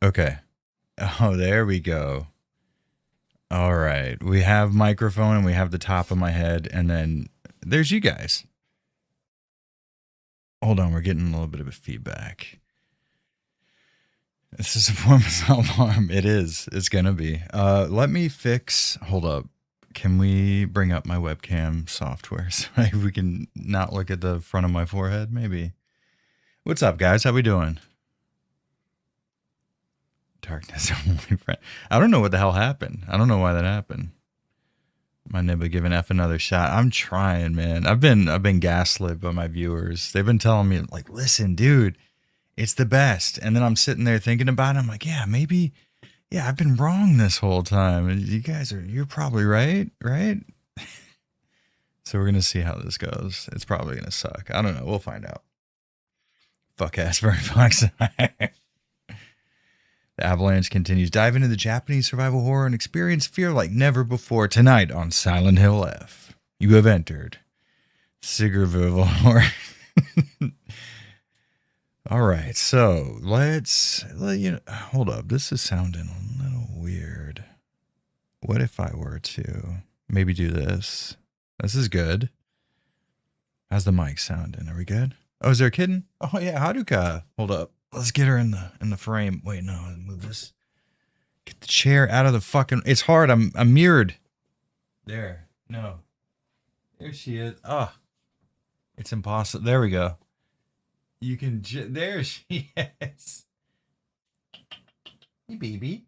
Okay. Oh, there we go. All right. We have microphone and we have the top of my head, and then there's you guys. Hold on, we're getting a little bit of a feedback. This is a form of self-harm. It is. It's gonna be. Let me fix. Hold up. Can we bring up my webcam software so we can not look at the front of my forehead? Maybe. What's up, guys? How we doing? Darkness only friend. I don't know what the hell happened. I don't know why that happened. My nibble giving F another shot. I'm trying, man. I've been gaslit by my viewers. They've been telling me like, listen, dude, it's the best. And then I'm sitting there thinking about it. I'm like, yeah, maybe, yeah, I've been wrong this whole time. And you're probably right, right? So we're gonna see how this goes. It's probably gonna suck. I don't know. We'll find out. Fuck ass Furry Fox. The Avalanche continues. Dive into the Japanese survival horror and experience fear like never before tonight on Silent Hill F. You have entered Sigervival Horror. All right, so hold up. This is sounding a little weird. What if I were to maybe do this? This is good. How's the mic sounding? Are we good? Oh, is there a kitten? Oh yeah, Haruka. Hold up. Let's get her in the frame. Wait, no, move this. Get the chair out of the fucking. It's hard. I'm mirrored. There. No. There she is. Oh, it's impossible. There we go. You can. There she is. Hey, baby.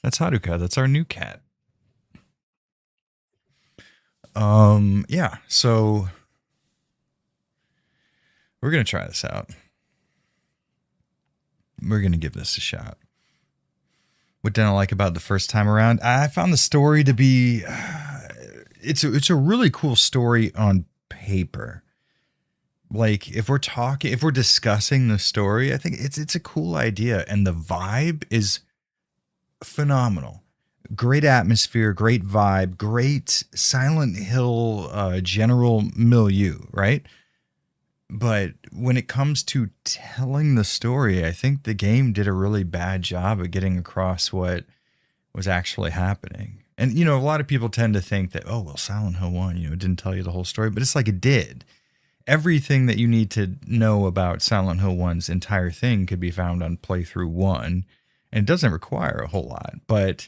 That's Haruka. That's our new cat. Yeah. So we're gonna try this out. We're gonna give this a shot. What didn't I like about the first time around? I found the story to be it's a really cool story on paper. Like if we're discussing the story, I think it's a cool idea, and the vibe is phenomenal. Great atmosphere, great vibe, great Silent Hill general milieu, right? But when it comes to telling the story, I think the game did a really bad job of getting across what was actually happening. And, a lot of people tend to think that, oh, well, Silent Hill 1, it didn't tell you the whole story, but it's like it did. Everything that you need to know about Silent Hill 1's entire thing could be found on playthrough 1, and it doesn't require a whole lot. But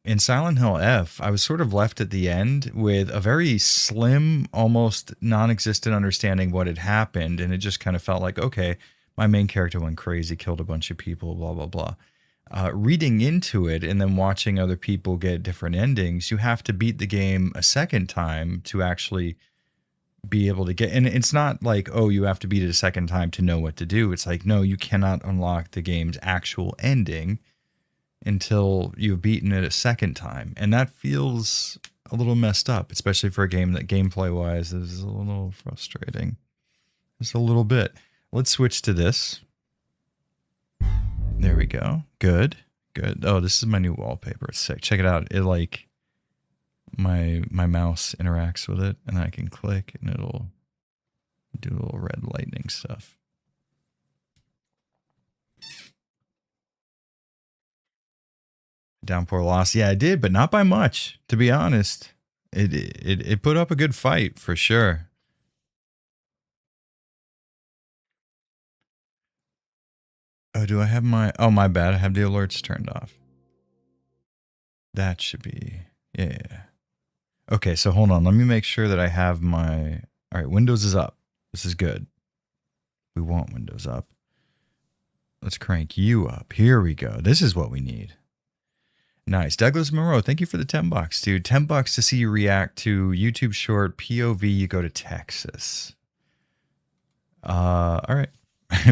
in Silent Hill F, I was sort of left at the end with a very slim, almost non-existent understanding what had happened, and it just kind of felt like, okay, my main character went crazy, killed a bunch of people, blah, blah, blah. Reading into it and then watching other people get different endings, you have to beat the game a second time to actually be able to get, and it's not like, oh, you have to beat it a second time to know what to do. It's like, no, you cannot unlock the game's actual ending until you've beaten it a second time. And that feels a little messed up, especially for a game that gameplay wise is a little frustrating. Just a little bit. Let's switch to this. There we go. Good. Oh, this is my new wallpaper. It's sick. Check it out. It like my mouse interacts with it, and I can click and it'll do a little red lightning stuff. Downpour lost. Yeah, I did, but not by much, to be honest. It put up a good fight for sure. Oh, do I have my bad. I have the alerts turned off. That should be, yeah. Okay, so hold on. Let me make sure that I have all right, Windows is up. This is good. We want Windows up. Let's crank you up. Here we go. This is what we need. Nice. Douglas Moreau, thank you for the $10, dude. $10 to see you react to YouTube short POV, you go to Texas. All right.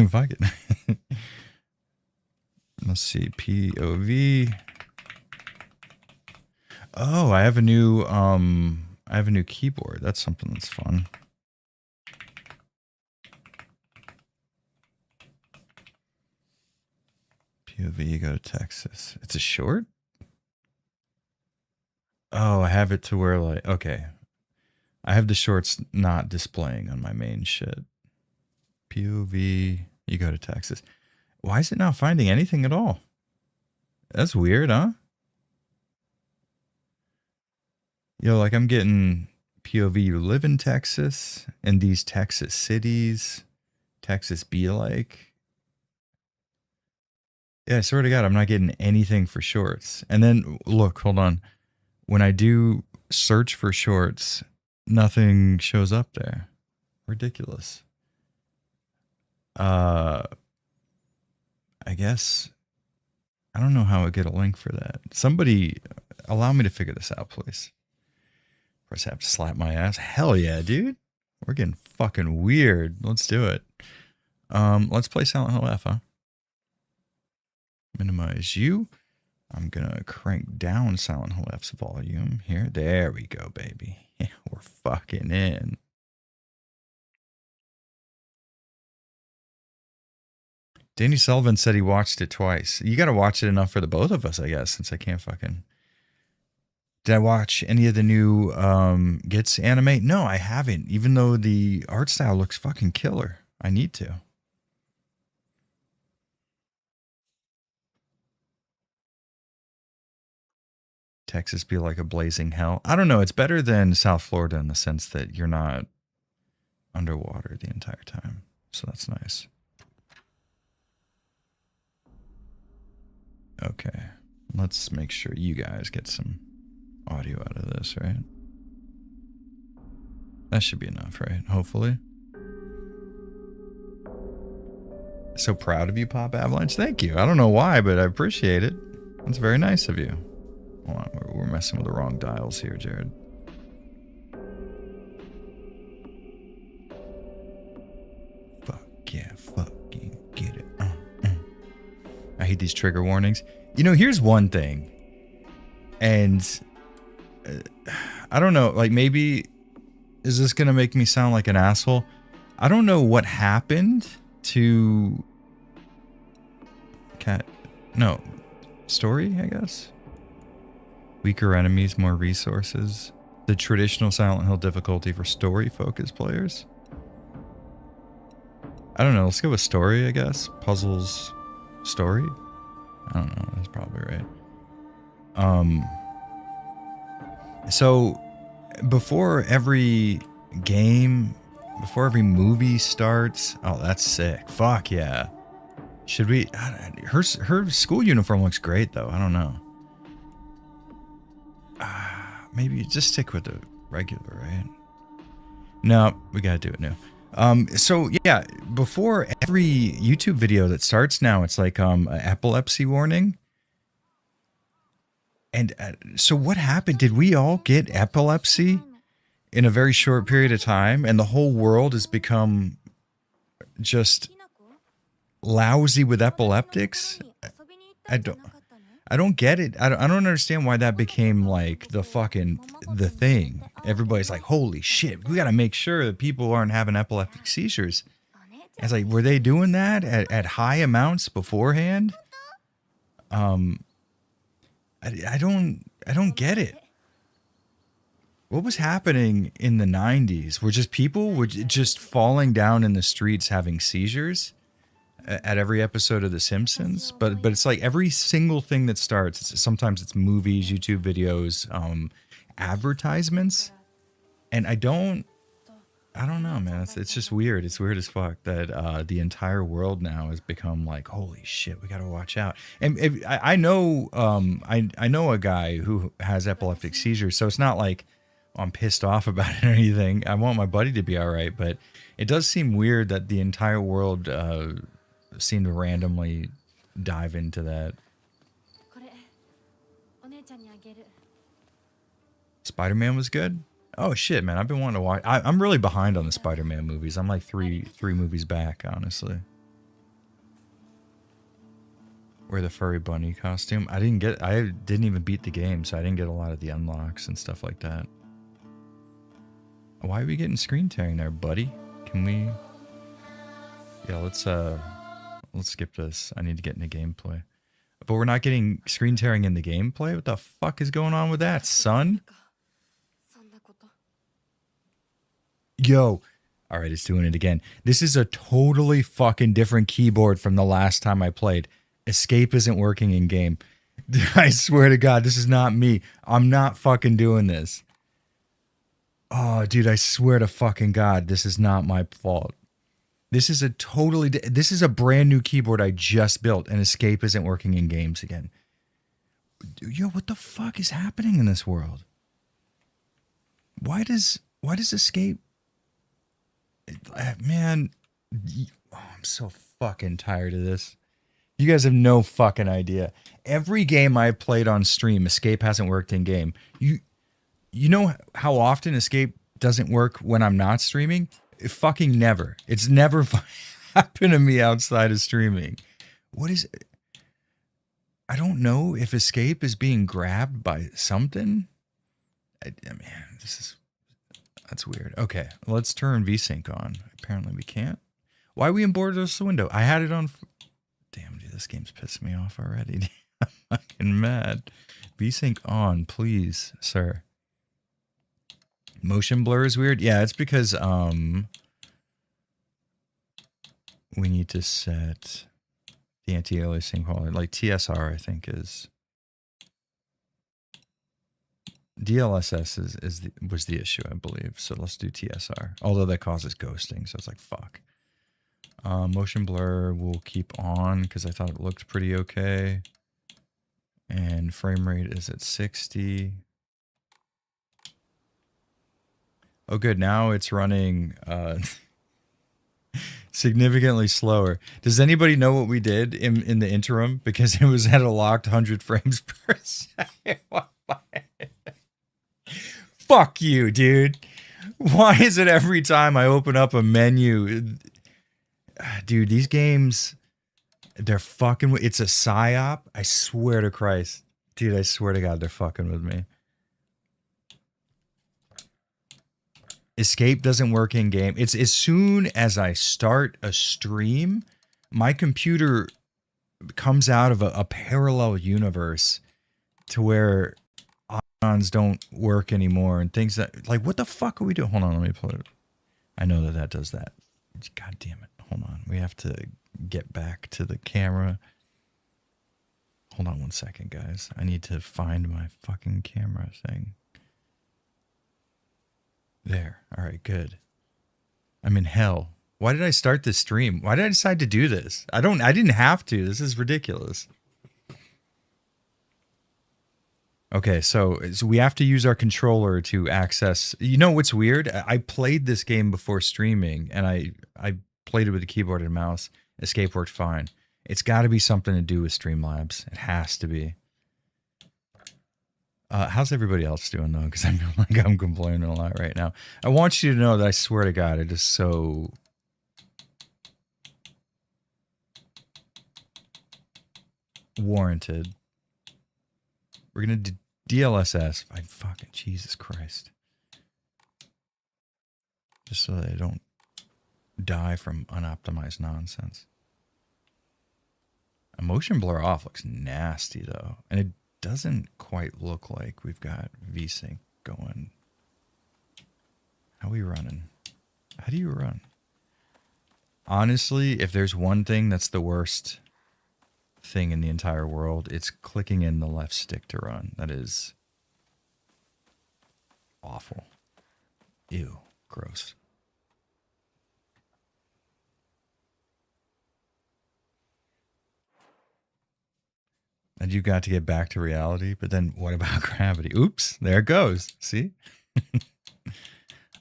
Fuck it. Let's see. POV. Oh, I have a new keyboard. That's something that's fun. POV, you go to Texas. It's a short? Oh, I have it to where like, okay. I have the shorts not displaying on my main shit. POV, you go to Texas. Why is it not finding anything at all? That's weird, huh? Yo, like I'm getting POV, you live in Texas, in these Texas cities, Texas be like. Yeah, I swear to God, I'm not getting anything for shorts. And then look, hold on. When I do search for shorts, nothing shows up there. Ridiculous. I guess I don't know how I would get a link for that. Somebody allow me to figure this out, please. Of course, I have to slap my ass. Hell yeah, dude. We're getting fucking weird. Let's do it. Let's play Silent Hill F, huh? Minimize you. I'm gonna crank down Silent Hill F's volume here. There we go, baby. Yeah, we're fucking in. Danny Sullivan said he watched it twice. You gotta watch it enough for the both of us, I guess, since I can't fucking. Did I watch any of the new Gits anime? No, I haven't. Even though the art style looks fucking killer. I need to. Texas be like a blazing hell. I don't know. It's better than South Florida in the sense that you're not underwater the entire time. So that's nice. Okay. Let's make sure you guys get some audio out of this, right? That should be enough, right? Hopefully. So proud of you, Pop Avalanche. Thank you. I don't know why, but I appreciate it. That's very nice of you. Hold on, we're messing with the wrong dials here, Jared. Fuck yeah, fucking get it. I hate these trigger warnings. You know, here's one thing. And I don't know, like maybe, is this going to make me sound like an asshole? I don't know what happened to story, I guess. Weaker enemies, more resources. The traditional Silent Hill difficulty for story-focused players. I don't know. Let's go with story, I guess. Puzzles, story. I don't know. That's probably right. So before every game, before every movie starts, oh, that's sick. Fuck yeah. Should we? Her school uniform looks great though. I don't know. Maybe just stick with the regular, right? No, we gotta do it new. So yeah, before every YouTube video that starts now, it's like an epilepsy warning. And so what happened? Did we all get epilepsy in a very short period of time, and the whole world has become just lousy with epileptics? I don't get it. I don't understand why that became like the thing. Everybody's like, holy shit, we got to make sure that people aren't having epileptic seizures. I was like, were they doing that at high amounts beforehand? I don't get it. What was happening in the 90s? Were just people were just falling down in the streets having seizures at every episode of The Simpsons? But it's like every single thing that starts, sometimes it's movies, YouTube videos, advertisements. And I don't know, man. It's just weird. It's weird as fuck that the entire world now has become like, holy shit, we got to watch out. And I know I know a guy who has epileptic seizures, so it's not like I'm pissed off about it or anything. I want my buddy to be all right, but it does seem weird that the entire world seemed to randomly dive into that. Spider-Man was good? Oh shit, man! I've been wanting to watch. I'm really behind on the Spider-Man movies. I'm like three movies back, honestly. Wear the furry bunny costume. I didn't even beat the game, so I didn't get a lot of the unlocks and stuff like that. Why are we getting screen tearing there, buddy? Can we? Yeah, let's skip this. I need to get into gameplay. But we're not getting screen tearing in the gameplay? What the fuck is going on with that, son? Yo, All right, it's doing it again. This is a totally fucking different keyboard from the last time I played. Escape isn't working in game. I swear to God, this is not me. I'm not fucking doing this. Oh, dude, I swear to fucking God, this is not my fault. This is a brand new keyboard I just built, and Escape isn't working in games again. Yo, what the fuck is happening in this world? Why does Escape? Man, I'm so fucking tired of this. You guys have no fucking idea. Every game I've played on stream, Escape hasn't worked in game. You know how often Escape doesn't work when I'm not streaming? Fucking never. It's never happened to me outside of streaming. What is it? I don't know if Escape is being grabbed by something. Man, that's weird. Okay, let's turn VSync on. Apparently we can't. Why are we in Borders window? I had it on. Damn, dude, this game's pissing me off already. I'm fucking mad. VSync on, please, sir. Motion blur is weird. Yeah, it's because we need to set the anti-aliasing quality. Like TSR, I think is DLSS was the issue, I believe. So let's do TSR. Although that causes ghosting, so it's like fuck. Motion blur will keep on because I thought it looked pretty okay. And frame rate is at 60. Oh, good. Now it's running significantly slower. Does anybody know what we did in the interim? Because it was at a locked 100 frames per second. Fuck you, dude. Why is it every time I open up a menu? Dude, these games, they're fucking... It's a psyop. I swear to Christ. Dude, I swear to God, they're fucking with me. Escape doesn't work in game. It's as soon as I start a stream, my computer comes out of a parallel universe to where icons don't work anymore and things that, like, what the fuck are we doing? Hold on, let me pull it. I know that does that. God damn it. Hold on. We have to get back to the camera. Hold on one second, guys. I need to find my fucking camera thing. There. All right, good. I'm in hell. Why did I start this stream? Why did I decide to do this? I didn't have to. This is ridiculous. Okay, so we have to use our controller to access. You know what's weird? I played this game before streaming, and I played it with a keyboard and mouse. Escape worked fine. It's got to be something to do with Streamlabs. It has to be. How's everybody else doing, though? Because I feel like I'm complaining a lot right now. I want you to know that I swear to God, it is so... warranted. We're going to do DLSS. I fucking... Jesus Christ. Just so that I don't die from unoptimized nonsense. A motion blur off looks nasty, though. And it doesn't quite look like we've got VSync going. How are we running? How do you run? Honestly, if there's one thing that's the worst thing in the entire world, it's clicking in the left stick to run. That is awful. Ew, gross. And you got to get back to reality, but then what about gravity? Oops, there it goes. See?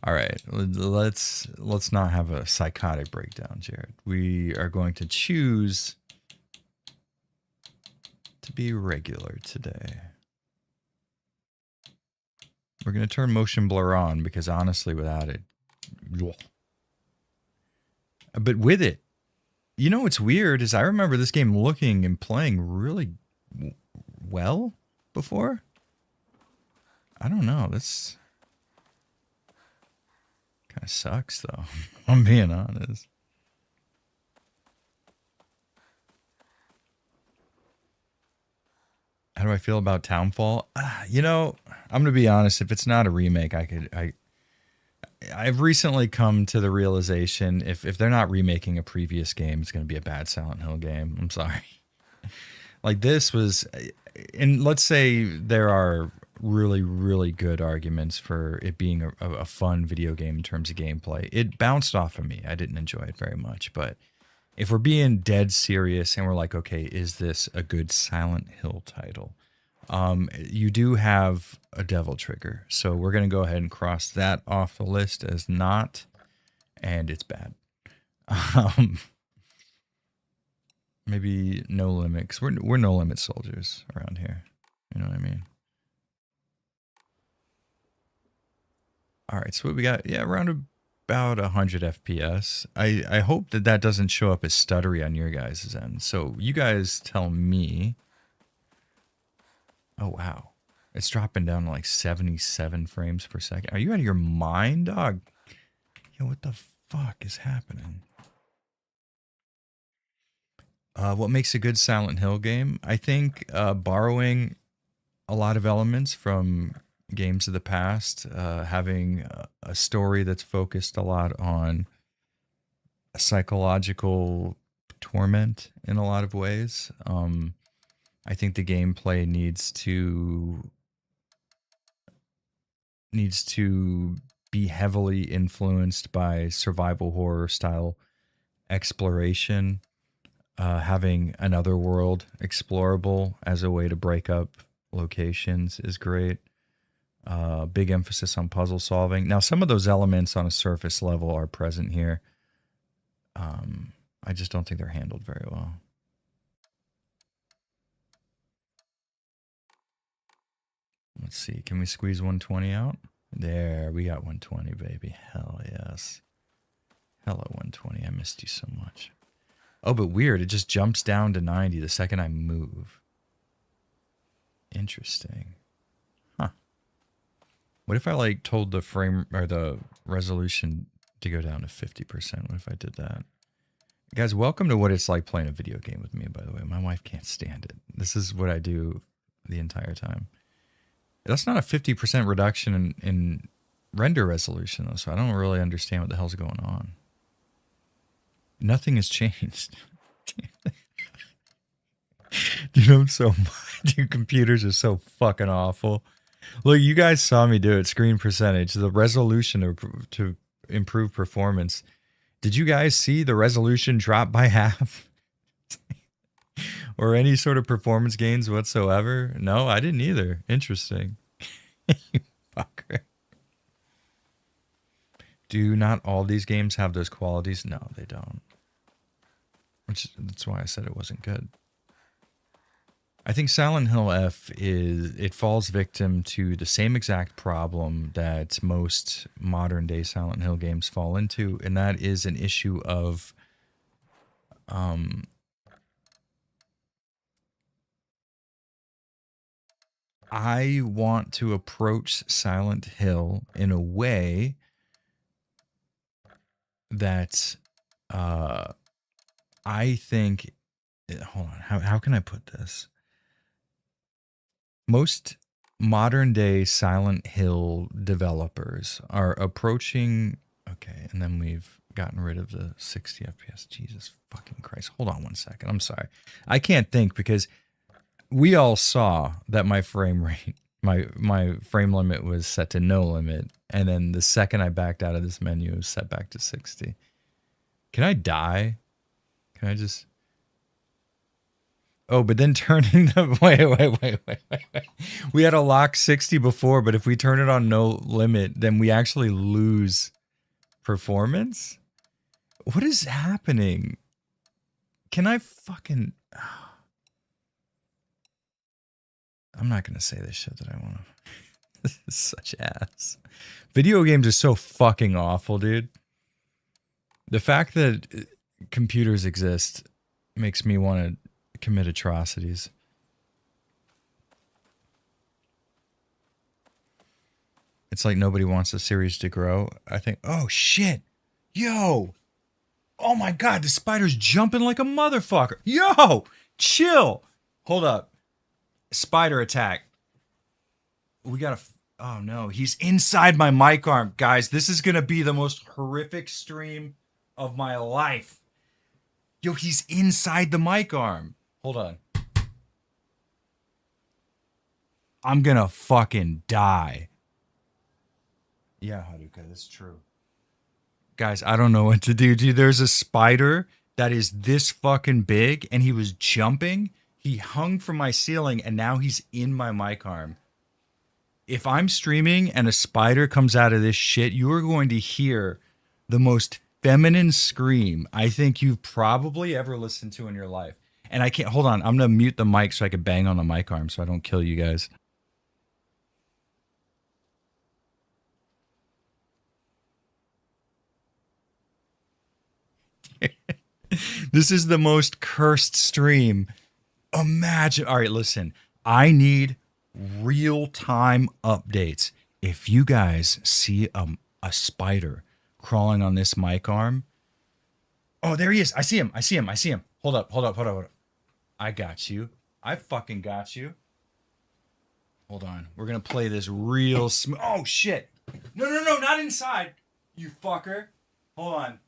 All right, let's not have a psychotic breakdown, Jared. We are going to choose to be regular today. We're going to turn motion blur on because honestly, without it, but with it, you know what's weird is I remember this game looking and playing really well before. I don't know. That's kind of sucks, though. I'm being honest. How do I feel about Townfall? You know, I'm gonna be honest. If it's not a remake, I've recently come to the realization if they're not remaking a previous game, it's going to be a bad Silent Hill game. I'm sorry. Like this was, and let's say there are really, really good arguments for it being a fun video game in terms of gameplay. It bounced off of me. I didn't enjoy it very much. But if we're being dead serious and we're like, okay, is this a good Silent Hill title? You do have a Devil Trigger. So we're going to go ahead and cross that off the list as not, and it's bad. Maybe No Limit, 'cause we're No Limit soldiers around here. You know what I mean? All right, so what we got? Yeah, around about 100 FPS. I hope that that doesn't show up as stuttery on your guys' end. So you guys tell me. Oh, wow. It's dropping down to like 77 frames per second. Are you out of your mind, dog? Yo, what the fuck is happening? What makes a good Silent Hill game? I think borrowing a lot of elements from games of the past, having a story that's focused a lot on psychological torment in a lot of ways. I think the gameplay needs to be heavily influenced by survival horror style exploration. Having another world explorable as a way to break up locations is great. Big emphasis on puzzle solving. Now, some of those elements on a surface level are present here. I just don't think they're handled very well. Let's see. Can we squeeze 120 out? There, we got 120, baby. Hell yes. Hello, 120. I missed you so much. Oh, but weird. It just jumps down to 90 the second I move. Interesting. Huh. What if I like told the frame or the resolution to go down to 50%? What if I did that? Guys, welcome to what it's like playing a video game with me, by the way. My wife can't stand it. This is what I do the entire time. That's not a 50% reduction in render resolution, though, so I don't really understand what the hell's going on. Nothing has changed. Dude, I'm so much. Your computers are so fucking awful. Look, you guys saw me do it. Screen percentage, the resolution to improve performance. Did you guys see the resolution drop by half? Or any sort of performance gains whatsoever? No, I didn't either. Interesting. You fucker. Do not all these games have those qualities? No, they don't. That's why I said it wasn't good. I think Silent Hill F falls victim to the same exact problem that most modern day Silent Hill games fall into, and that is an issue of I want to approach Silent Hill in a way that I think, hold on, how can I put this? Most modern day Silent Hill developers are approaching, okay, and then we've gotten rid of the 60 FPS. Jesus fucking Christ. Hold on one second. I'm sorry. I can't think because we all saw that my frame rate, my frame limit was set to no limit. And then the second I backed out of this menu, it was set back to 60. Can I die? Can I just... Oh, but then turning the... Wait. We had a lock 60 before, but if we turn it on no limit, then we actually lose performance? What is happening? Can I fucking... I'm not going to say this shit that I want to... This is such ass. Video games are so fucking awful, dude. The fact that computers exist makes me want to commit atrocities. It's like nobody wants the series to grow. I think, oh shit. Yo. Oh my God, the spider's jumping like a motherfucker. Yo, chill. Hold up. Spider attack. We gotta, Oh no, he's inside my mic arm. Guys, this is going to be the most horrific stream of my life. Yo, he's inside the mic arm. Hold on. I'm going to fucking die. Yeah, Haruka, that's true. Guys, I don't know what to do. Dude, there's a spider that is this fucking big and he was jumping. He hung from my ceiling and now he's in my mic arm. If I'm streaming and a spider comes out of this shit, you are going to hear the most feminine scream I think you've probably ever listened to in your life. And I can't, hold on, I'm going to mute the mic so I can bang on the mic arm so I don't kill you guys. This is the most cursed stream. Imagine. All right, listen. I need real-time updates. If you guys see a spider crawling on this mic arm. Oh, there he is. I see him. Hold up. I got you. I fucking got you. Hold on. We're going to play this real smooth. Oh, shit. No, not inside. You fucker. Hold on.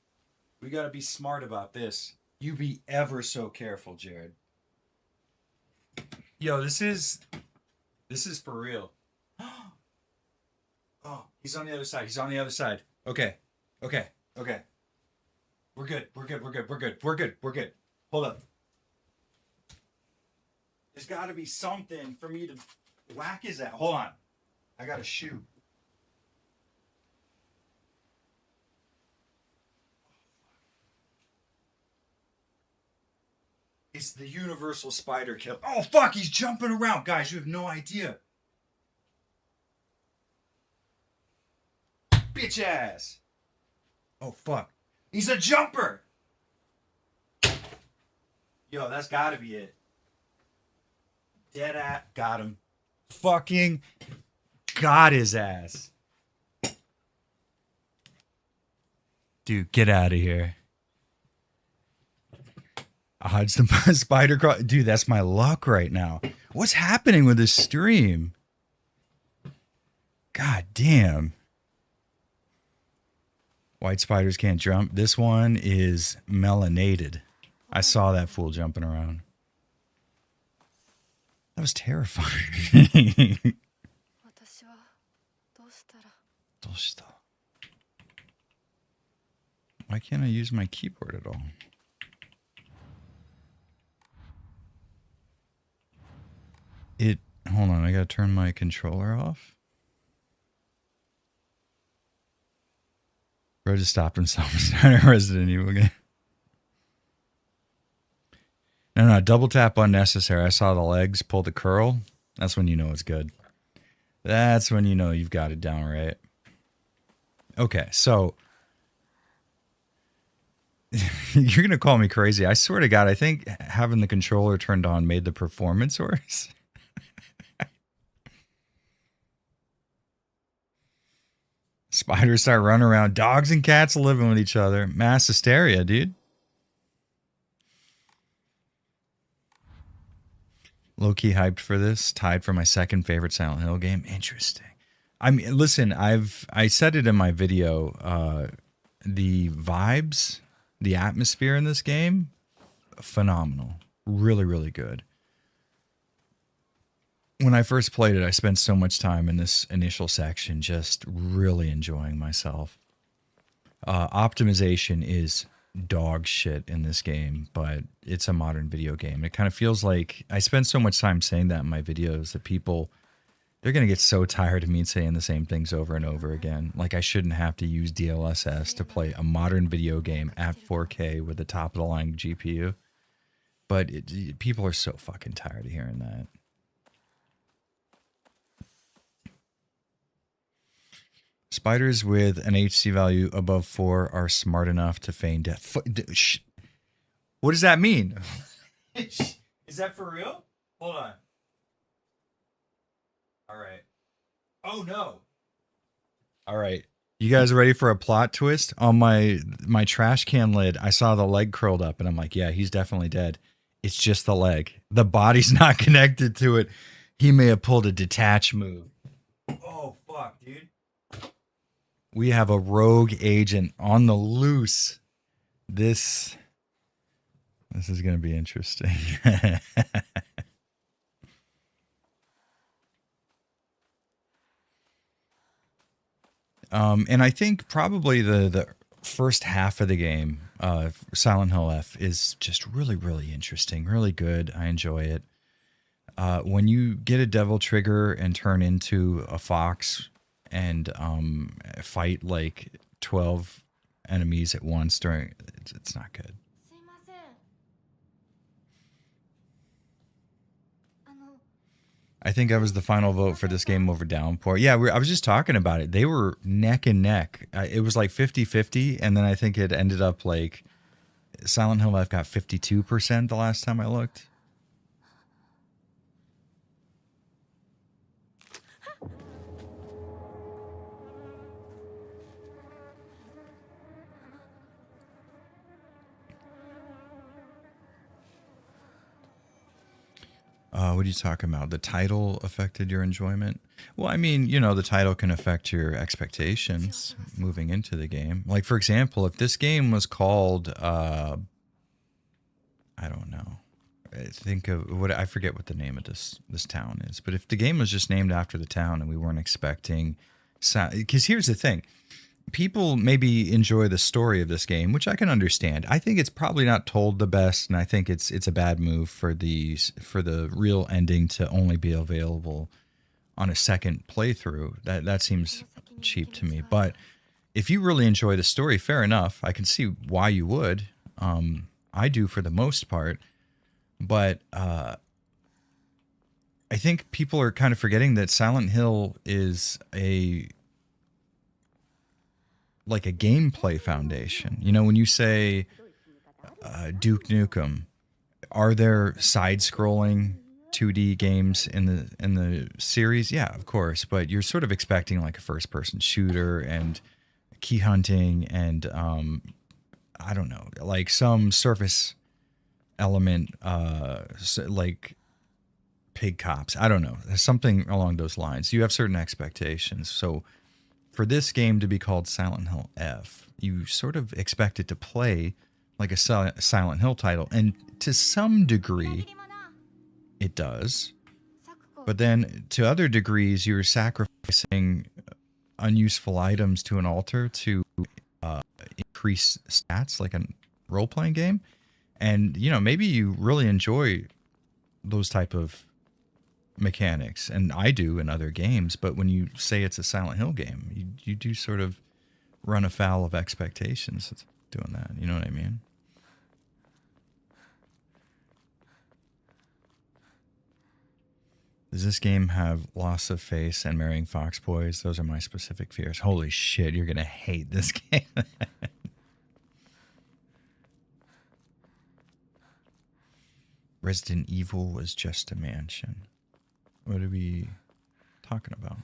We got to be smart about this. You be ever so careful, Jared. Yo, this is for real. Oh, he's on the other side. Okay. We're good. Hold up. There's got to be something for me to whack his ass. Hold on. I got to shoot. It's the universal spider kill. Oh, fuck, he's jumping around. Guys, you have no idea. Bitch ass. Oh, fuck. He's a jumper. Yo, that's gotta be it. Dead at. Got him. Fucking got his ass. Dude, get out of here. Odds the spider crawl. Dude, that's my luck right now. What's happening with this stream? God damn. White spiders can't jump. This one is melanated. I saw that fool jumping around. That was terrifying. Why can't I use my keyboard at all? Hold on, I gotta turn my controller off. Bro just stopped himself starting a Resident Evil game. No, double tap unnecessary. I saw the legs pull the curl. That's when you know it's good. That's when you know you've got it down right. Okay, so you're gonna call me crazy. I swear to God, I think having the controller turned on made the performance worse. Spiders start running around. Dogs and cats living with each other. Mass hysteria, dude. Low-key hyped for this. Tied for my second favorite Silent Hill game. Interesting. I mean, listen, I said it in my video. The vibes, the atmosphere in this game, phenomenal. Really, really good. When I first played it, I spent so much time in this initial section just really enjoying myself. Optimization is dog shit in this game, but it's a modern video game. It kind of feels like I spend so much time saying that in my videos that people, they're going to get so tired of me saying the same things over and over again. Like I shouldn't have to use DLSS to play a modern video game at 4K with a top-of-the-line GPU. But people are so fucking tired of hearing that. Spiders with an HC value above 4 are smart enough to feign death. What does that mean? Is that for real? Hold on. All right. Oh, no. All right. You guys ready for a plot twist? On my trash can lid, I saw the leg curled up, and I'm like, yeah, he's definitely dead. It's just the leg. The body's not connected to it. He may have pulled a detach move. Oh, fuck. fuck, dude? We have a rogue agent on the loose. This is going to be interesting. And I think probably the first half of the game, Silent Hill F, is just really, really interesting, really good. I enjoy it. When you get a devil trigger and turn into a fox and fight like 12 enemies at once it's not good. I think I was the final vote for this game over Downpour. Yeah, I was just talking about it. They were neck and neck. It was like 50-50, and then I think it ended up like Silent Hill F got 52% the last time I looked. What are you talking about? The title affected your enjoyment? Well, I mean, you know, the title can affect your expectations moving into the game. Like, for example, if this game was called, I don't know. I forget what the name of this town is. But if the game was just named after the town and we weren't expecting, because here's the thing. People maybe enjoy the story of this game, which I can understand. I think it's probably not told the best, and I think it's a bad move for the real ending to only be available on a second playthrough. That seems cheap to me. But if you really enjoy the story, fair enough. I can see why you would. I do for the most part, but I think people are kind of forgetting that Silent Hill is like a gameplay foundation. You know, when you say Duke Nukem, are there side-scrolling 2D games in the series? Yeah, of course, but you're sort of expecting like a first-person shooter and key hunting and I don't know, like some surface element, like pig cops. I don't know, something along those lines. You have certain expectations, so for this game to be called Silent Hill F, you sort of expect it to play like a Silent Hill title. And to some degree, it does. But then to other degrees, you're sacrificing unuseful items to an altar to increase stats like a role-playing game. And, you know, maybe you really enjoy those type of mechanics, and I do in other games, but when you say it's a Silent Hill game, you do sort of run afoul of expectations doing that. You know what I mean? Does this game have loss of face and marrying fox boys? Those are my specific fears. Holy shit, you're gonna hate this game. Resident Evil was just a mansion. What are we talking about?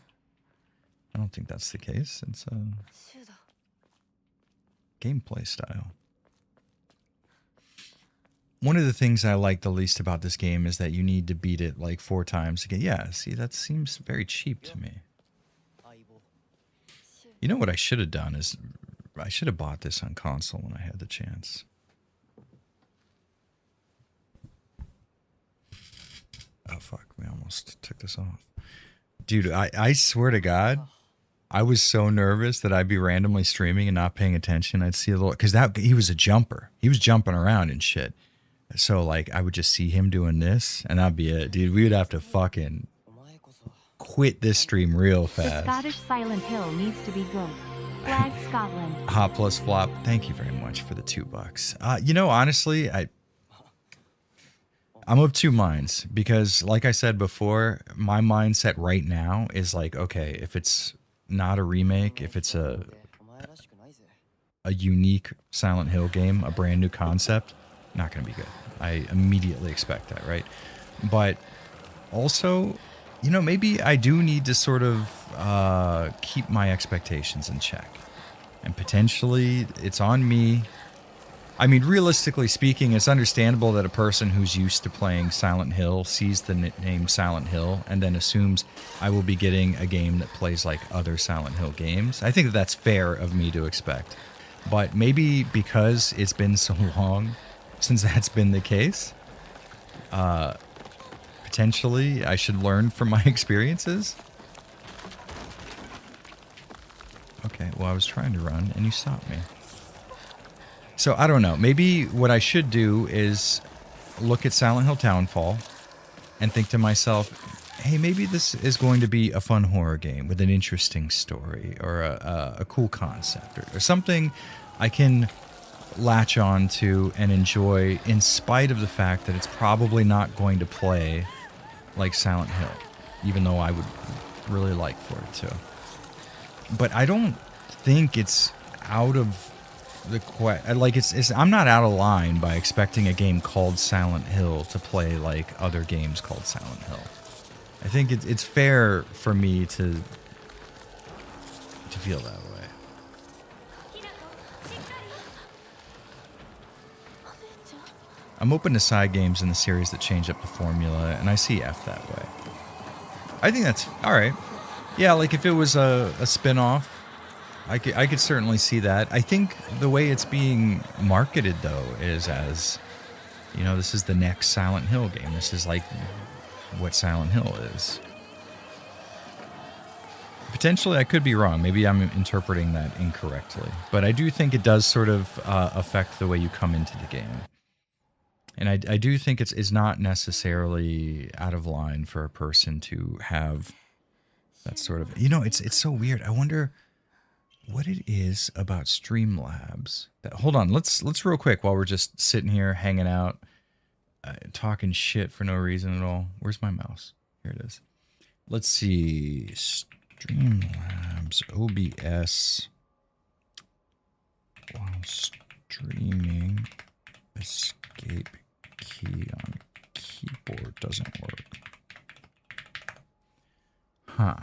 I don't think that's the case. It's a gameplay style. One of the things I like the least about this game is that you need to beat it like 4 times to get... Yeah, see, that seems very cheap to me. You know what I should have done is... I should have bought this on console when I had the chance. Oh, fuck. We almost took this off. Dude, I swear to God, I was so nervous that I'd be randomly streaming and not paying attention. I'd see a little... Because he was a jumper. He was jumping around and shit. So, like, I would just see him doing this, and that'd be it. Dude, we would have to fucking quit this stream real fast. The Scottish Silent Hill needs to be good. Flag Scotland. Hot plus flop. Thank you very much for the $2. You know, honestly, I'm of two minds because, like I said before, my mindset right now is like, okay, if it's not a remake, if it's a unique Silent Hill game, a brand new concept, not going to be good. I immediately expect that, right? But also, you know, maybe I do need to sort of keep my expectations in check. And potentially, it's on me. I mean, realistically speaking, it's understandable that a person who's used to playing Silent Hill sees the name Silent Hill and then assumes I will be getting a game that plays like other Silent Hill games. I think that that's fair of me to expect. But maybe because it's been so long since that's been the case, potentially I should learn from my experiences. Okay, well, I was trying to run and you stopped me. So I don't know. Maybe what I should do is look at Silent Hill Townfall and think to myself, hey, maybe this is going to be a fun horror game with an interesting story or a cool concept or something I can latch on to and enjoy in spite of the fact that it's probably not going to play like Silent Hill, even though I would really like for it to. But I don't think it's out of the I'm not out of line by expecting a game called Silent Hill to play like other games called Silent Hill. I think it's fair for me to feel that way. I'm open to side games in the series that change up the formula, and I see F that way. I think that's all right. Yeah, like if it was a spin-off, I could certainly see that. I think the way it's being marketed, though, is as, you know, this is the next Silent Hill game. This is like what Silent Hill is. Potentially, I could be wrong. Maybe I'm interpreting that incorrectly. But I do think it does sort of affect the way you come into the game. And I do think it's not necessarily out of line for a person to have that sort of... You know, it's so weird. I wonder what it is about Streamlabs that... Hold on, let's real quick while we're just sitting here hanging out, talking shit for no reason at all. Where's my mouse? Here it is. Let's see. Streamlabs OBS while streaming escape key on keyboard doesn't work. Huh.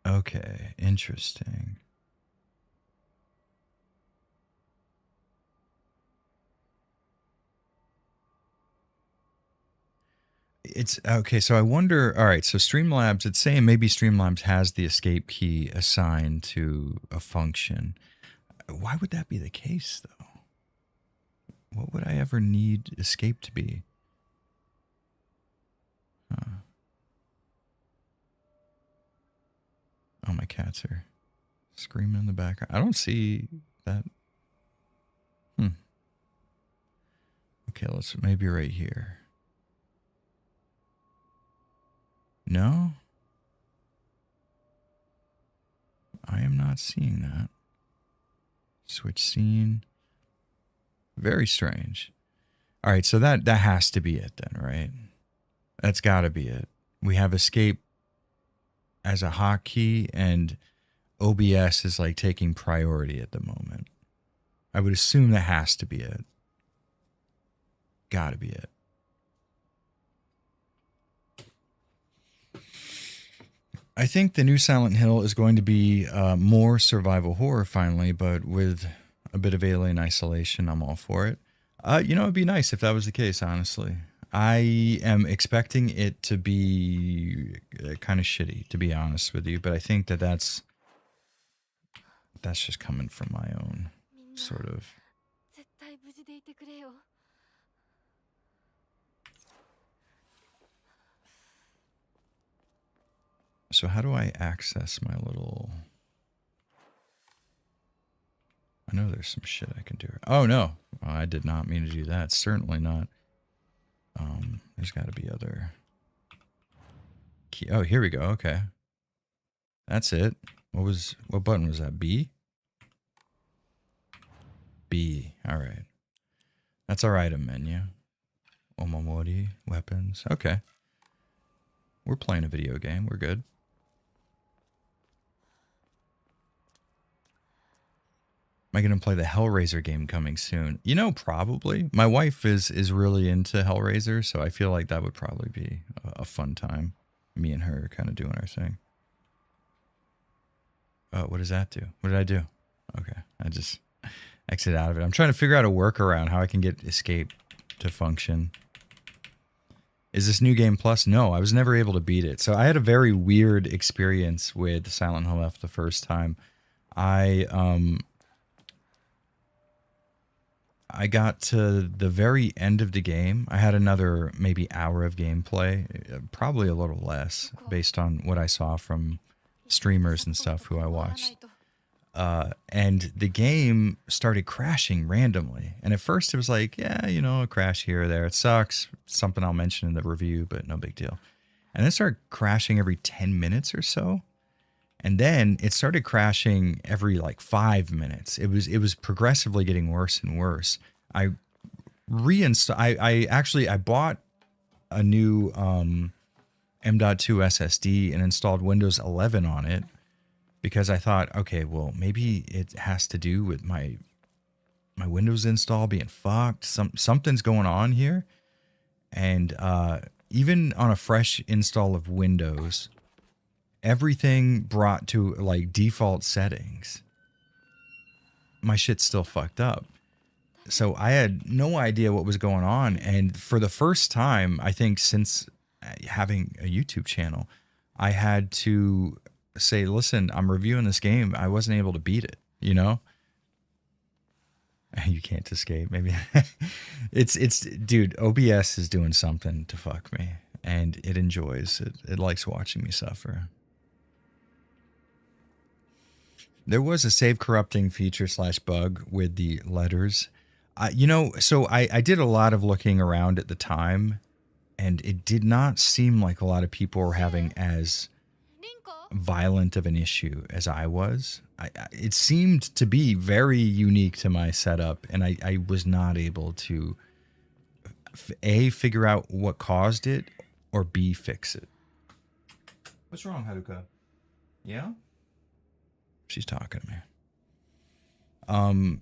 Okay, interesting. It's okay, so I wonder, all right, so Streamlabs, it's saying maybe Streamlabs has the escape key assigned to a function. Why would that be the case, though? What would I ever need escape to be? Oh, my cats are screaming in the background. I don't see that. Okay, let's maybe right here. No? I am not seeing that. Switch scene. Very strange. All right, so that has to be it then, right? That's got to be it. We have escape as a hotkey, and OBS is like taking priority at the moment. I would assume that has to be it. Got to be it. I think the new Silent Hill is going to be more survival horror finally, but with a bit of alien isolation. I'm all for it. You know, it'd be nice if that was the case, honestly. I am expecting it to be kind of shitty, to be honest with you, but I think that that's just coming from my own sort of... So how do I access my little... I know there's some shit I can do. Oh, no. Oh, I did not mean to do that. Certainly not. There's got to be other... Key. Oh, here we go. Okay. That's it. What button was that? B? B. All right. That's our item menu. Omamori, weapons. Okay. We're playing a video game. We're good. Am I going to play the Hellraiser game coming soon? You know, probably. My wife is really into Hellraiser, so I feel like that would probably be a fun time. Me and her kind of doing our thing. What does that do? What did I do? Okay, I just exit out of it. I'm trying to figure out a workaround how I can get escape to function. Is this new game plus? No, I was never able to beat it. So I had a very weird experience with Silent Hill F the first time. I got to the very end of the game. I had another maybe hour of gameplay, probably a little less based on what I saw from streamers and stuff who I watched. And the game started crashing randomly. And at first it was like, yeah, you know, a crash here or there. It sucks. Something I'll mention in the review, but no big deal. And then it started crashing every 10 minutes or so. And then it started crashing every like 5 minutes. It was progressively getting worse and worse. I I bought a new M.2 SSD and installed Windows 11 on it because I thought, okay, well, maybe it has to do with my Windows install being fucked. Something's going on here. And even on a fresh install of Windows, everything brought to like default settings, my shit's still fucked up. So I had no idea what was going on. And for the first time, I think since having a YouTube channel, I had to say, listen, I'm reviewing this game. I wasn't able to beat it, you know? You can't escape. Maybe it's dude, OBS is doing something to fuck me, and it enjoys it. It likes watching me suffer. There was a save corrupting feature / bug with the letters. You know, so I did a lot of looking around at the time, and it did not seem like a lot of people were having as violent of an issue as I was. It seemed to be very unique to my setup, and I was not able to A, figure out what caused it, or B, fix it. What's wrong, Haruka? Yeah? She's talking to me.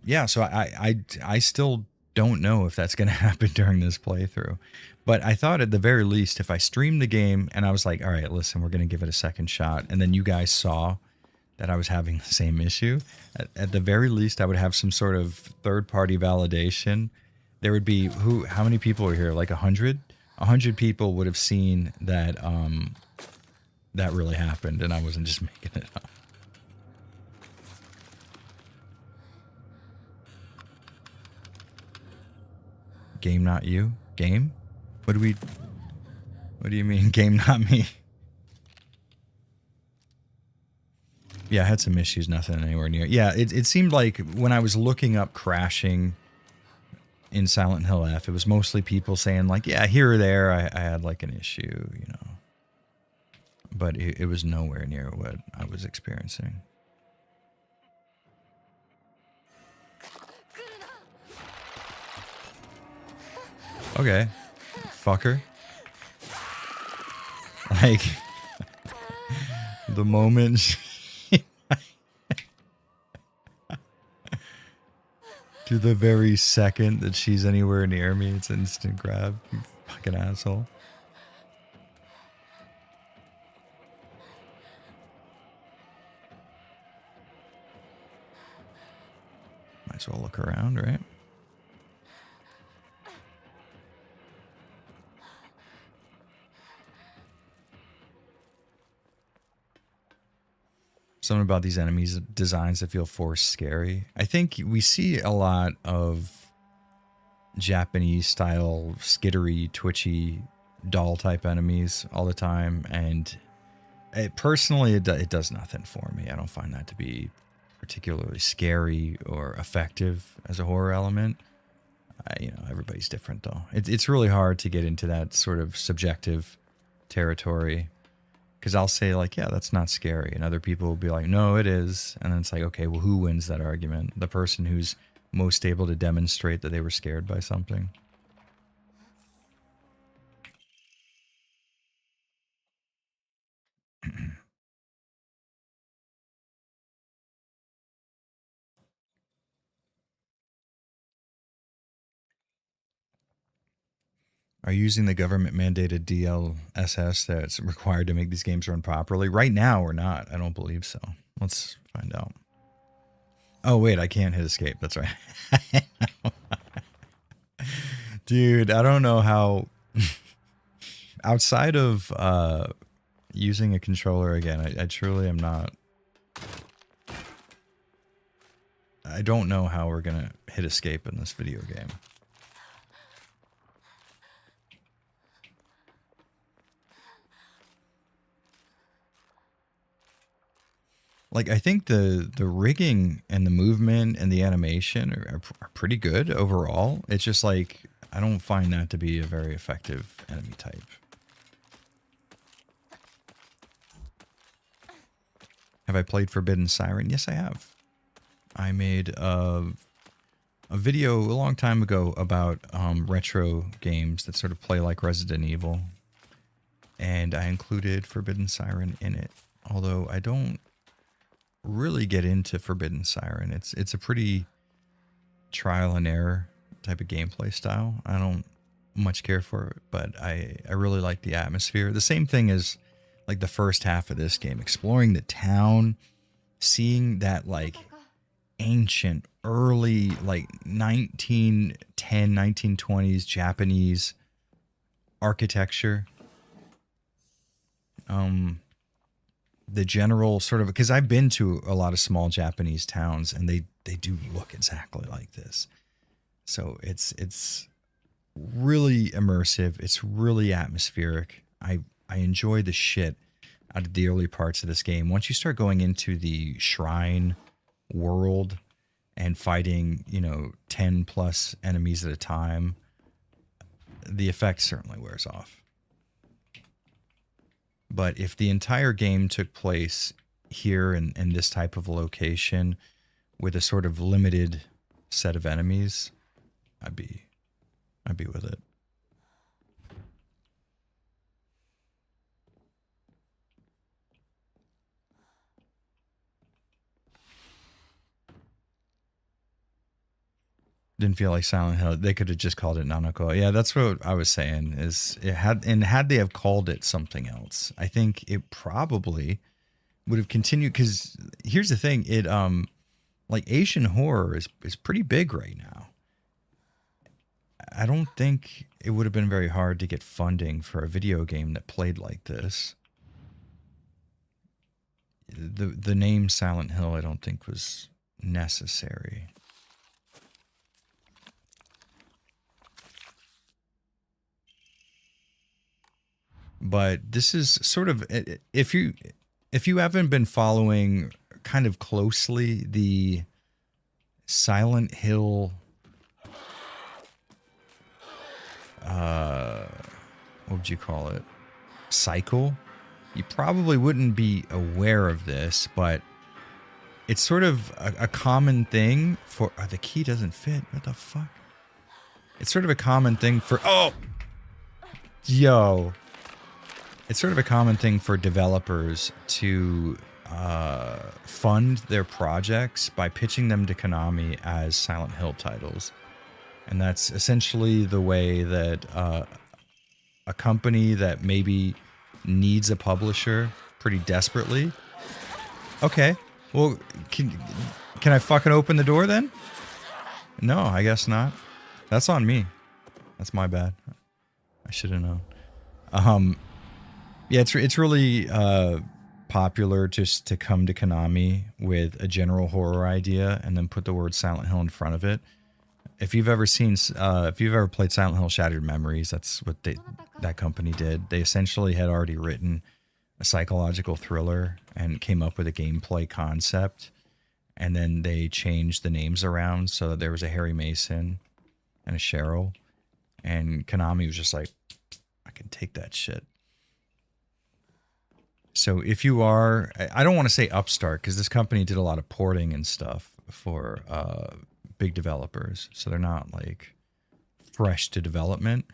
Yeah, so I still don't know if that's going to happen during this playthrough. But I thought at the very least, if I streamed the game and I was like, all right, listen, we're going to give it a second shot, and then you guys saw that I was having the same issue, at the very least, I would have some sort of third-party validation. There would be, how many people were here? Like 100? 100 people would have seen that that really happened, and I wasn't just making it up. Game not you? Game? What do you mean game not me? Yeah, I had some issues, nothing anywhere near. Yeah, it seemed like when I was looking up crashing in Silent Hill F, it was mostly people saying like, yeah, here or there I had like an issue, you know. But it was nowhere near what I was experiencing. Okay. Fucker. Like, the moment to the very second that she's anywhere near me, it's instant grab. You fucking asshole. Might as well look around, right? Something about these enemies designs that feel forced scary. I think we see a lot of Japanese style skittery, twitchy doll type enemies all the time, and it does nothing for me. I don't find that to be particularly scary or effective as a horror element. You know, everybody's different though. It's really hard to get into that sort of subjective territory. Because I'll say like, yeah, that's not scary. And other people will be like, no, it is. And then it's like, okay, well, who wins that argument? The person who's most able to demonstrate that they were scared by something. are you using the government mandated DLSS that's required to make these games run properly? Right now, we're not. I don't believe so. Let's find out. Oh, wait, I can't hit escape. That's right. Dude, I don't know how... Outside of using a controller again, I truly am not... I don't know how we're going to hit escape in this video game. Like, I think the rigging and the movement and the animation are pretty good overall. It's just like, I don't find that to be a very effective enemy type. Have I played Forbidden Siren? Yes, I have. I made a video a long time ago about retro games that sort of play like Resident Evil. And I included Forbidden Siren in it. Although I don't really get into Forbidden Siren. It's a pretty trial and error type of gameplay style. I don't much care for it, but I really like the atmosphere. The same thing as like the first half of this game, exploring the town, seeing that like ancient early like 1910 1920s Japanese architecture. The general sort of, because I've been to a lot of small Japanese towns and they do look exactly like this. So it's really immersive. It's really atmospheric. I enjoy the shit out of the early parts of this game. Once you start going into the shrine world and fighting, 10 plus enemies at a time, the effect certainly wears off. But if the entire game took place here in this type of a location with a sort of limited set of enemies, I'd be with it. Didn't feel like Silent Hill. They could have just called it Nanako. Yeah, that's what I was saying. Had they have called it something else, I think it probably would have continued. Because here's the thing: like Asian horror is pretty big right now. I don't think it would have been very hard to get funding for a video game that played like this. The name Silent Hill, I don't think was necessary. But this is sort of, if you haven't been following kind of closely the Silent Hill, what would you call it, cycle, you probably wouldn't be aware of this, but it's sort of a common thing for, the key doesn't fit, what the fuck? It's sort of a common thing for, it's sort of a common thing for developers to fund their projects by pitching them to Konami as Silent Hill titles. And that's essentially the way that a company that maybe needs a publisher pretty desperately. Okay, well, can I fucking open the door then? No, I guess not. That's on me. That's my bad. I should have known. Yeah, it's really popular just to come to Konami with a general horror idea and then put the word Silent Hill in front of it. If you've ever played Silent Hill Shattered Memories, that's what that company did. They essentially had already written a psychological thriller and came up with a gameplay concept, and then they changed the names around so that there was a Harry Mason and a Cheryl, and Konami was just like, I can take that shit. So if you are, I don't want to say upstart because this company did a lot of porting and stuff for big developers. So they're not like fresh to development,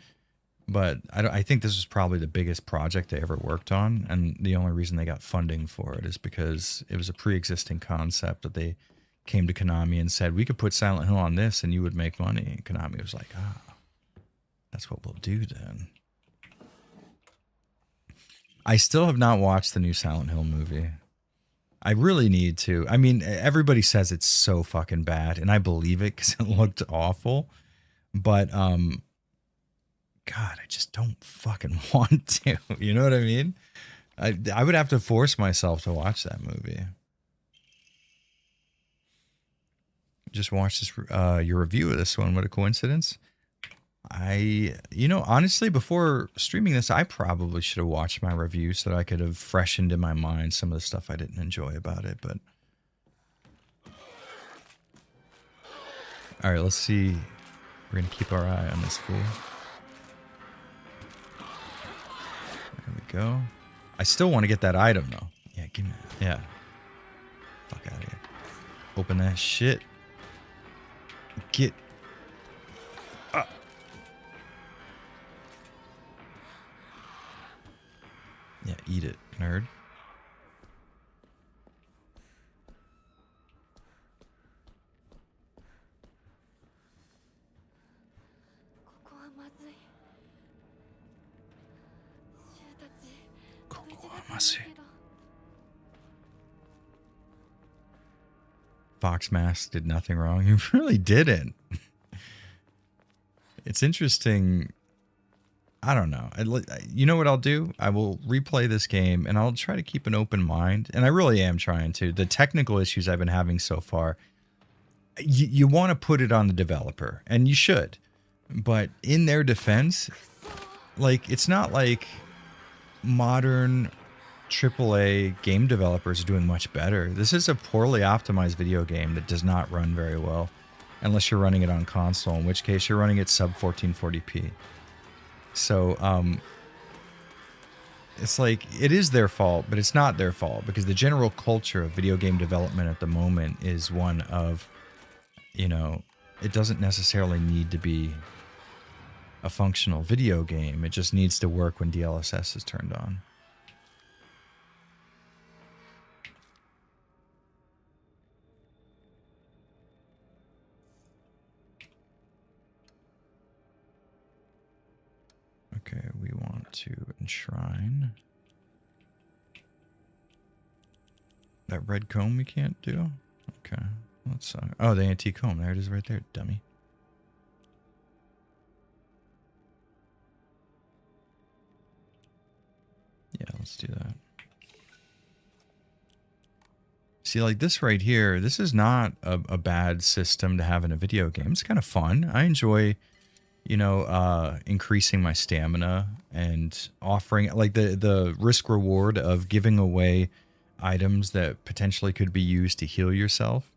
but I think this was probably the biggest project they ever worked on. And the only reason they got funding for it is because it was a pre-existing concept that they came to Konami and said, we could put Silent Hill on this and you would make money. And Konami was like, That's what we'll do then. I still have not watched the new Silent Hill movie. I really need to. I mean, everybody says it's so fucking bad, and I believe it because it looked awful. But, God, I just don't fucking want to. You know what I mean? I would have to force myself to watch that movie. Just watched this, your review of this one. What a coincidence. Honestly, before streaming this, I probably should have watched my review so that I could have freshened in my mind some of the stuff I didn't enjoy about it. But all right, let's see. We're gonna keep our eye on this fool. There we go. I still want to get that item though. Yeah, give me that. Yeah. Fuck out of here. Open that shit. Get. Yeah, eat it, nerd. Fox Mask did nothing wrong. He really didn't. It's interesting. I don't know. You know what I'll do? I will replay this game and I'll try to keep an open mind. And I really am trying to. The technical issues I've been having so far, you want to put it on the developer, and you should. But in their defense, like, it's not like modern AAA game developers are doing much better. This is a poorly optimized video game that does not run very well unless you're running it on console, in which case you're running it sub 1440p. So, it's like, it is their fault, but it's not their fault, because the general culture of video game development at the moment is one of, you know, it doesn't necessarily need to be a functional video game. It just needs to work when DLSS is turned on. Okay, we want to enshrine. That red comb we can't do? Okay, let's... oh, the antique comb. There it is right there, dummy. Yeah, let's do that. See, like this right here, this is not a bad system to have in a video game. It's kind of fun. I enjoy... you know, increasing my stamina and offering, like, the risk reward of giving away items that potentially could be used to heal yourself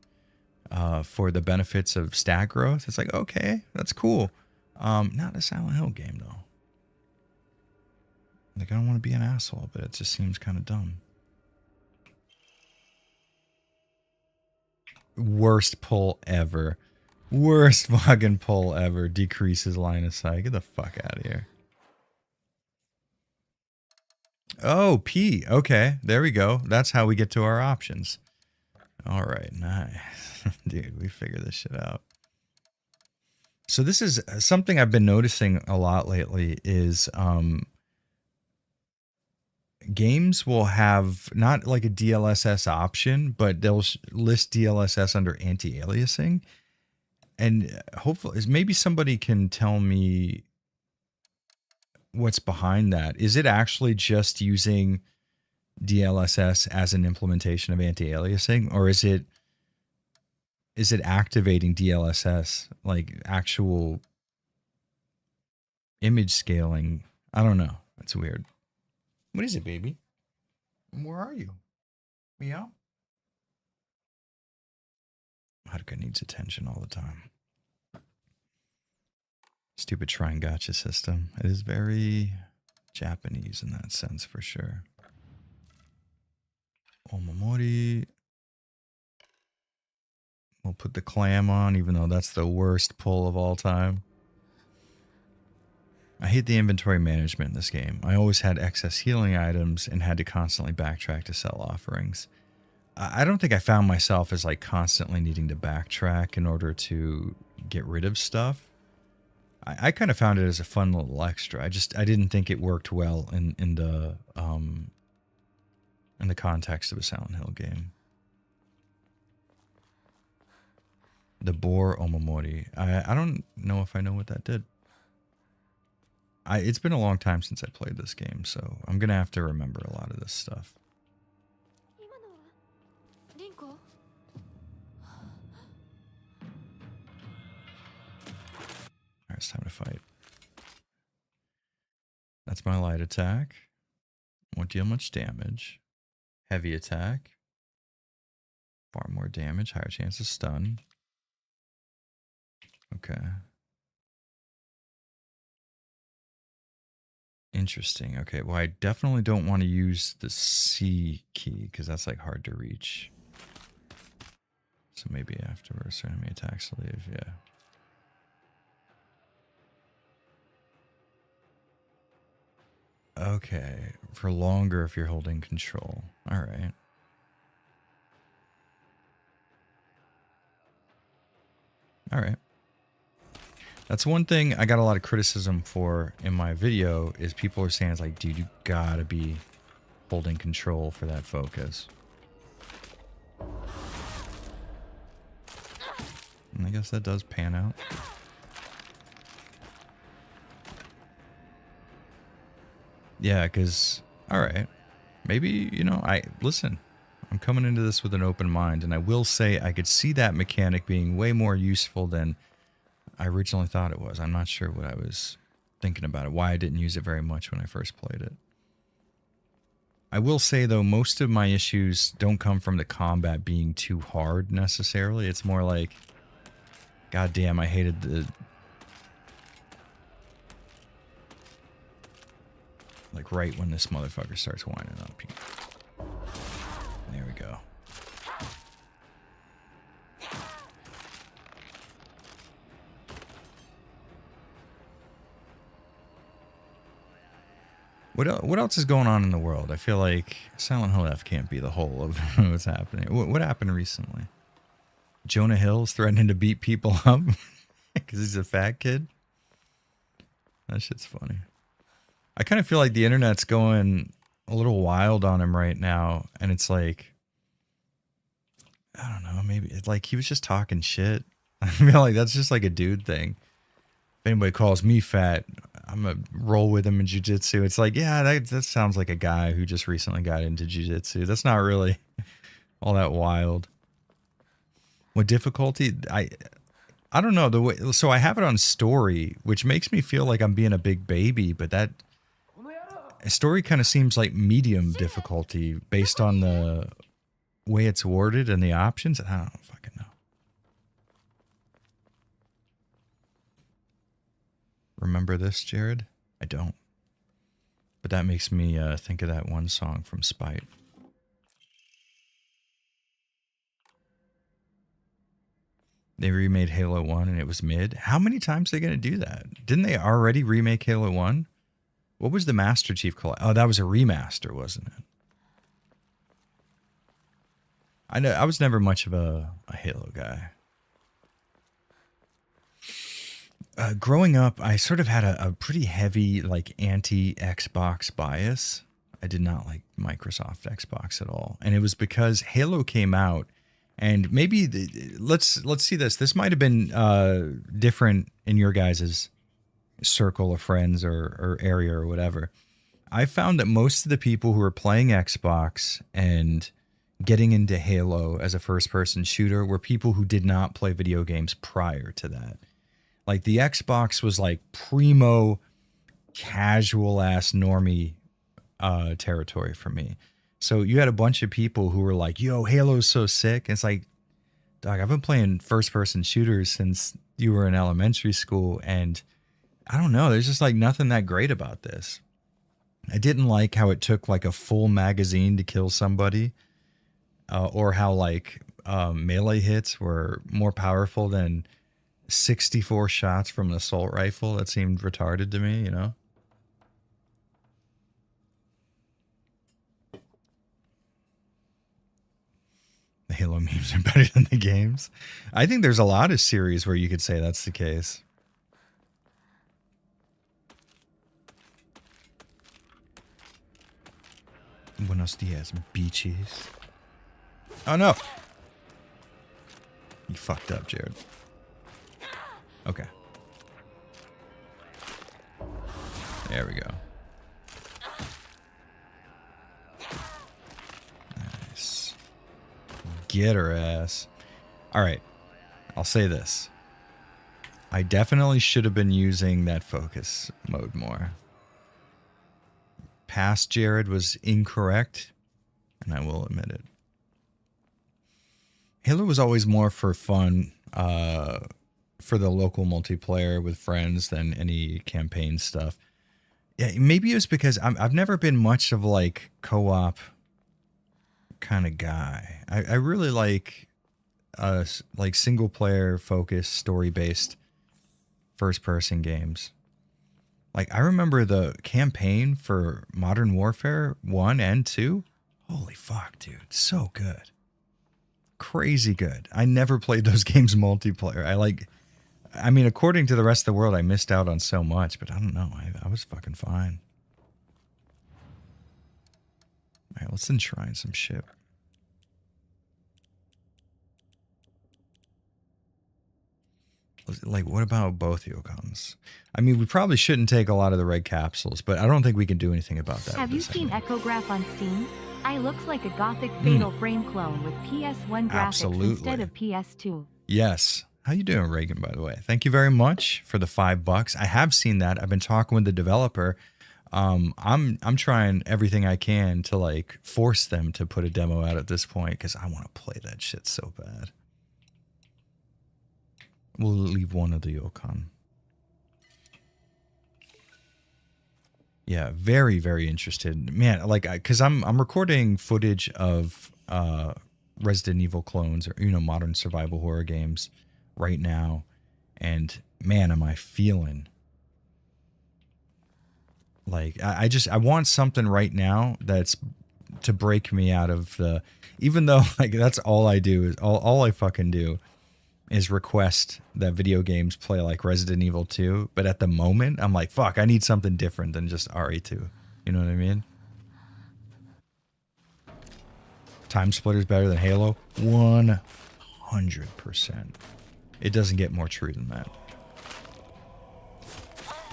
for the benefits of stat growth. It's like, okay, that's cool. Not a Silent Hill game though. Like, I don't want to be an asshole, but it just seems kind of dumb. Worst pull ever. Worst fucking pull ever. Decreases line of sight. Get the fuck out of here. Oh, P. Okay, there we go. That's how we get to our options. All right, nice. Dude, we figured this shit out. So this is something I've been noticing a lot lately is games will have not like a DLSS option, but they'll list DLSS under anti-aliasing. And hopefully, maybe somebody can tell me what's behind that. Is it actually just using DLSS as an implementation of anti-aliasing, or is it activating DLSS, like actual image scaling? I don't know. It's weird. What is it, baby? Where are you? Meow? Haruka needs attention all the time. Stupid shrine gacha system. It is very Japanese in that sense, for sure. Omamori. We'll put the clam on, even though that's the worst pull of all time. I hate the inventory management in this game. I always had excess healing items and had to constantly backtrack to sell offerings. I don't think I found myself as like constantly needing to backtrack in order to get rid of stuff. I kind of found it as a fun little extra. I didn't think it worked well in the context of a Silent Hill game. The Boar Omamori. I don't know if I know what that did. It's been a long time since I played this game, so I'm gonna have to remember a lot of this stuff. Alright, it's time to fight. That's my light attack. Won't deal much damage. Heavy attack. Far more damage, higher chance of stun. Okay. Interesting. Okay, well, I definitely don't want to use the C key because that's like hard to reach. So maybe afterwards, so enemy attacks leave, yeah. Okay, for longer if you're holding control. All right. All right. That's one thing I got a lot of criticism for in my video is people are saying it's like, dude, you gotta be holding control for that focus. And I guess that does pan out. Yeah, because, all right, maybe, you know, listen, I'm coming into this with an open mind, and I will say I could see that mechanic being way more useful than I originally thought it was. I'm not sure what I was thinking about it, why I didn't use it very much when I first played it. I will say, though, most of my issues don't come from the combat being too hard, necessarily. It's more like, god damn, I hated the... Like, right when this motherfucker starts winding up. There we go. What else is going on in the world? I feel like Silent Hill F can't be the whole of what's happening. What happened recently? Jonah Hill's threatening to beat people up because he's a fat kid? That shit's funny. I kind of feel like the internet's going a little wild on him right now, and it's like, I don't know, maybe it's like he was just talking shit. I feel like that's just like a dude thing. If anybody calls me fat, I'm gonna roll with him in jiu-jitsu. It's like, yeah, that sounds like a guy who just recently got into jiu-jitsu. That's not really all that wild. What difficulty? I don't know the way. So I have it on story, which makes me feel like I'm being a big baby, but that story kind of seems like medium difficulty based on the way it's worded and the options. I don't fucking know. Remember this, Jared? I don't. But that makes me think of that one song from Spite. They remade Halo 1 and it was mid. How many times are they going to do that? Didn't they already remake Halo 1? What was the Master Chief Collection? Oh, that was a remaster, wasn't it? I know I was never much of a Halo guy. Growing up, I sort of had a pretty heavy like anti-Xbox bias. I did not like Microsoft Xbox at all, and it was because Halo came out, and maybe let's see this. This might have been different in your guys's circle of friends or area or whatever. I found that most of the people who were playing Xbox and getting into Halo as a first-person shooter were people who did not play video games prior to that. Like, the Xbox was like primo, casual-ass normie territory for me. So you had a bunch of people who were like, yo, Halo's so sick. And it's like, dog, I've been playing first-person shooters since you were in elementary school, and I don't know, there's just like nothing that great about this. I didn't like how it took like a full magazine to kill somebody, or how like melee hits were more powerful than 64 shots from an assault rifle. That seemed retarded to me, you know? The Halo memes are better than the games. I think there's a lot of series where you could say that's the case. Buenos dias, beaches. Oh no! You fucked up, Jared. Okay. There we go. Nice. Get her ass. Alright. I'll say this. I definitely should have been using that focus mode more. Past Jared was incorrect, and I will admit it. Halo was always more for fun, for the local multiplayer with friends than any campaign stuff. Yeah, maybe it was because I've never been much of like co-op kind of guy. I really like single player focused, story based first person games. Like I remember the campaign for Modern Warfare 1 and 2. Holy fuck, dude. So good. Crazy good. I never played those games multiplayer. I mean, according to the rest of the world, I missed out on so much, but I don't know. I was fucking fine. All right, let's enshrine some shit. Like, what about both Yokons? I mean, we probably shouldn't take a lot of the red capsules, but I don't think we can do anything about that. Have you seen Echograph on Steam? I looks like a Gothic Fatal Frame clone with PS1 graphics instead of PS2. Yes. How you doing, Reagan, by the way? Thank you very much for the $5. I have seen that. I've been talking with the developer. I'm trying everything I can to like force them to put a demo out at this point because I want to play that shit so bad. We'll leave one of the Yokon. Yeah, very, very interested. Man, like, because I'm recording footage of Resident Evil clones or, modern survival horror games right now. And, man, am I feeling... Like, I want something right now that's to break me out of the... Even though, like, that's all I do. Is all I fucking do is request that video games play like Resident Evil 2. But at the moment, I'm like, fuck, I need something different than just RE2. You know what I mean? Time Splitter's better than Halo? 100%. It doesn't get more true than that.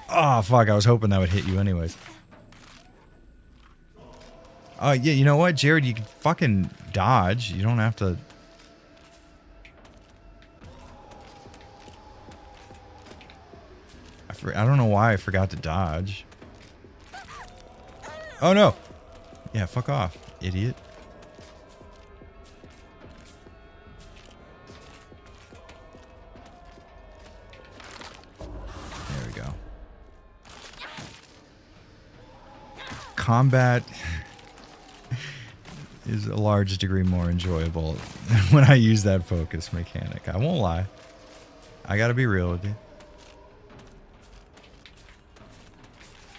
Oh, fuck, I was hoping that would hit you anyways. Yeah, you know what, Jared? You can fucking dodge. You don't have to... I don't know why I forgot to dodge. Oh, no. Yeah, fuck off, idiot. There we go. Combat is a large degree more enjoyable when I use that focus mechanic. I won't lie. I gotta be real with you.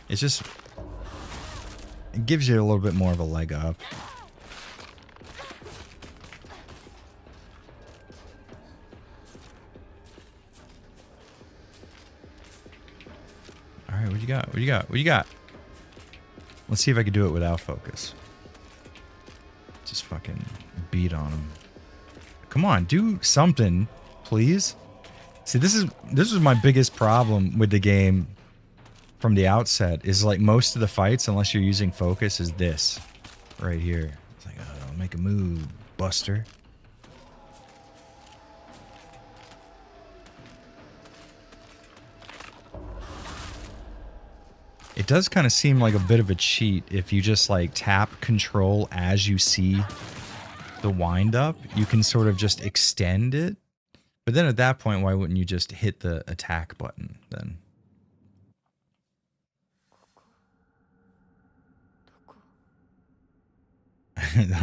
It's just... It gives you a little bit more of a leg up. Alright, what you got? What you got? What you got? Let's see if I can do it without focus. Just fucking beat on him. Come on, do something, please. See, this is my biggest problem with the game from the outset, is like most of the fights, unless you're using focus, is this right here. It's like, oh, make a move, Buster. It does kind of seem like a bit of a cheat if you just like tap control as you see the wind up. You can sort of just extend it. But then at that point, why wouldn't you just hit the attack button then?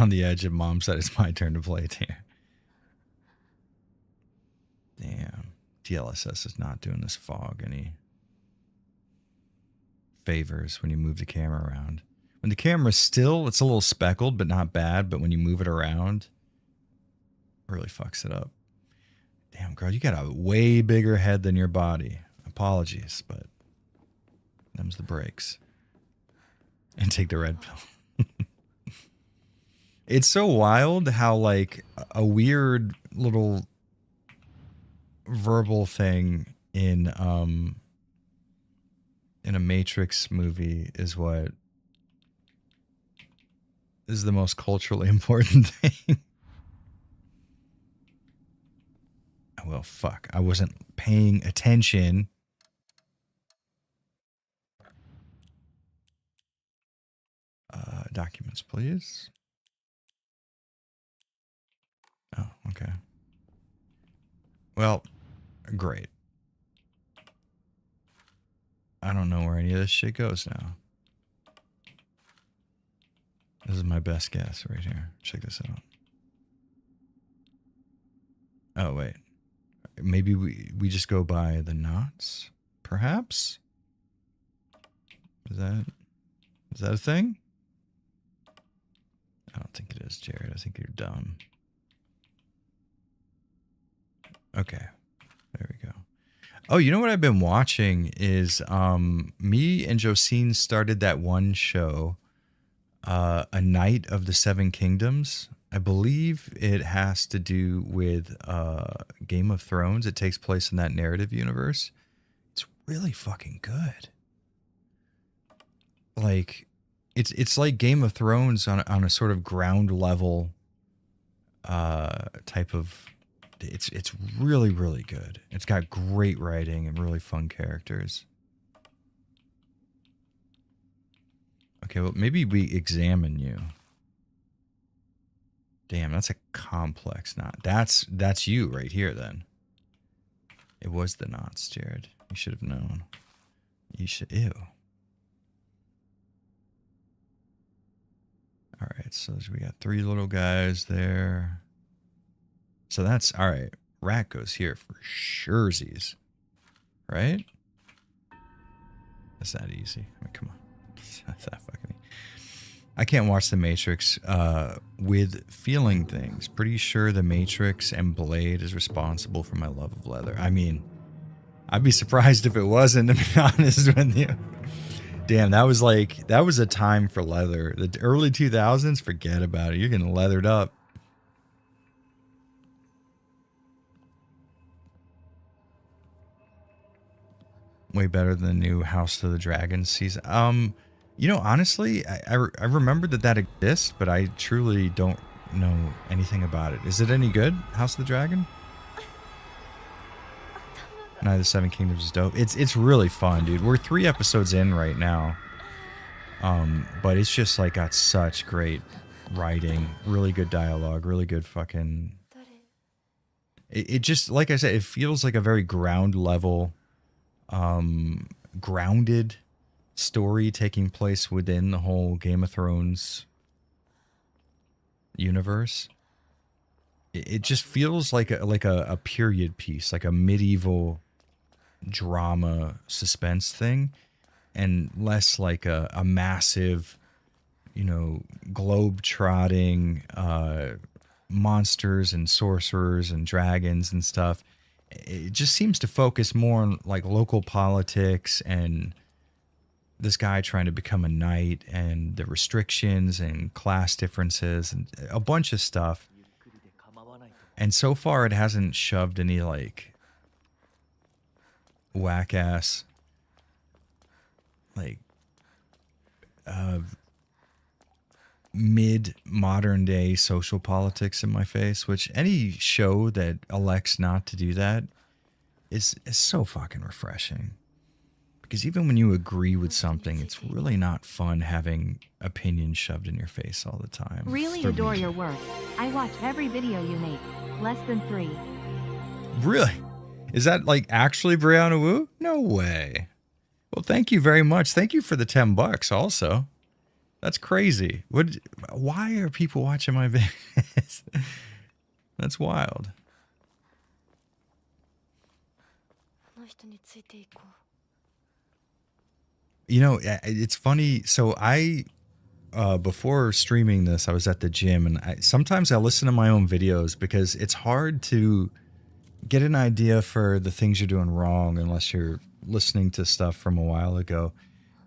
On the edge of Mom said it's my turn to play it here. Damn. DLSS is not doing this fog any favors when you move the camera around. When the camera's still, it's a little speckled, but not bad. But when you move it around, it really fucks it up. Damn, girl, you got a way bigger head than your body. Apologies, but them's the breaks. And take the red pill. It's so wild how like a weird little verbal thing in a Matrix movie is what is the most culturally important thing. Well, fuck. I wasn't paying attention. Documents, please. Oh, okay. Well, great. I don't know where any of this shit goes now. This is my best guess right here. Check this out. Oh, wait. Maybe we just go by the knots, perhaps? Is that a thing? I don't think it is, Jared. I think you're dumb. Okay. There we go. Oh, you know what I've been watching is me and Josine started that one show, A Night of the Seven Kingdoms. I believe it has to do with Game of Thrones. It takes place in that narrative universe. It's really fucking good. Like, it's like Game of Thrones on a sort of ground level type of. It's really, really good. It's got great writing and really fun characters. Okay, well, maybe we examine you. Damn, that's a complex knot. That's you right here, then. It was the knots, Jared. You should have known. You should. Ew. All right, so we got 3 little guys there. So that's all right. Rat goes here for surezies, right? That's that easy. I mean, come on. That's that fucking. I can't watch The Matrix with feeling things. Pretty sure The Matrix and Blade is responsible for my love of leather. I mean, I'd be surprised if it wasn't, to be honest with you. Damn, that was a time for leather. The early 2000s, forget about it. You're getting leathered up. Way better than the new House of the Dragon season. You know, honestly, I remember that exists, but I truly don't know anything about it. Is it any good, House of the Dragon? Night of the Seven Kingdoms is dope. It's really fun, dude. We're 3 episodes in right now. But it's just like got such great writing, really good dialogue, really good fucking. It just, like I said, it feels like a very ground level, grounded story taking place within the whole Game of Thrones universe. It just feels like a period piece, like a medieval drama suspense thing, and less like a massive, you know, globe-trotting monsters and sorcerers and dragons and stuff. It just seems to focus more on like local politics and this guy trying to become a knight and the restrictions and class differences and a bunch of stuff. And so far it hasn't shoved any like whack ass like mid modern day social politics in my face, which any show that elects not to do that is so fucking refreshing. Because even when you agree with something, it's really not fun having opinions shoved in your face all the time. Really adore your work. I watch every video you make. Less than 3. Really? Is that like actually Brianna Wu? No way. Well, thank you very much. Thank you for the $10 also. That's crazy. Why are people watching my videos? That's wild. You know, it's funny. So I, before streaming this, I was at the gym, and sometimes I listen to my own videos because it's hard to get an idea for the things you're doing wrong unless you're listening to stuff from a while ago.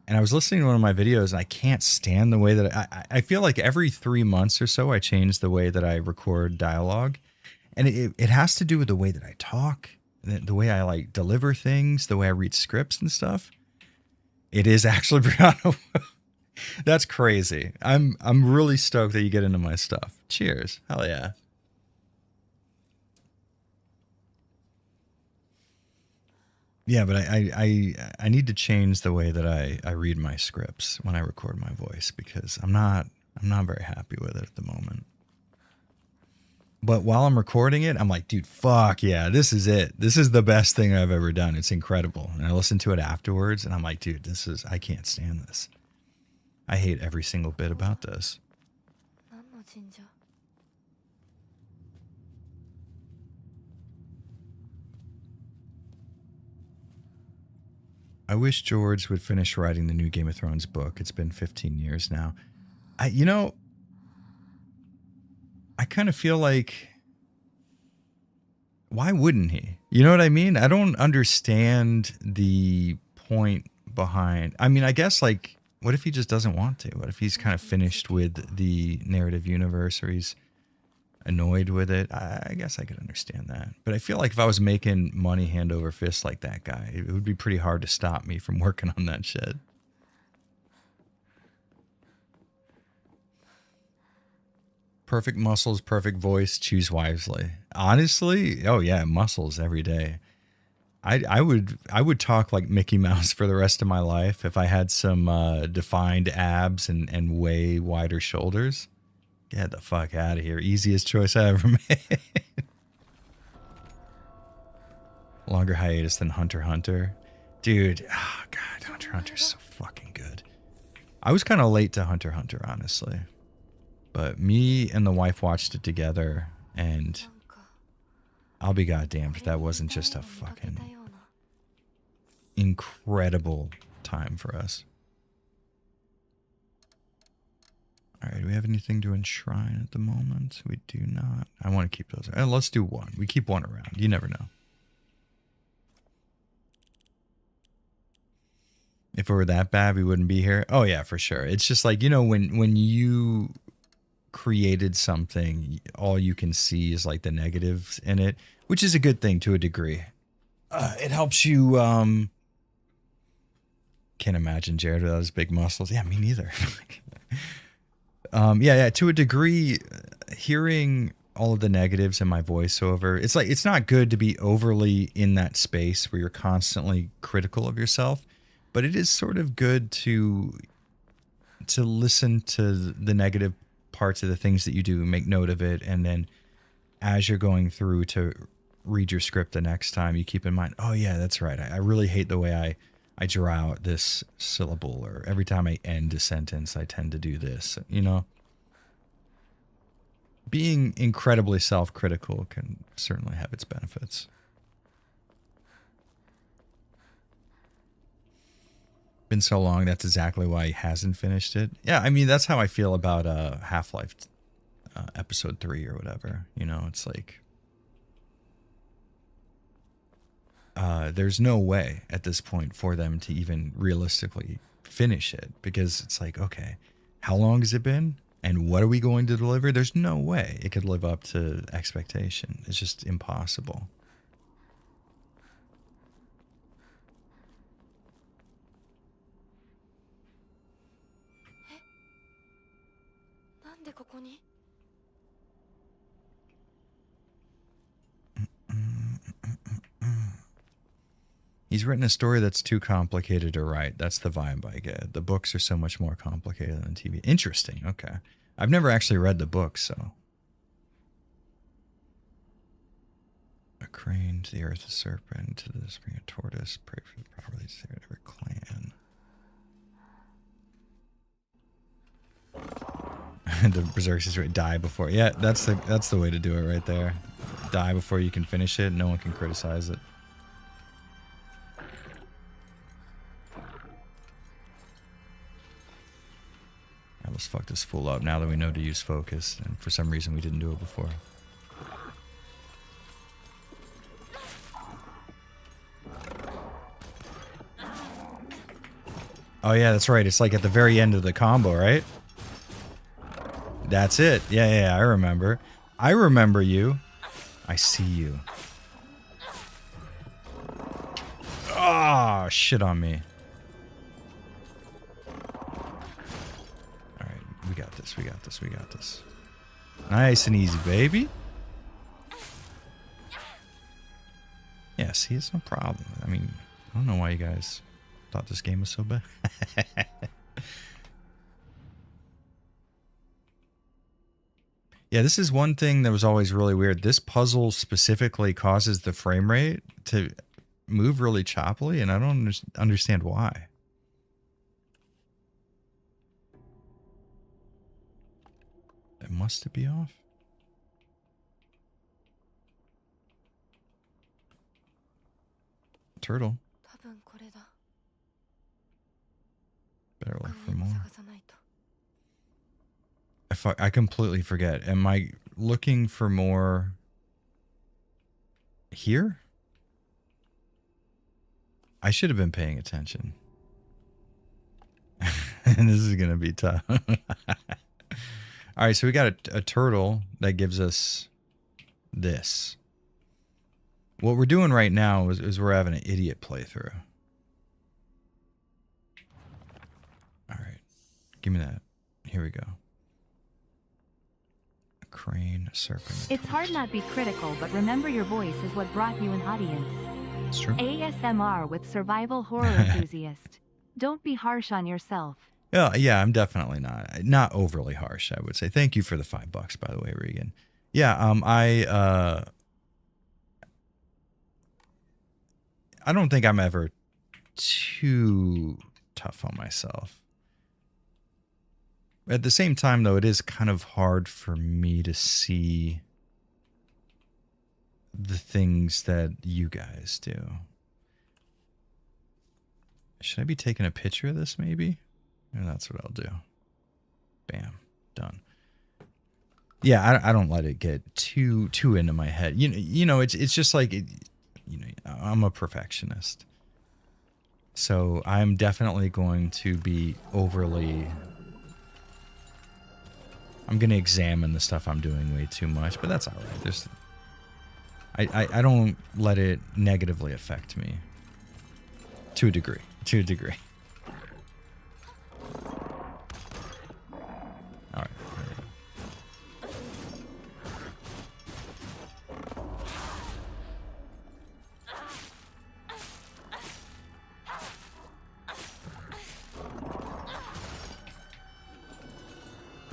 And I was listening to one of my videos, and I can't stand the way that I feel like every 3 months or so I change the way that I record dialogue. And it has to do with the way that I talk, the way I like deliver things, the way I read scripts and stuff. It is actually Brianna. That's crazy. I'm really stoked that you get into my stuff. Cheers. Hell yeah. Yeah, but I need to change the way that I read my scripts when I record my voice, because I'm not very happy with it at the moment. But while I'm recording it, I'm like, dude, fuck yeah, this is it. This is the best thing I've ever done. It's incredible. And I listen to it afterwards, and I'm like, dude, I can't stand this. I hate every single bit about this. I wish George would finish writing the new Game of Thrones book. It's been 15 years now. I kind of feel like, why wouldn't he? You know what I mean? I don't understand the point behind. I mean, I guess, like, what if he just doesn't want to? What if he's kind of finished with the narrative universe, or he's annoyed with it? I guess I could understand that. But I feel like if I was making money hand over fist like that guy, it would be pretty hard to stop me from working on that shit. Perfect muscles, perfect voice, choose wisely. Honestly, oh yeah, muscles every day. I would talk like Mickey Mouse for the rest of my life if I had some defined abs and way wider shoulders. Get the fuck out of here. Easiest choice I ever made. Longer hiatus than Hunter x Hunter. Dude, oh God, Hunter x Hunter's so fucking good. I was kind of late to Hunter x Hunter, honestly. But me and the wife watched it together, and I'll be goddamned if that wasn't just a fucking incredible time for us. All right, do we have anything to enshrine at the moment? We do not. I want to keep those. Let's do one. We keep one around. You never know. If it were that bad, we wouldn't be here. Oh yeah, for sure. It's just like, when you created something, all you can see is like the negatives in it, which is a good thing to a degree. It helps you. Can't imagine Jared without his big muscles. Yeah, me neither. Yeah, to a degree, hearing all of the negatives in my voiceover, it's like, it's not good to be overly in that space where you're constantly critical of yourself, but it is sort of good to listen to the negative parts of the things that you do, make note of it, and then as you're going through to read your script the next time, you keep in mind, oh yeah, that's right, I really hate the way I draw out this syllable, or every time I end a sentence I tend to do this. Being incredibly self-critical can certainly have its benefits. Been so long, that's exactly why he hasn't finished it. Yeah, I mean, that's how I feel about Half-Life episode 3 or whatever. It's like, there's no way at this point for them to even realistically finish it, because it's like, okay, how long has it been? And what are we going to deliver? There's no way it could live up to expectation. It's just impossible. He's written a story that's too complicated to write. That's the vibe I get. The books are so much more complicated than TV. Interesting. Okay. I've never actually read the book, so. A crane, to the earth a serpent, to the spring a tortoise, pray for the properly to every clan. The Berserk says, die before. Yeah, that's the way to do it right there. Die before you can finish it. No one can criticize it. Alright, let's fuck this fool up now that we know to use focus, and for some reason we didn't do it before. Oh yeah, that's right. It's like at the very end of the combo, right? That's it. Yeah, I remember. I remember you. I see you. Oh, shit on me. Alright, we got this, we got this, we got this. Nice and easy, baby. Yeah, see, it's no problem. I mean, I don't know why you guys thought this game was so bad. Yeah, this is one thing that was always really weird. This puzzle specifically causes the frame rate to move really choppily, and I don't understand why. It must be off. Turtle. Better look for more. I completely forget. Am I looking for more here? I should have been paying attention. And this is going to be tough. All right, so we got a turtle that gives us this. What we're doing right now is we're having an idiot playthrough. All right, give me that. Here we go. A crane, a serpent. It's hard not be critical, but remember your voice is what brought you an audience. It's true. ASMR with survival horror enthusiast. Don't be harsh on yourself. Yeah, I'm definitely not overly harsh, I would say. Thank you for the $5, by the way, Regan. Yeah, I don't think I'm ever too tough on myself. At the same time, though, it is kind of hard for me to see the things that you guys do. Should I be taking a picture of this, maybe? And that's what I'll do. Bam. Done. Yeah, I don't let it get too into my head. You know, it's just like, I'm a perfectionist. So I'm definitely going to be overly... I'm going to examine the stuff I'm doing way too much, but that's all right. I don't let it negatively affect me. To a degree. All right.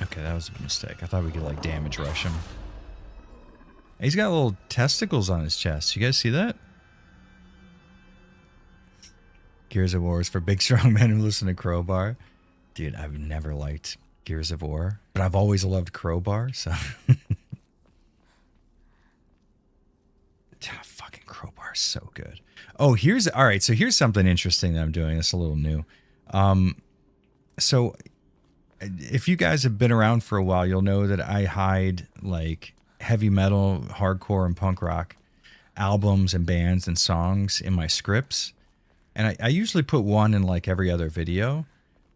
Okay, that was a mistake. I thought we could like damage rush him. He's got little testicles on his chest. You guys see that? Gears of War is for big strong men who listen to Crowbar. Dude, I've never liked Gears of War, but I've always loved Crowbar, so... Fucking Crowbar is so good. Oh, alright, so here's something interesting that I'm doing. It's a little new. So, if you guys have been around for a while, you'll know that I hide, like, heavy metal, hardcore, and punk rock albums and bands and songs in my scripts. And I usually put one in like every other video,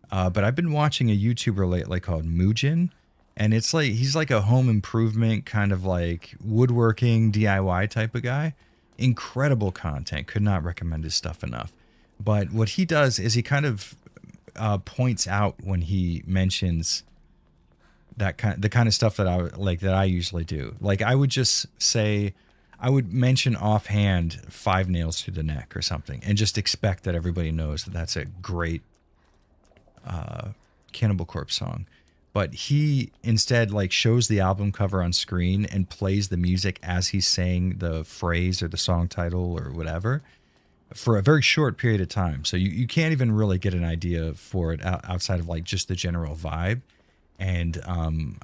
but I've been watching a YouTuber lately called Muujin, and it's like he's like a home improvement kind of like woodworking DIY type of guy. Incredible content. Could not recommend his stuff enough. But what he does is he kind of points out when he mentions the kind of stuff that I usually do. Like I would just say. I would mention offhand 5 Nails Through the Neck or something and just expect that everybody knows that that's a great Cannibal Corpse song. But he instead like shows the album cover on screen and plays the music as he's saying the phrase or the song title or whatever for a very short period of time. So you can't even really get an idea for it outside of like just the general vibe. And I'm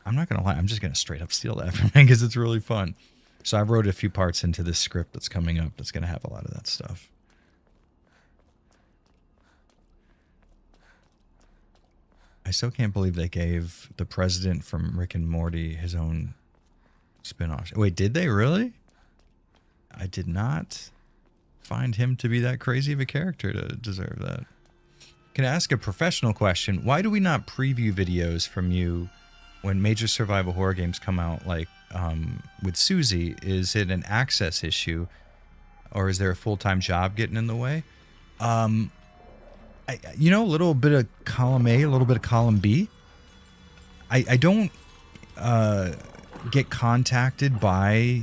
not going to lie, I'm just going to straight up steal that from him because it's really fun. So I wrote a few parts into this script that's coming up that's going to have a lot of that stuff. I still can't believe they gave the president from Rick and Morty his own spin-off. Wait, did they really? I did not find him to be that crazy of a character to deserve that. Can I ask a professional question? Why do we not preview videos from you when major survival horror games come out, like with Susie? Is it an access issue, or is there a full-time job getting in the way? You know, a little bit of column A, a little bit of column B. I don't get contacted by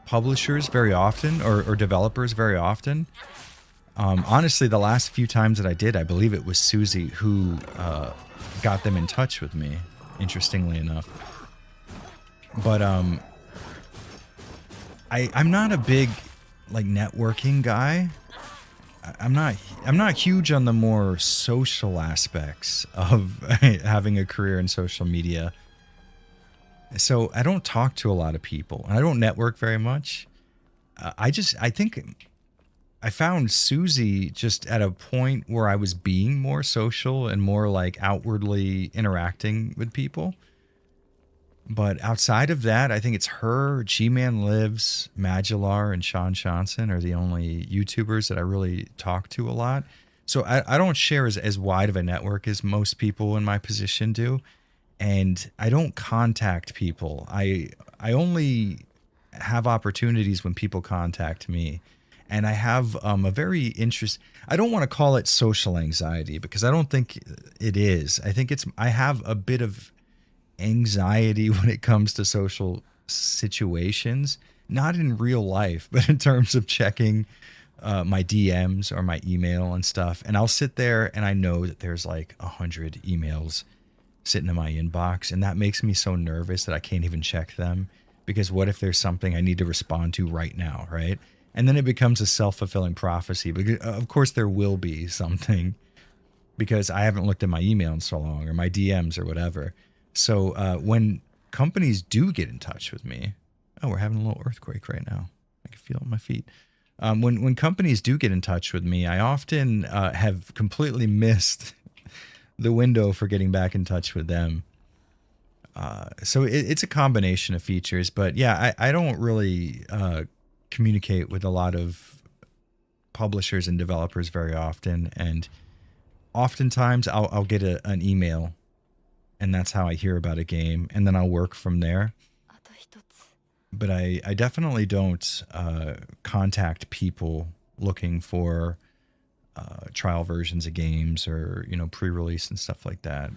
publishers very often, or developers very often. Honestly, the last few times that I did, I believe it was Susie who got them in touch with me, interestingly enough. But I'm not a big like networking guy. I'm not huge on the more social aspects of having a career in social media. So I don't talk to a lot of people, and I don't network very much. I think I found Susie just at a point where I was being more social and more like outwardly interacting with people. But outside of that, I think it's her, G-Man Lives, Madular, and Sean Johnson are the only YouTubers that I really talk to a lot. So I don't share as wide of a network as most people in my position do. And I don't contact people. I only have opportunities when people contact me. And I have a very I don't want to call it social anxiety, because I don't think it is. I think I have a bit of anxiety when it comes to social situations, not in real life, but in terms of checking my DMs or my email and stuff. And I'll sit there and I know that there's like 100 emails sitting in my inbox, and that makes me so nervous that I can't even check them, because what if there's something I need to respond to right now, right? And then it becomes a self-fulfilling prophecy, because of course there will be something, because I haven't looked at my email in so long, or my DMs or whatever. So when companies do get in touch with me, oh, we're having a little earthquake right now. I can feel it on my feet. When companies do get in touch with me, I often have completely missed the window for getting back in touch with them. So it's a combination of features, but yeah, I don't really communicate with a lot of publishers and developers very often, and oftentimes I'll get an email, and that's how I hear about a game, and then I'll work from there. But I definitely don't contact people looking for trial versions of games, or pre-release and stuff like that.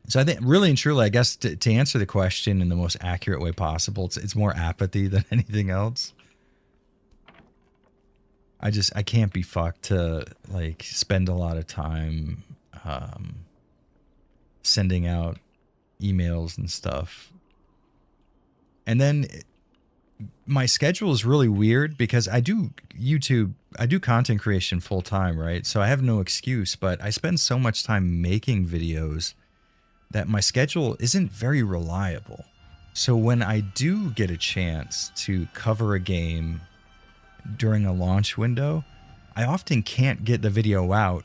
So I think really and truly, I guess to answer the question in the most accurate way possible, it's more apathy than anything else. I can't be fucked to like spend a lot of time sending out emails and stuff. And then my schedule is really weird, because I do content creation full time, right? So I have no excuse, but I spend so much time making videos that my schedule isn't very reliable. So when I do get a chance to cover a game during a launch window, I often can't get the video out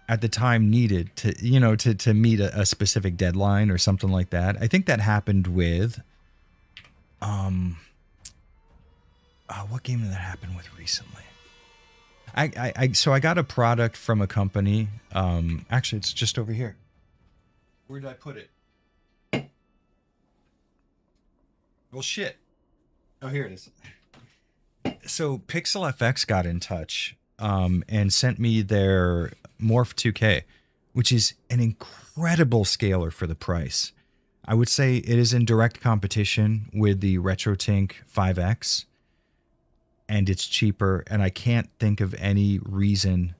at the time needed to meet a specific deadline or something like that. I think that happened with what game did that happen with recently? So I got a product from a company. Actually, it's just over here. Where did I put it? Well, shit. Oh, here it is. So PixelFX got in touch and sent me their Morph 2K, which is an incredible scaler for the price. I would say it is in direct competition with the RetroTink 5X, and it's cheaper, and I can't think of any reason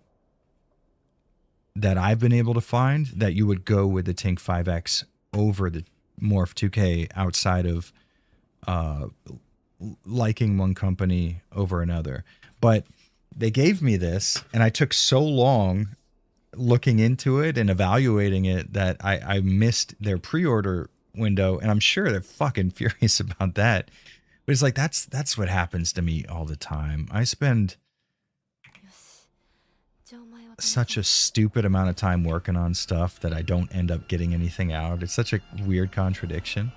that I've been able to find that you would go with the Tink 5X over the Morph 2K outside of liking one company over another. But they gave me this, and I took so long looking into it and evaluating it that I missed their pre-order window, and I'm sure they're fucking furious about that. But it's like that's what happens to me all the time. I spend such a stupid amount of time working on stuff that I don't end up getting anything out. It's such a weird contradiction.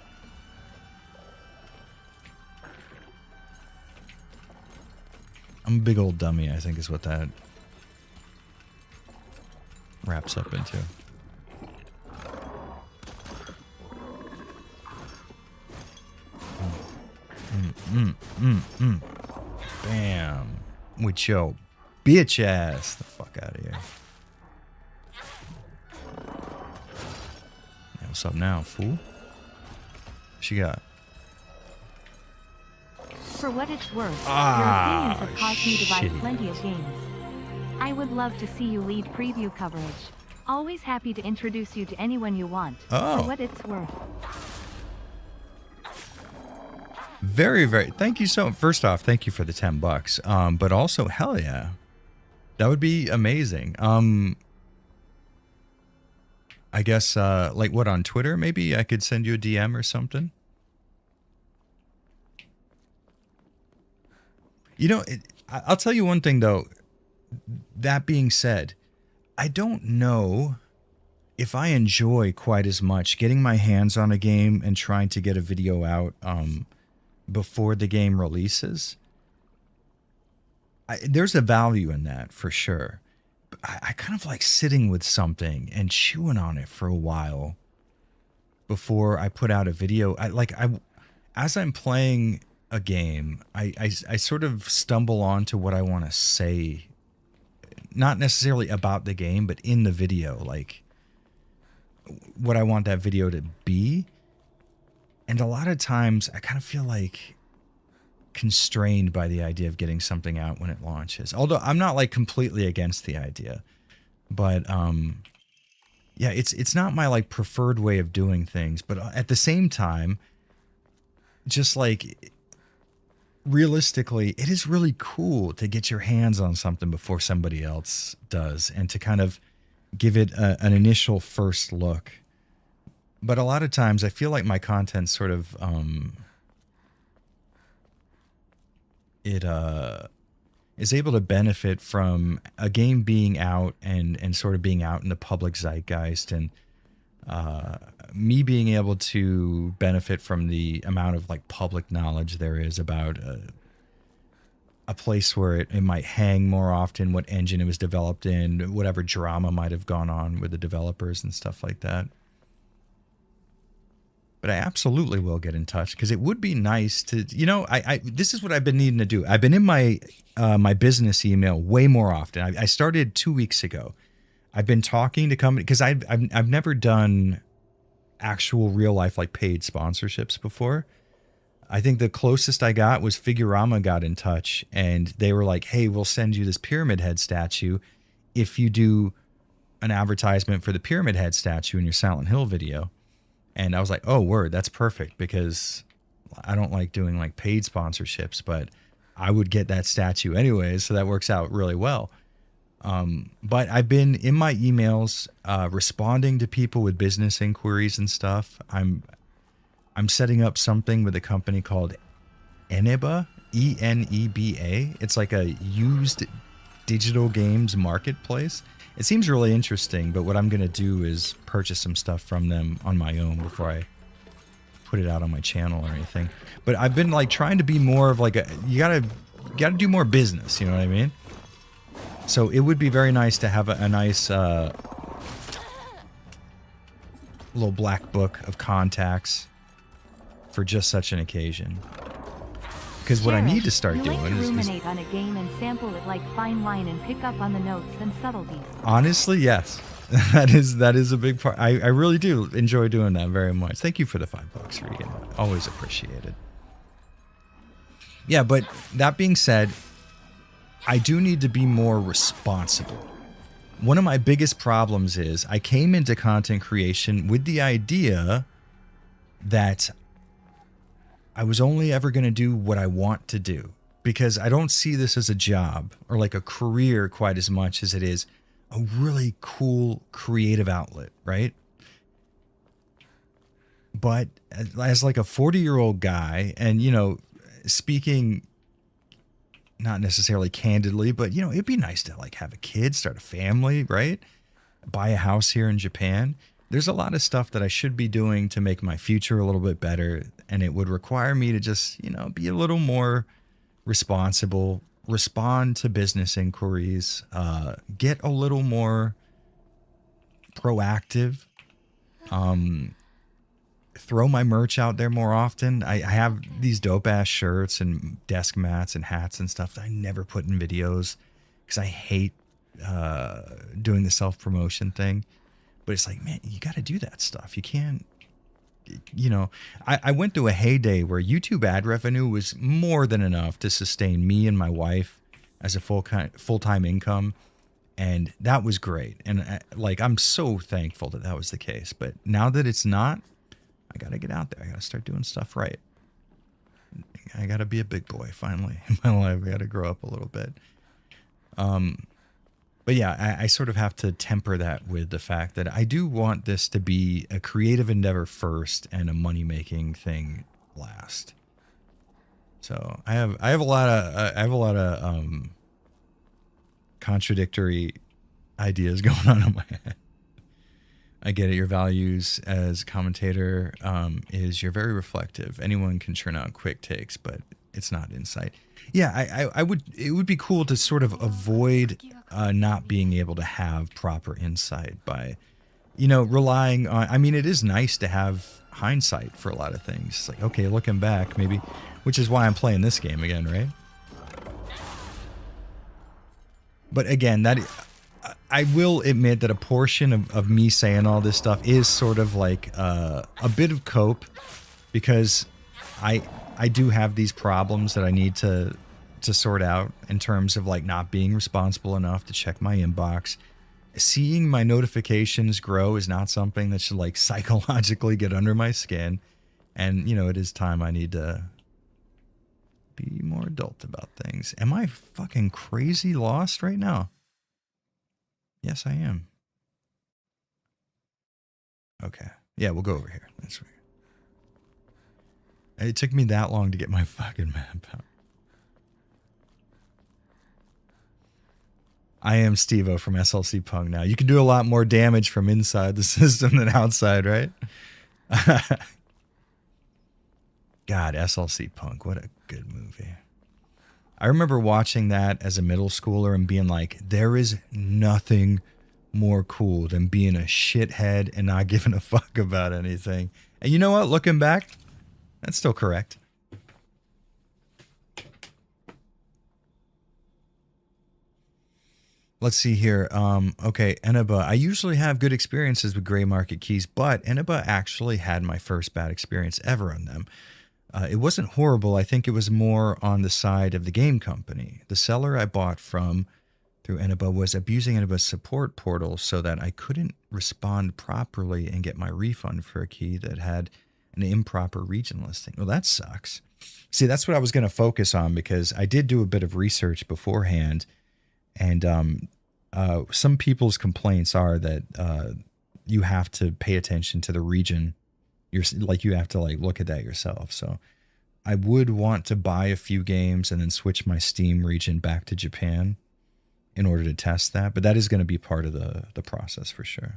I'm a big old dummy, I think is what that wraps up into. Bam. With your bitch ass. The fuck out of here. Yeah, what's up now, fool? What she got? For what it's worth, your opinions have caused me to buy plenty of games. I would love to see you lead preview coverage. Always happy to introduce you to anyone you want. For what it's worth. Very, very. Thank you so. First off, thank you for the $10. But also, hell yeah, that would be amazing. I guess like what, on Twitter? Maybe I could send you a DM or something. You know, I'll tell you one thing though. That being said, I don't know if I enjoy quite as much getting my hands on a game and trying to get a video out before the game releases. There's a value in that for sure. But I kind of like sitting with something and chewing on it for a while before I put out a video. As I'm playing a game, I sort of stumble onto what I want to say, not necessarily about the game, but in the video, like what I want that video to be. And a lot of times I kind of feel like constrained by the idea of getting something out when it launches. Although I'm not like completely against the idea, but yeah, it's not my like preferred way of doing things. But at the same time, just like realistically, it is really cool to get your hands on something before somebody else does and to kind of give it an initial first look. But a lot of times I feel like my content sort of, is able to benefit from a game being out and sort of being out in the public zeitgeist, and me being able to benefit from the amount of like public knowledge there is about a place where it might hang more often, what engine it was developed in, whatever drama might have gone on with the developers and stuff like that. But I absolutely will get in touch because it would be nice to, you know, I this is what I've been needing to do. I've been in my my business email way more often. I started 2 weeks ago. I've been talking to companies because I've never done actual real life like paid sponsorships before. I think the closest I got was Figurama got in touch and they were like, "Hey, we'll send you this Pyramid Head statue if you do an advertisement for the Pyramid Head statue in your Silent Hill video." And I was like, oh, word, that's perfect because I don't like doing like paid sponsorships, but I would get that statue anyways. So that works out really well. But I've been in my emails responding to people with business inquiries and stuff. I'm setting up something with a company called Eneba, E-N-E-B-A. It's like a used digital games marketplace. It seems really interesting, but what I'm going to do is purchase some stuff from them on my own before I put it out on my channel or anything. But I've been like trying to be more of like you gotta do more business, you know what I mean? So it would be very nice to have a nice little black book of contacts for just such an occasion. Because what I need to start doing is ruminate on a game and sample it like fine wine and pick up on the notes and subtleties. Honestly, yes. That is a big part. I really do enjoy doing that very much. Thank you for the $5, Regan. Always appreciated. Yeah, but that being said, I do need to be more responsible. One of my biggest problems is I came into content creation with the idea that I was only ever going to do what I want to do because I don't see this as a job or like a career quite as much as it is a really cool creative outlet, right? But as like a 40-year-old guy, and, you know, speaking not necessarily candidly, but, you know, it'd be nice to like have a kid, start a family, right? Buy a house here in Japan. There's a lot of stuff that I should be doing to make my future a little bit better. And it would require me to just, you know, be a little more responsible, respond to business inquiries, get a little more proactive, throw my merch out there more often. I have these dope ass shirts and desk mats and hats and stuff that I never put in videos because I hate doing the self-promotion thing. But it's like, man, you got to do that stuff. You can't, you know, I went through a heyday where YouTube ad revenue was more than enough to sustain me and my wife as a full-time income. And that was great. And like, I'm so thankful that that was the case. But now that it's not, I got to get out there. I got to start doing stuff right. I got to be a big boy finally in my life. I got to grow up a little bit. But yeah, I sort of have to temper that with the fact that I do want this to be a creative endeavor first and a money-making thing last. So I have a lot of contradictory ideas going on in my head. I get it. Your values as a commentator is you're very reflective. Anyone can churn out quick takes, but it's not insight. Yeah, I would. It would be cool to sort of avoid not being able to have proper insight by, you know, relying on. I mean, it is nice to have hindsight for a lot of things. It's like, okay, looking back, maybe, which is why I'm playing this game again, right? But again, that. I will admit that a portion of me saying all this stuff is sort of like a bit of cope, because I do have these problems that I need to sort out in terms of like not being responsible enough to check my inbox. Seeing my notifications grow is not something that should like psychologically get under my skin. And, you know, it is time I need to be more adult about things. Am I fucking crazy lost right now? Yes, I am. Okay. Yeah, we'll go over here. That's right. It took me that long to get my fucking map out. I am Steve-O from SLC Punk now. You can do a lot more damage from inside the system than outside, right? God, SLC Punk, what a good movie. I remember watching that as a middle schooler and being like, there is nothing more cool than being a shithead and not giving a fuck about anything. And you know what? Looking back, that's still correct. Let's see here. Okay, Eniba. I usually have good experiences with gray market keys, but Eniba actually had my first bad experience ever on them. It wasn't horrible. I think it was more on the side of the game company. The seller I bought from through Eniba was abusing Eniba's support portal so that I couldn't respond properly and get my refund for a key that had an improper region listing. Well, that sucks. See, that's what I was going to focus on, because I did do a bit of research beforehand, and some people's complaints are that you have to pay attention to the region. You have to like look at that yourself. So I would want to buy a few games and then switch my Steam region back to Japan in order to test that. But that is going to be part of the process for sure.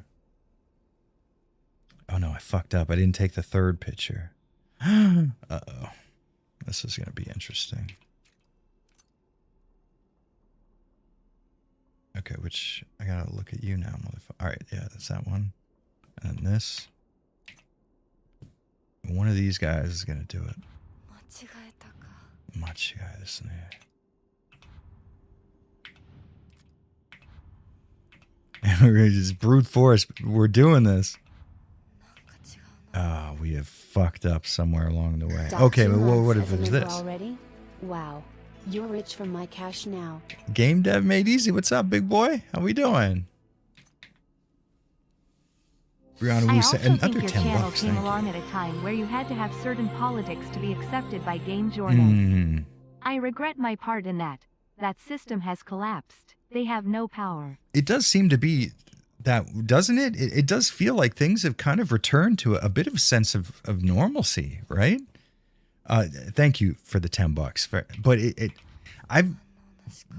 Oh no, I fucked up. I didn't take the third picture. Uh-oh. This is going to be interesting. Okay, which I got to look at you now, motherfucker. All right, yeah, that's that one. And then this. One of these guys is going to do it. Machigai desu ne. And we're going to just brute force. We're doing this. Oh, we have fucked up somewhere along the way. Okay, but what if it was this? Already? Wow, you're rich from my cash now. Game Dev Made Easy. What's up, big boy? How we doing? Brianna, I we also said think another your 10 channel bucks. came along at a time where you had to have certain politics to be accepted by Game Jordan. I regret my part in that. That system has collapsed. They have no power. It does seem to be that, doesn't it? It does feel like things have kind of returned to a bit of a sense of normalcy, right? Thank you for the 10 bucks. But I've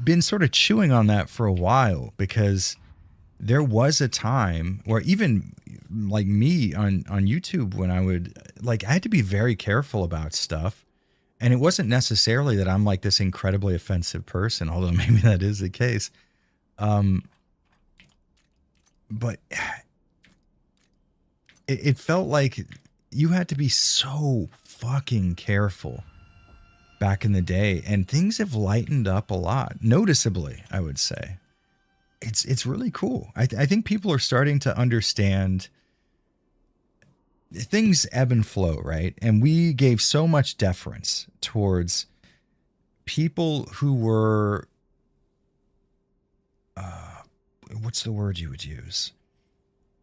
been sort of chewing on that for a while, because there was a time where even like me on YouTube, when I would I had to be very careful about stuff. And it wasn't necessarily that I'm like this incredibly offensive person, although maybe that is the case. But it felt like you had to be so fucking careful back in the day, and things have lightened up a lot, noticeably, I would say. It's really cool. I think people are starting to understand things ebb and flow, right? And we gave so much deference towards people who were, what's the word you would use?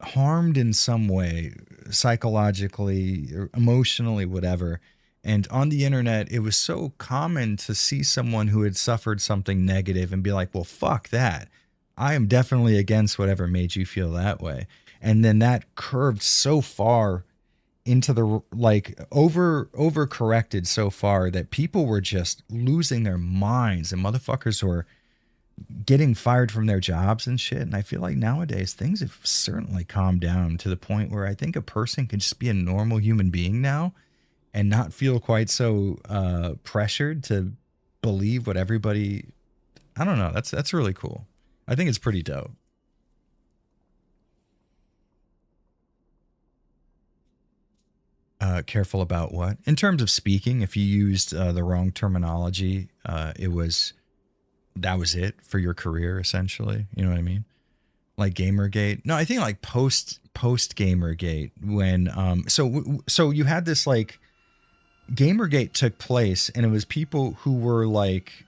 Harmed in some way, psychologically, or emotionally, whatever. And on the internet, it was so common to see someone who had suffered something negative and be like, well, fuck that. I am definitely against whatever made you feel that way. And then that curved so far into the, like, overcorrected so far that people were just losing their minds, and motherfuckers were getting fired from their jobs and shit. And I feel like nowadays things have certainly calmed down to the point where I think a person can just be a normal human being now and not feel quite so pressured to believe what everybody, I don't know. That's really cool. I think it's pretty dope. Careful about what? In terms of speaking, if you used the wrong terminology, that was it for your career, essentially. You know what I mean? Like Gamergate. No, I think like post Gamergate, when so you had this, like, Gamergate took place, and it was people who were like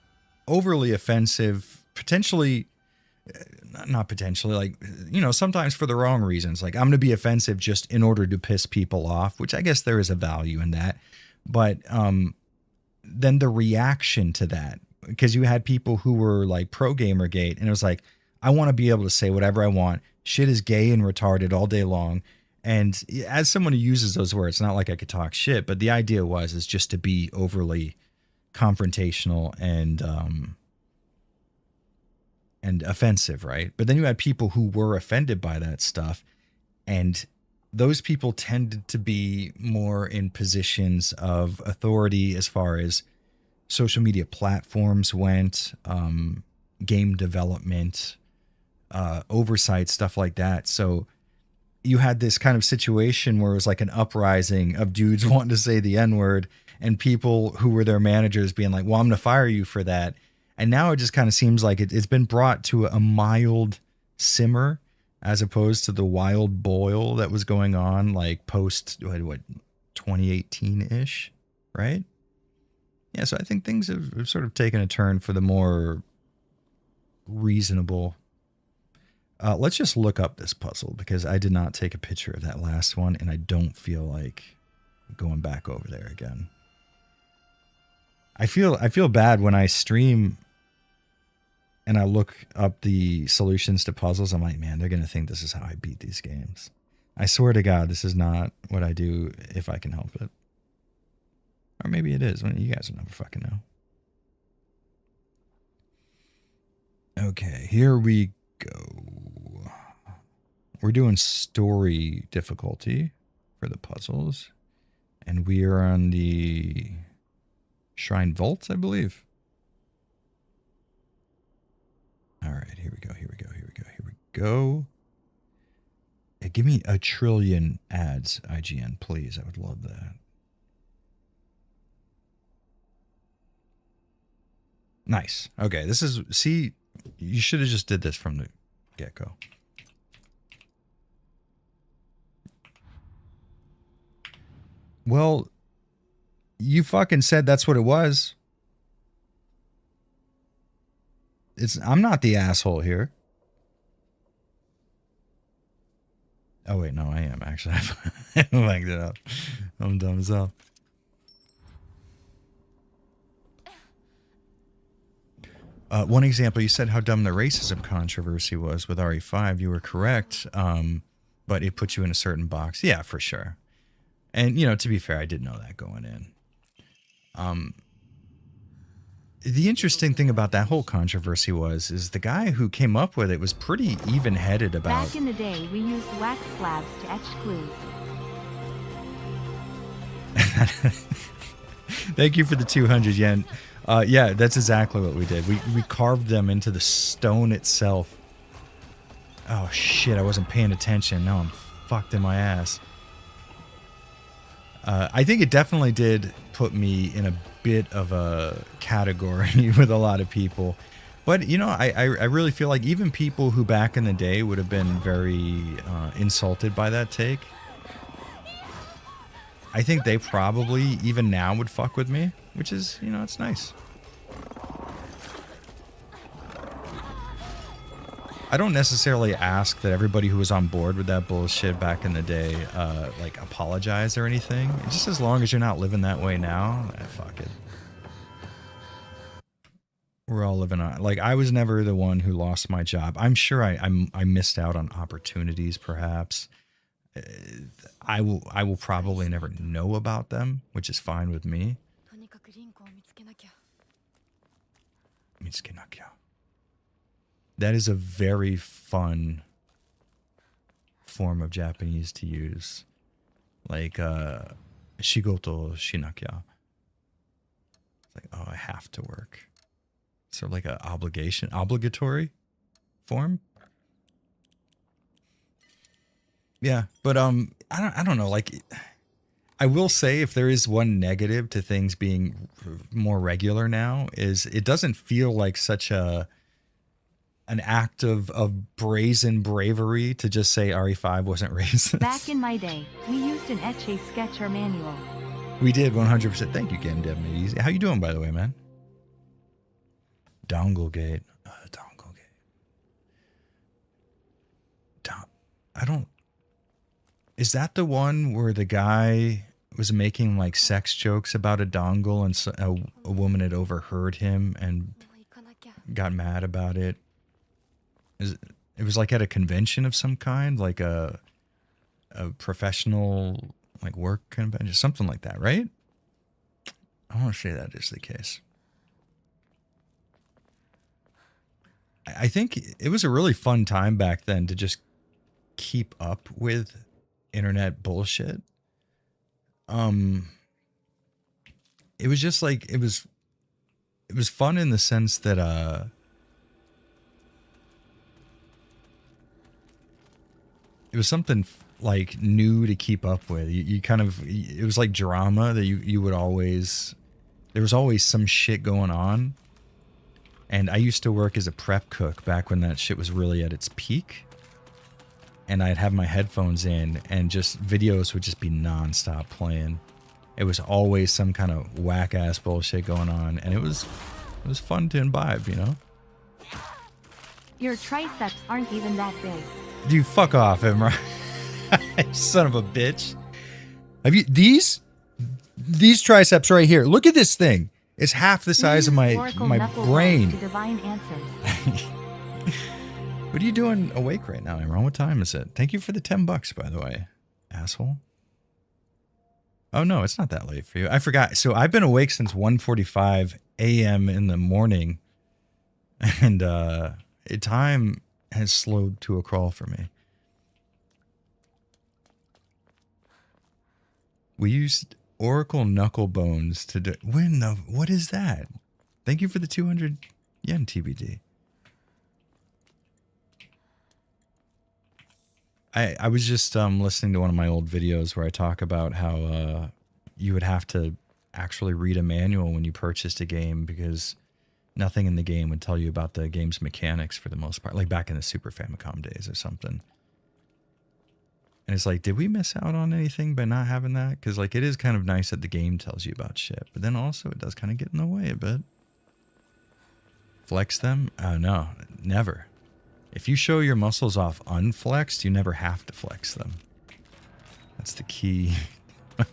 overly offensive, potentially, not potentially, like, you know, sometimes for the wrong reasons. Like, I'm going to be offensive just in order to piss people off, which I guess there is a value in that. But then the reaction to that, because you had people who were like pro Gamergate, and it was like, I want to be able to say whatever I want. Shit is gay and retarded all day long. And as someone who uses those words, not like I could talk shit, but the idea is just to be overly confrontational and offensive, right? But then you had people who were offended by that stuff, and those people tended to be more in positions of authority as far as social media platforms went, game development, oversight, stuff like that. So you had this kind of situation where it was like an uprising of dudes wanting to say the N-word, and people who were their managers being like, well, I'm going to fire you for that. And now it just kind of seems like it's been brought to a mild simmer, as opposed to the wild boil that was going on like post, what 2018-ish, right? Yeah, so I think things have sort of taken a turn for the more reasonable. Let's just look up this puzzle, because I did not take a picture of that last one, and I don't feel like going back over there again. I feel bad when I stream and I look up the solutions to puzzles. I'm like, man, they're going to think this is how I beat these games. I swear to God, this is not what I do if I can help it. Or maybe it is. You guys will never fucking know. Okay, here we go. We're doing story difficulty for the puzzles. And we are on the Shrine Vault, I believe. All right, here we go. Yeah, give me 1 trillion ads, IGN, please. I would love that. Nice. Okay, this is, see, you should have just did this from the get-go. Well, you fucking said that's what it was. I'm not the asshole here. Oh wait, no, I am actually. I lagged it up. I'm dumb as hell. One example, you said how dumb the racism controversy was with RE5. You were correct, but it put you in a certain box. Yeah, for sure. And, you know, to be fair, I did know that going in. The interesting thing about that whole controversy is the guy who came up with it was pretty even-headed about... Back in the day, we used wax slabs to etch clues. Thank you for the 200 yen. Yeah, that's exactly what we did. We carved them into the stone itself. Oh shit, I wasn't paying attention. Now I'm fucked in my ass. I think it definitely did put me in a bit of a category with a lot of people. But, you know, I really feel like even people who back in the day would have been very insulted by that take, I think they probably, even now, would fuck with me, which is, you know, it's nice. I don't necessarily ask that everybody who was on board with that bullshit back in the day, like, apologize or anything. Just as long as you're not living that way now, fuck it. We're all living on, like, I was never the one who lost my job. I'm sure I missed out on opportunities, perhaps. I will probably never know about them, which is fine with me. That is a very fun form of Japanese to use. Like, shigoto shinakya. It's like, oh, I have to work. So like a obligatory form. Yeah, but I don't know. Like, I will say, if there is one negative to things being more regular now, is it doesn't feel like such an act of brazen bravery to just say RE5 wasn't racist. Back in my day, we used an Etche sketcher manual. We did 100%. Thank you, Game Dev Made Easy. How you doing, by the way, man? Donglegate. Donglegate. I don't... Is that the one where the guy was making like sex jokes about a dongle and a woman had overheard him and got mad about it? It was like at a convention of some kind, like a professional like work convention, something like that, right? I want to say that is the case. I think it was a really fun time back then to just keep up with internet bullshit. It was just like it was fun in the sense that it was something like new to keep up with. You kind of, it was like drama that you would always, there was always some shit going on. And I used to work as a prep cook back when that shit was really at its peak. And I'd have my headphones in and just videos would just be nonstop playing. It was always some kind of whack ass bullshit going on. And it was fun to imbibe, you know? Your triceps aren't even that big. You fuck off, Imran. Son of a bitch. Have you these triceps right here? Look at this thing. It's half the size of my brain. To divine answers. What are you doing awake right now, Imran? What time is it? Thank you for the $10, by the way, asshole. Oh no, it's not that late for you. I forgot. So I've been awake since 1:45 a.m. in the morning, and time has slowed to a crawl for me. We used Oracle knuckle bones to do. What is that? Thank you for the 200 yen TBD. I was just listening to one of my old videos where I talk about how you would have to actually read a manual when you purchased a game because nothing in the game would tell you about the game's mechanics for the most part, like back in the Super Famicom days or something. And it's like, did we miss out on anything by not having that? Because like, it is kind of nice that the game tells you about shit, but then also it does kind of get in the way a bit. Flex them? Oh no, never. If you show your muscles off unflexed, you never have to flex them. That's the key. I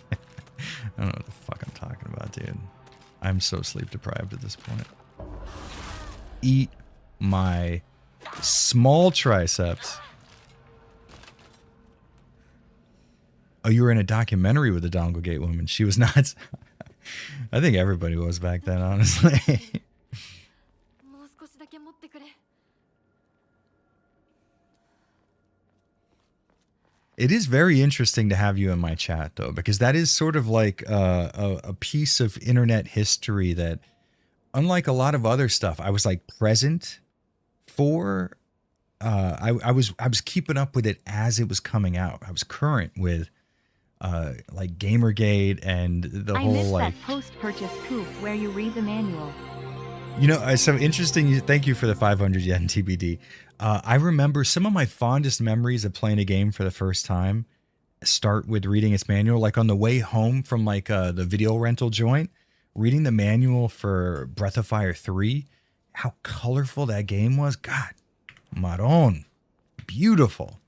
don't know what the fuck I'm talking about, dude. I'm so sleep deprived at this point. Eat my small triceps. Oh, you were in a documentary with the Donglegate woman. She was nuts. I think everybody was back then, honestly. It is very interesting to have you in my chat, though, because that is sort of like a piece of internet history that, unlike a lot of other stuff, I was like present for. I was keeping up with it as it was coming out. I was current with like Gamergate and the I whole missed like that post-purchase coup where you read the manual. You know, so interesting. Thank you for the 500 yen TBD. I remember some of my fondest memories of playing a game for the first time start with reading its manual. Like on the way home from like the video rental joint, reading the manual for Breath of Fire 3, how colorful that game was. God, Maron, beautiful.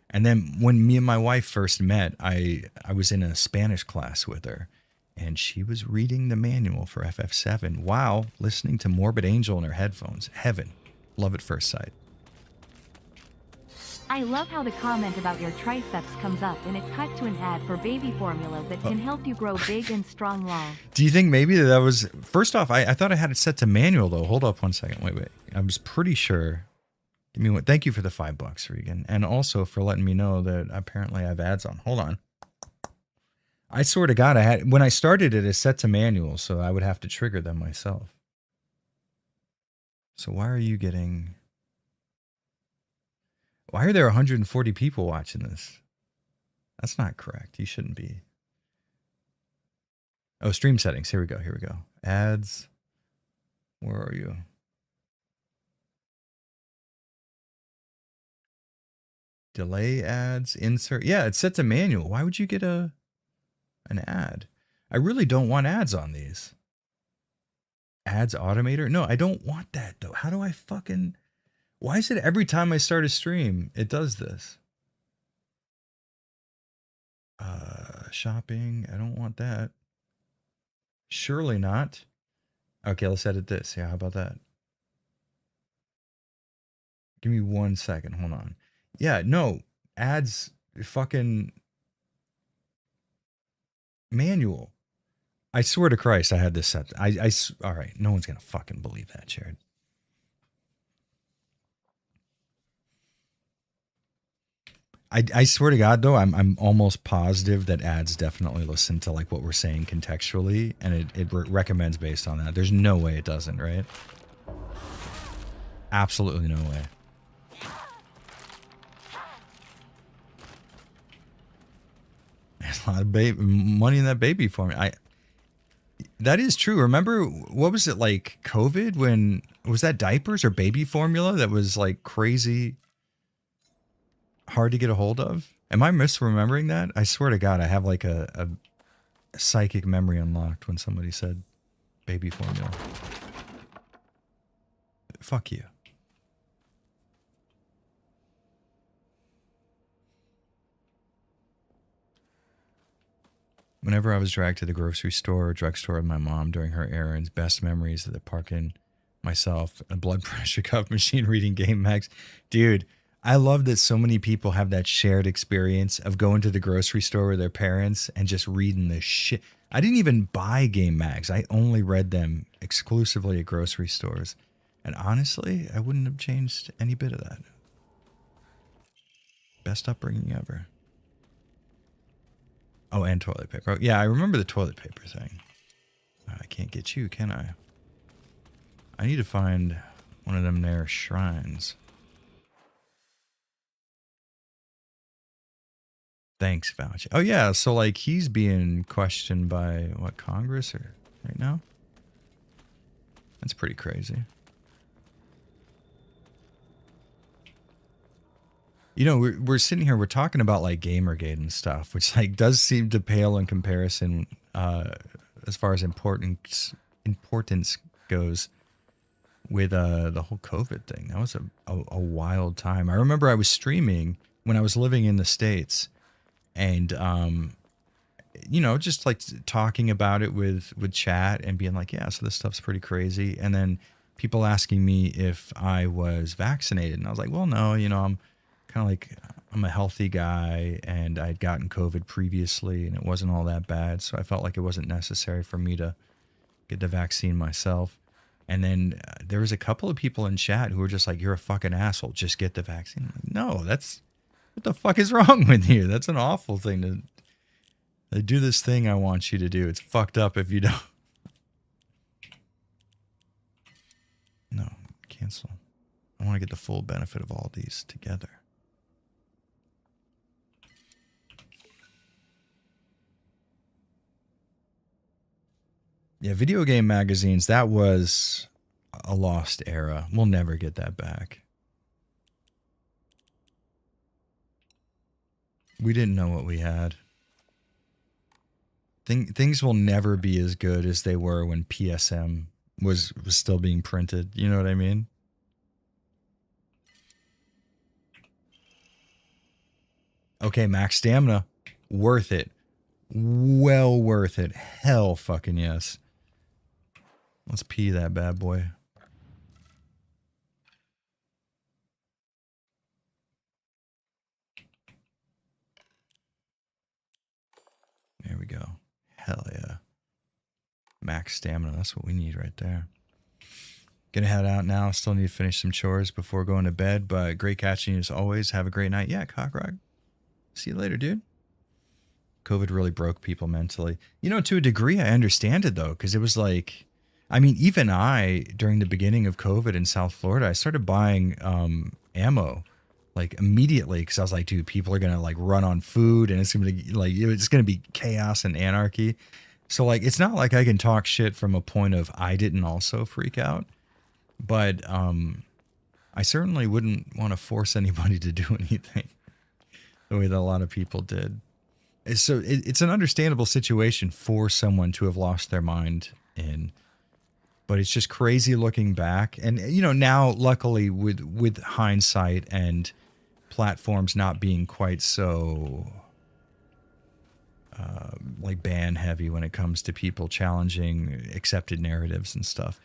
And then when me and my wife first met, I was in a Spanish class with her, and she was reading the manual for FF7 while listening to Morbid Angel in her headphones. Heaven. Love at first sight. I love how the comment about your triceps comes up and it cut to an ad for baby formula that can help you grow big and strong long. Do you think maybe that was... First off, I thought I had it set to manual, though. Hold up 1 second. Wait. I was pretty sure... Give me one. Thank you for the $5, Regan. And also for letting me know that apparently I have ads on. Hold on. I swear to God, I had... When I started it set to manual, so I would have to trigger them myself. So why are you getting... Why are there 140 people watching this? That's not correct. You shouldn't be. Oh, stream settings. Here we go. Ads. Where are you? Delay ads. Insert. Yeah, it's set to manual. Why would you get an ad? I really don't want ads on these. Ads automator? No, I don't want that, though. How do I fucking... Why is it every time I start a stream, it does this? Shopping. I don't want that. Surely not. Okay, let's edit this. Yeah, how about that? Give me 1 second. Hold on. Yeah, no. Ads fucking manual. I swear to Christ, I had this set. All right, no one's going to fucking believe that, Jared. I swear to God, though, I'm almost positive that ads definitely listen to like what we're saying contextually, and it recommends based on that. There's no way it doesn't, right? Absolutely no way. There's a lot of money in that baby formula. That is true. Remember, what was it like COVID when, was that diapers or baby formula that was like crazy hard to get a hold of? Am I misremembering that? I swear to God, I have like a psychic memory unlocked when somebody said baby formula. Fuck you. Whenever I was dragged to the grocery store or drugstore with my mom during her errands, best memories of the parking myself, a blood pressure cuff machine, reading game mags. Dude, I love that so many people have that shared experience of going to the grocery store with their parents and just reading the shit. I didn't even buy game mags. I only read them exclusively at grocery stores. And honestly, I wouldn't have changed any bit of that. Best upbringing ever. Oh, and toilet paper. Oh, yeah, I remember the toilet paper thing. I can't get you, can I? I need to find one of them there shrines. Thanks, Fauci. Oh, yeah, so, like, he's being questioned by, what, Congress or right now? That's pretty crazy. You know, we're sitting here, we're talking about, like, Gamergate and stuff, which, like, does seem to pale in comparison as far as importance goes with the whole COVID thing. That was a wild time. I remember I was streaming when I was living in the States, and you know, just like talking about it with chat and being like, yeah, so this stuff's pretty crazy. And then people asking me if I was vaccinated, and I was like, well, no, you know, I'm kind of like, I'm a healthy guy, and I'd gotten COVID previously, and it wasn't all that bad, so I felt like it wasn't necessary for me to get the vaccine myself. And then there was a couple of people in chat who were just like, you're a fucking asshole, just get the vaccine. I'm like, no, What the fuck is wrong with you? That's an awful thing to... They do this thing I want you to do. It's fucked up if you don't. No, cancel. I want to get the full benefit of all these together. Yeah, video game magazines, that was a lost era. We'll never get that back. We didn't know what we had. Things will never be as good as they were when PSM was still being printed. You know what I mean? Okay, max stamina. Worth it. Well worth it. Hell fucking yes. Let's pee that bad boy. There we go. Hell yeah. Max stamina. That's what we need right there. Gonna head out now. Still need to finish some chores before going to bed. But great catching you as always. Have a great night. Yeah, Cockrock. See you later, dude. COVID really broke people mentally. You know, to a degree, I understand it, though, because it was like... I mean, even I, during the beginning of COVID in South Florida, I started buying ammo like immediately because I was like, dude, people are gonna like run on food and it's gonna be chaos and anarchy. So like, it's not like I can talk shit from a point of I didn't also freak out, but I certainly wouldn't want to force anybody to do anything the way that a lot of people did. So it's an understandable situation for someone to have lost their mind in. But it's just crazy looking back. And, you know, now, luckily, with hindsight and platforms not being quite so, like, ban heavy when it comes to people challenging accepted narratives and stuff,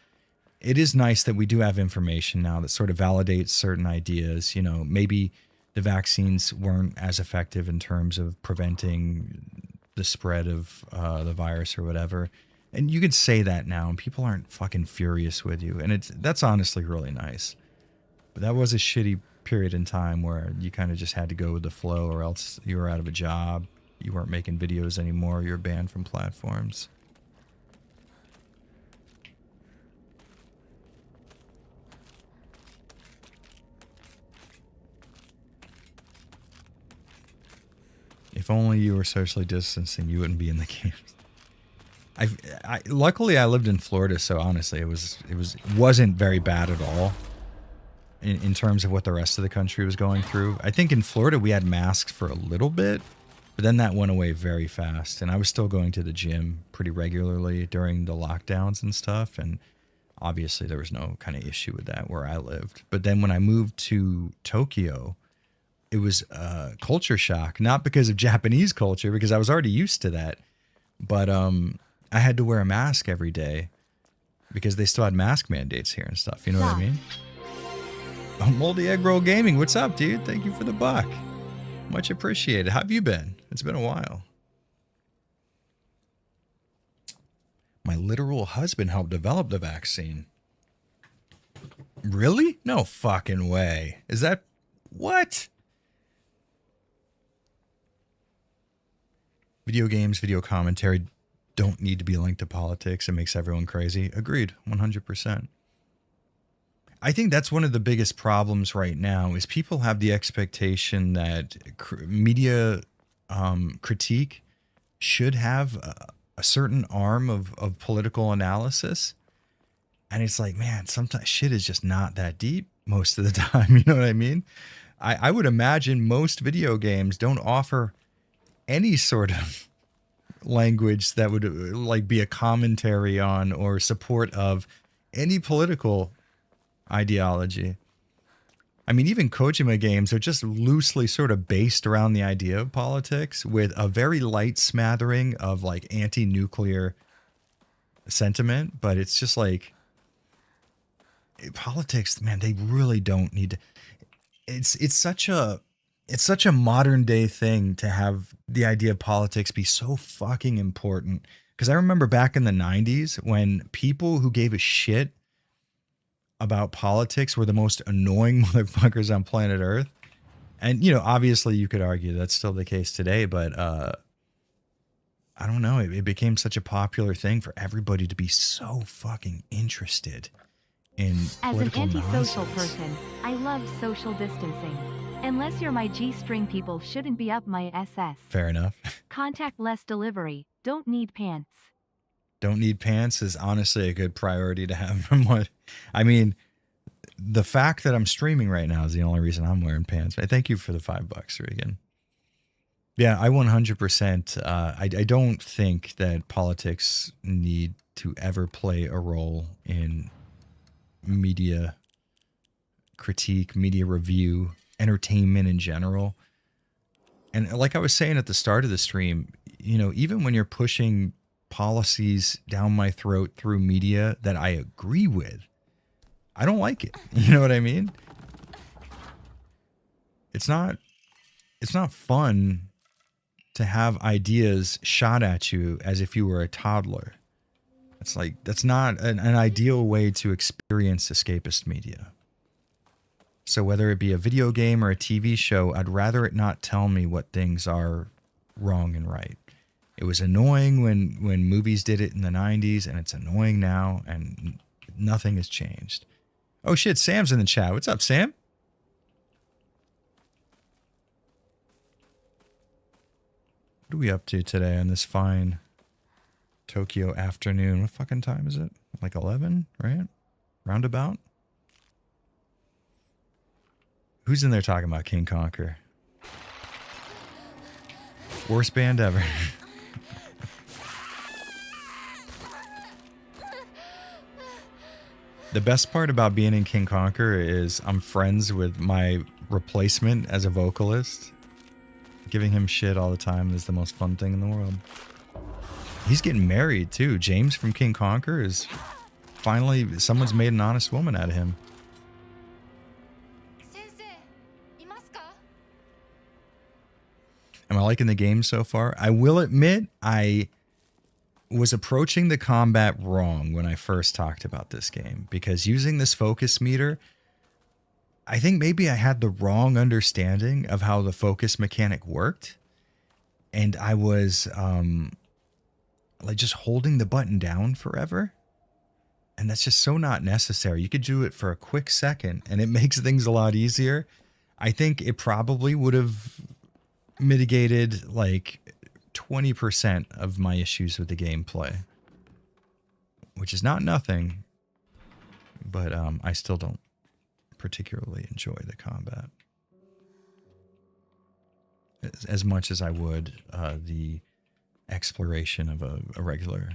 it is nice that we do have information now that sort of validates certain ideas. You know, maybe the vaccines weren't as effective in terms of preventing the spread of the virus or whatever. And you can say that now, and people aren't fucking furious with you. And that's honestly really nice. But that was a shitty period in time where you kind of just had to go with the flow, or else you were out of a job. You weren't making videos anymore. You're banned from platforms. If only you were socially distancing, you wouldn't be in the games. Luckily I lived in Florida, so honestly it wasn't very bad at all in terms of what the rest of the country was going through. I think in Florida we had masks for a little bit, but then that went away very fast, and I was still going to the gym pretty regularly during the lockdowns and stuff, and obviously there was no kind of issue with that where I lived. But then when I moved to Tokyo, it was a culture shock, not because of Japanese culture, because I was already used to that, but I had to wear a mask every day because they still had mask mandates here and stuff. You know what I mean? Oh, Moldy Egg Roll Gaming. What's up, dude? Thank you for the buck. Much appreciated. How have you been? It's been a while. My literal husband helped develop the vaccine. Really? No fucking way. Is that... What? Video games, video commentary don't need to be linked to politics. It makes everyone crazy. Agreed, 100%. I think that's one of the biggest problems right now is people have the expectation that media critique should have a certain arm of political analysis. And it's like, man, sometimes shit is just not that deep most of the time. You know what I mean? I would imagine most video games don't offer any sort of language that would like be a commentary on or support of any political ideology. I mean, even Kojima games are just loosely sort of based around the idea of politics with a very light smattering of like anti-nuclear sentiment, but it's just like politics, man, they really don't need to. It's such a modern day thing to have the idea of politics be so fucking important. Because I remember back in the 90s when people who gave a shit about politics were the most annoying motherfuckers on planet Earth. And, you know, obviously you could argue that's still the case today, but I don't know. It became such a popular thing for everybody to be so fucking interested in political nonsense. As an antisocial nonsense. person, I love social distancing. Unless you're my G-string, people shouldn't be up my SS. Fair enough. Contactless delivery. Don't need pants. Don't need pants is honestly a good priority to have from what I mean. The fact that I'm streaming right now is the only reason I'm wearing pants. I thank you for the $5, Regan. Yeah, I 100%. I don't think that politics need to ever play a role in media critique, media review, entertainment in general. And like I was saying at the start of the stream, you know, even when you're pushing policies down my throat through media that I agree with, I don't like it. You know what I mean? It's not fun to have ideas shot at you as if you were a toddler. It's like, that's not an ideal way to experience escapist media. So whether it be a video game or a TV show, I'd rather it not tell me what things are wrong and right. It was annoying when movies did it in the 90s, and it's annoying now, and nothing has changed. Oh shit, Sam's in the chat. What's up, Sam? What are we up to today on this fine Tokyo afternoon? What fucking time is it? Like 11, right? Roundabout? Who's in there talking about King Conquer? Worst band ever. The best part about being in King Conquer is I'm friends with my replacement as a vocalist. Giving him shit all the time is the most fun thing in the world. He's getting married too. James from King Conquer is finally, someone's made an honest woman out of him. Am I liking the game so far? I will admit I was approaching the combat wrong when I first talked about this game, because using this focus meter, I think maybe I had the wrong understanding of how the focus mechanic worked. And I was like just holding the button down forever. And that's just so not necessary. You could do it for a quick second and it makes things a lot easier. I think it probably would have mitigated like 20% of my issues with the gameplay, which is not nothing, but I still don't particularly enjoy the combat as much as I would the exploration of a regular,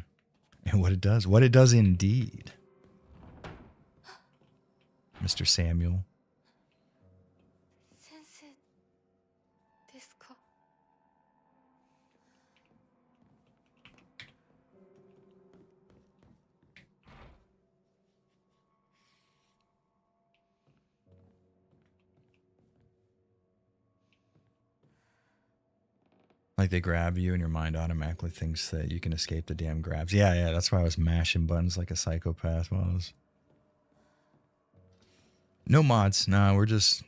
and what it does indeed. Mr. Samuel. Like they grab you and your mind automatically thinks that you can escape the damn grabs. Yeah, that's why I was mashing buttons like a psychopath was. No mods. No, we're just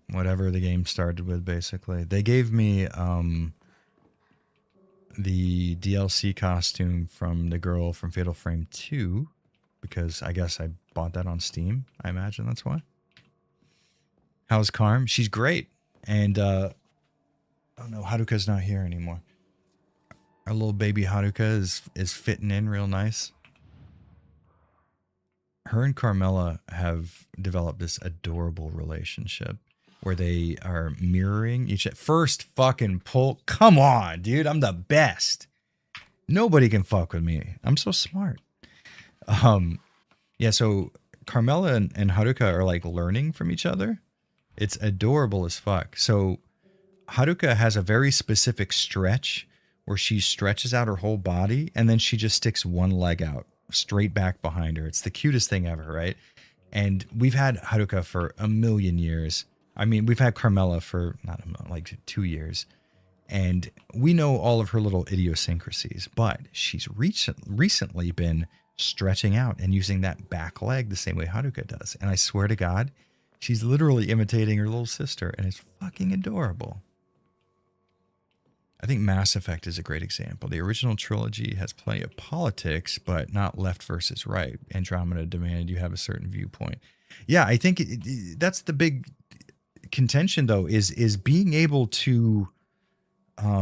whatever the game started with, basically. They gave me the DLC costume from the girl from Fatal Frame 2 because I guess I bought that on Steam. I imagine that's why. How's Karm? She's great. And oh no, Haruka's not here anymore. Our little baby Haruka is fitting in real nice. Her and Carmela have developed this adorable relationship where they are mirroring each other. First fucking pull. Come on, dude. I'm the best. Nobody can fuck with me. I'm so smart. Yeah, so Carmela and Haruka are like learning from each other. It's adorable as fuck. So Haruka has a very specific stretch where she stretches out her whole body and then she just sticks one leg out straight back behind her. It's the cutest thing ever, right? And we've had Haruka for a million years. I mean, we've had Carmela for like 2 years. And we know all of her little idiosyncrasies, but she's recently been stretching out and using that back leg the same way Haruka does. And I swear to God, She's literally imitating her little sister, and it's fucking adorable. I think Mass Effect is a great example. The original trilogy has plenty of politics, but not left versus right. Andromeda demanded you have a certain viewpoint. Yeah, I think that's the big contention, though, is being able to, how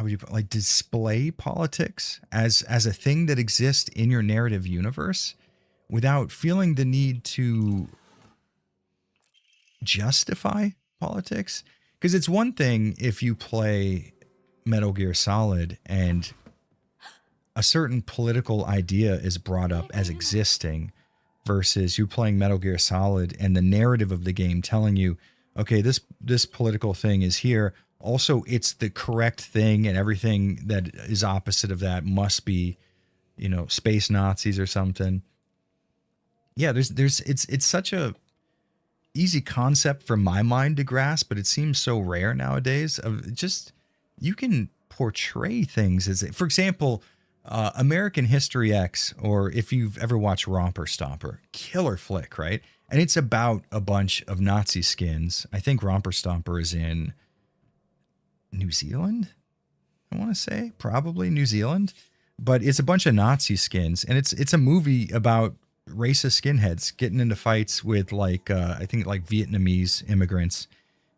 would you like display politics as a thing that exists in your narrative universe without feeling the need to justify politics. Because it's one thing if you play Metal Gear Solid and a certain political idea is brought up as existing versus you playing Metal Gear Solid and the narrative of the game telling you, okay, this political thing is here. Also, it's the correct thing, and everything that is opposite of that must be, space Nazis or something. Yeah, it's such a easy concept for my mind to grasp, but it seems so rare nowadays. Of just you can portray things as, for example, American History X, or if you've ever watched Romper Stomper, killer flick, right? And it's about a bunch of Nazi skins. I think Romper Stomper is in New Zealand, I want to say, probably New Zealand, but it's a bunch of Nazi skins, and it's a movie about racist skinheads getting into fights with I think Vietnamese immigrants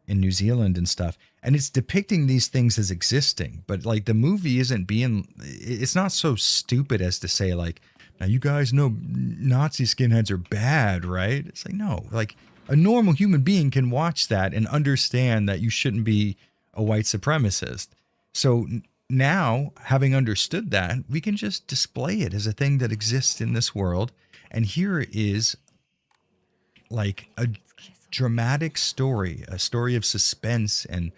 in New Zealand and stuff, and it's depicting these things as existing, but the movie it's not so stupid as to say now you guys know Nazi skinheads are bad, right? It's no, a normal human being can watch that and understand that you shouldn't be a white supremacist. So now, having understood that, we can just display it as a thing that exists in this world. And here is a dramatic story, a story of suspense and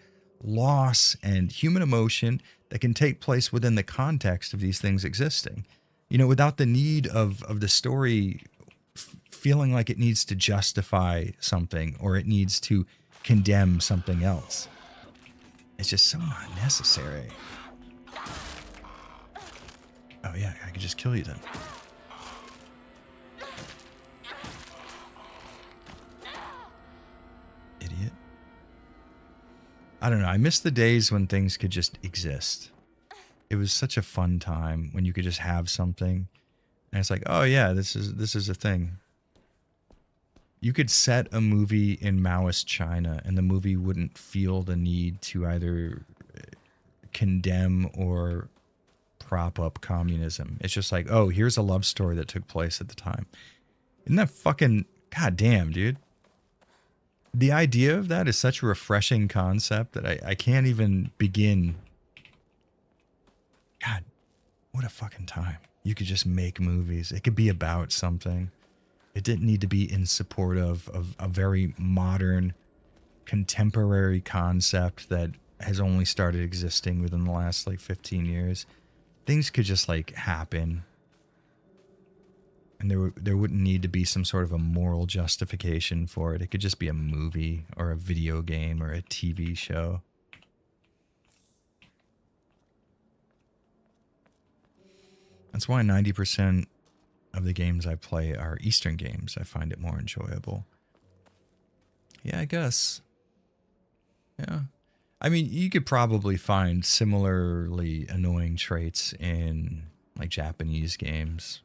loss and human emotion that can take place within the context of these things existing, without the need of the story feeling like it needs to justify something or it needs to condemn something else. It's just so not necessary. Oh yeah, I could just kill you then. Idiot. I don't know. I miss the days when things could just exist. It was such a fun time when you could just have something, and it's oh yeah, this is a thing. You could set a movie in Maoist China, and the movie wouldn't feel the need to either condemn or prop up communism. It's just oh, here's a love story that took place at the time. Isn't that fucking goddamn, dude? The idea of that is such a refreshing concept that I can't even begin. God, what a fucking time. You could just make movies. It could be about something. It didn't need to be in support of a very modern, contemporary concept that has only started existing within the last 15 years. Things could just happen. And there wouldn't need to be some sort of a moral justification for it. It could just be a movie or a video game or a TV show. That's why 90% of the games I play are Eastern games. I find it more enjoyable. Yeah, I guess. Yeah. I mean, you could probably find similarly annoying traits in Japanese games.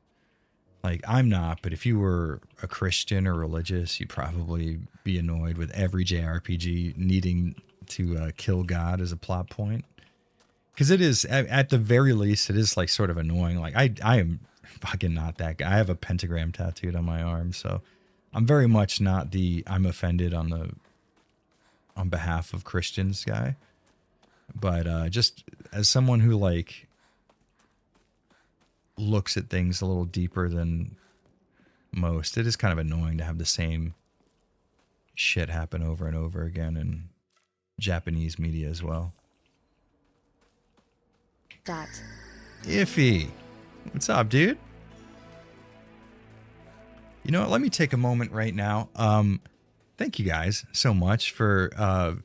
I'm not, but if you were a Christian or religious, you'd probably be annoyed with every JRPG needing to kill God as a plot point. Because it is, at the very least, it is sort of annoying. I am fucking not that guy. I have a pentagram tattooed on my arm, so I'm very much not the I'm offended on behalf of Christians guy. But just as someone who looks at things a little deeper than most, it is kind of annoying to have the same shit happen over and over again in Japanese media as well. Iffy, what's up, dude? You know what? Let me take a moment right now. Thank you guys so much for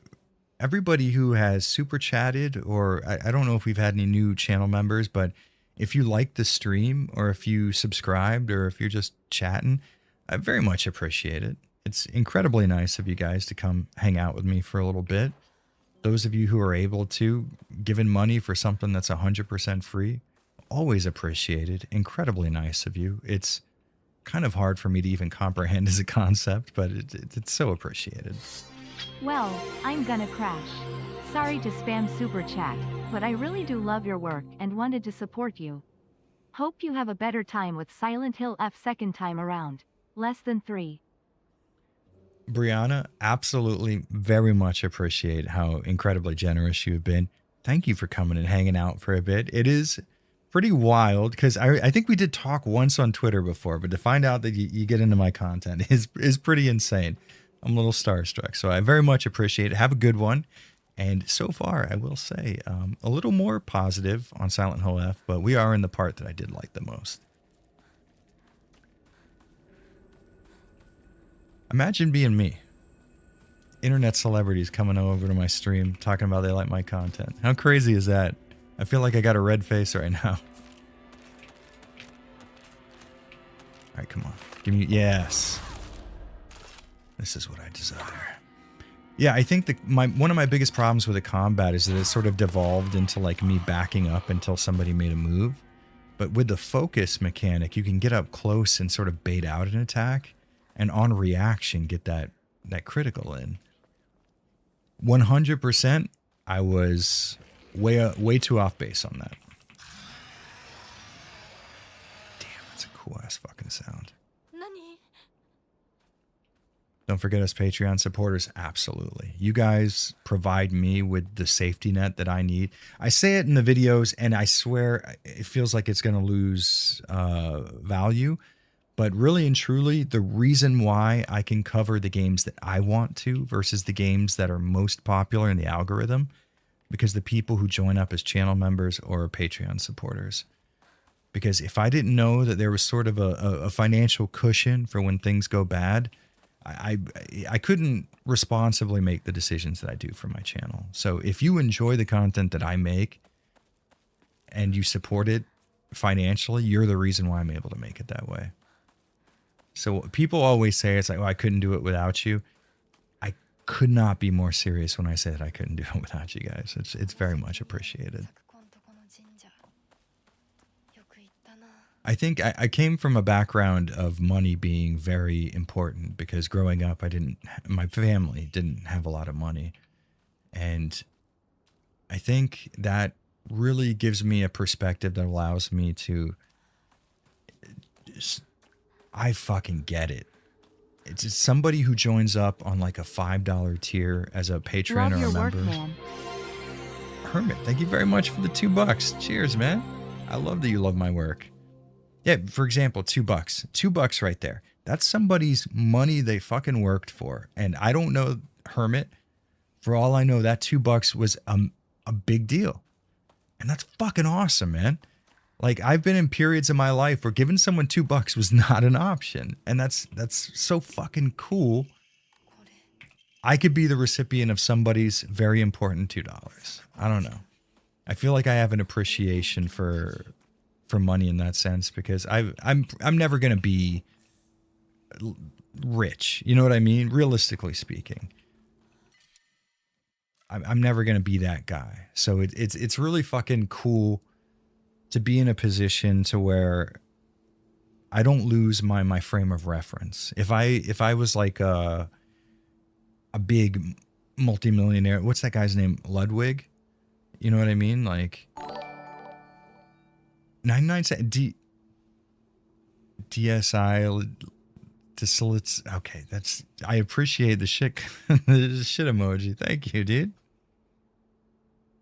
everybody who has super chatted, or I don't know if we've had any new channel members, but if you like the stream or if you subscribed or if you're just chatting, I very much appreciate it. It's incredibly nice of you guys to come hang out with me for a little bit. Those of you who are able to, giving money for something that's 100% free, always appreciated. Incredibly nice of you. It's kind of hard for me to even comprehend as a concept, but it's so appreciated. Well, I'm gonna crash. Sorry to spam super chat, but I really do love your work and wanted to support you. Hope you have a better time with Silent Hill F second time around. Less than 3. Brianna, absolutely very much appreciate how incredibly generous you've been. Thank you for coming and hanging out for a bit. It is pretty wild because I think we did talk once on Twitter before, but to find out that you get into my content is pretty insane. I'm a little starstruck, so I very much appreciate it. Have a good one. And so far, I will say a little more positive on Silent Hill F, but we are in the part that I did like the most. Imagine being me. Internet celebrities coming over to my stream talking about they like my content. How crazy is that? I feel like I got a red face right now. All right, come on. Give me, yes. This is what I desire. Yeah, I think one of my biggest problems with the combat is that it sort of devolved into like me backing up until somebody made a move. But with the focus mechanic, you can get up close and sort of bait out an attack, and on reaction get that critical in. 100%, I was way too off base on that. Damn, that's a cool ass fucking sound. Don't forget us Patreon supporters. Absolutely. You guys provide me with the safety net that I need. I say it in the videos and I swear it feels like it's going to lose value. But really and truly, the reason why I can cover the games that I want to versus the games that are most popular in the algorithm, because the people who join up as channel members or Patreon supporters. Because if I didn't know that there was sort of a financial cushion for when things go bad, I couldn't responsibly make the decisions that I do for my channel. So if you enjoy the content that I make and you support it financially, you're the reason why I'm able to make it that way. So people always say it's like, oh, I couldn't do it without you. I could not be more serious when I say that I couldn't do it without you guys. It's very much appreciated. I think I came from a background of money being very important because growing up, my family didn't have a lot of money. And I think that really gives me a perspective that allows me to I fucking get it. It's just somebody who joins up on like a $5 tier as a patron Love or your a member. Work, man. Hermit, thank you very much for the $2. Cheers, man. I love that you love my work. Yeah, for example, $2. $2 right there. That's somebody's money they fucking worked for. And I don't know, Hermit. For all I know, that $2 was a big deal. And that's fucking awesome, man. Like, I've been in periods of my life where giving someone $2 was not an option. And that's so fucking cool. I could be the recipient of somebody's very important $2. I don't know. I feel like I have an appreciation for money in that sense because I'm never going to be rich. You know what I mean? Realistically speaking. I'm never going to be that guy. So it's really fucking cool to be in a position to where I don't lose my frame of reference. If I was like a big multimillionaire, what's that guy's name? Ludwig? You know what I mean? Like 99 cents DSI okay, I appreciate the shit the shit emoji. Thank you, dude.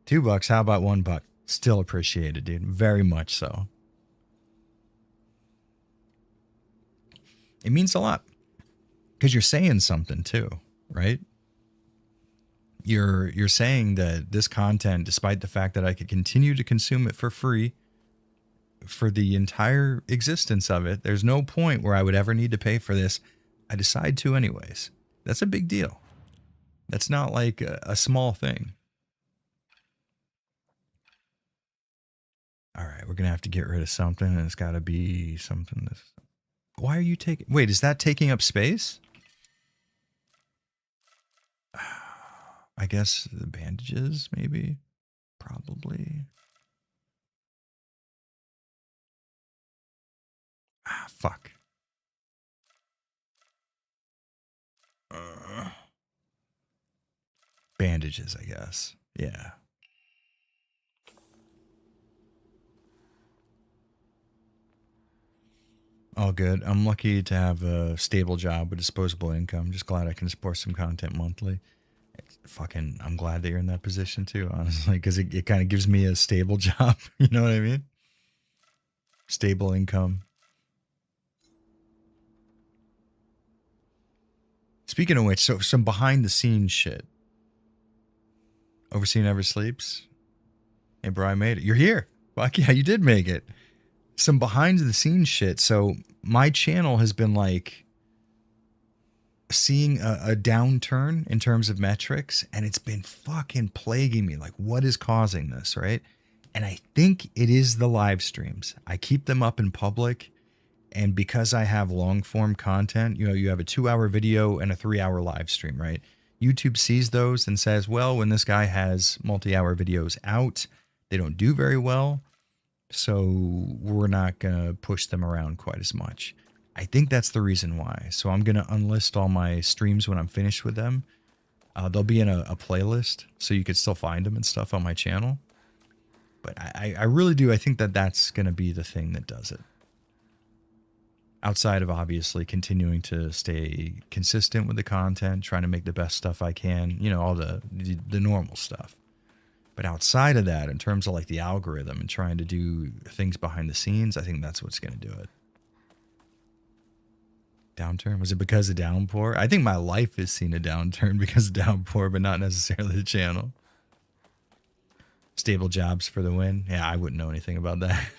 $2, how about $1? Still appreciated, dude. Very much so. It means a lot. Because you're saying something too, right? You're saying that this content, despite the fact that I could continue to consume it for free for the entire existence of it, there's no point where I would ever need to pay for this. I decide to anyways. That's a big deal. That's not like a small thing. All right, we're going to have to get rid of something, and it's got to be something that's... Why are you taking... Wait, is that taking up space? I guess the bandages, maybe? Probably. Fuck. Bandages, I guess. Yeah. All good. I'm lucky to have a stable job with disposable income. Just glad I can support some content monthly. I'm glad that you're in that position too, honestly, because it kind of gives me a stable job. You know what I mean? Stable income. Speaking of which, so some behind the scenes shit. Oversee Never Sleeps. Hey, bro, I made it. You're here. Fuck yeah, you did make it. Some behind the scenes shit. So my channel has been like seeing a downturn in terms of metrics, and it's been fucking plaguing me. Like, what is causing this, right? And I think it is the live streams. I keep them up in public, and because I have long form content, you know, you have a 2-hour video and a 3-hour live stream, right? YouTube sees those and says, well, when this guy has multi-hour videos out, they don't do very well, so we're not going to push them around quite as much. I think that's the reason why. So I'm going to unlist all my streams when I'm finished with them. They'll be in a playlist, so you could still find them and stuff on my channel. But I really do. I think that that's going to be the thing that does it. Outside of obviously continuing to stay consistent with the content, trying to make the best stuff I can, you know, all the normal stuff. But outside of that, in terms of like the algorithm and trying to do things behind the scenes, I think that's what's going to do it. Downturn? Was it because of downpour? I think my life has seen a downturn because of downpour, but not necessarily the channel. Stable jobs for the win. Yeah, I wouldn't know anything about that.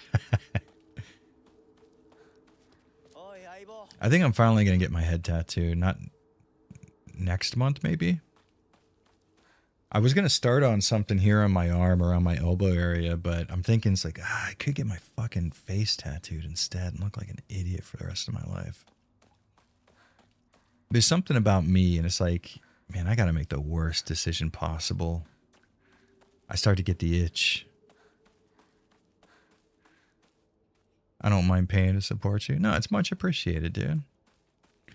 I think I'm finally going to get my head tattooed. Not next month, maybe? I was going to start on something here on my arm or on my elbow area, but I'm thinking it's like, I could get my fucking face tattooed instead and look like an idiot for the rest of my life. There's something about me, and it's like, man, I got to make the worst decision possible. I start to get the itch. I don't mind paying to support you. No, it's much appreciated, dude.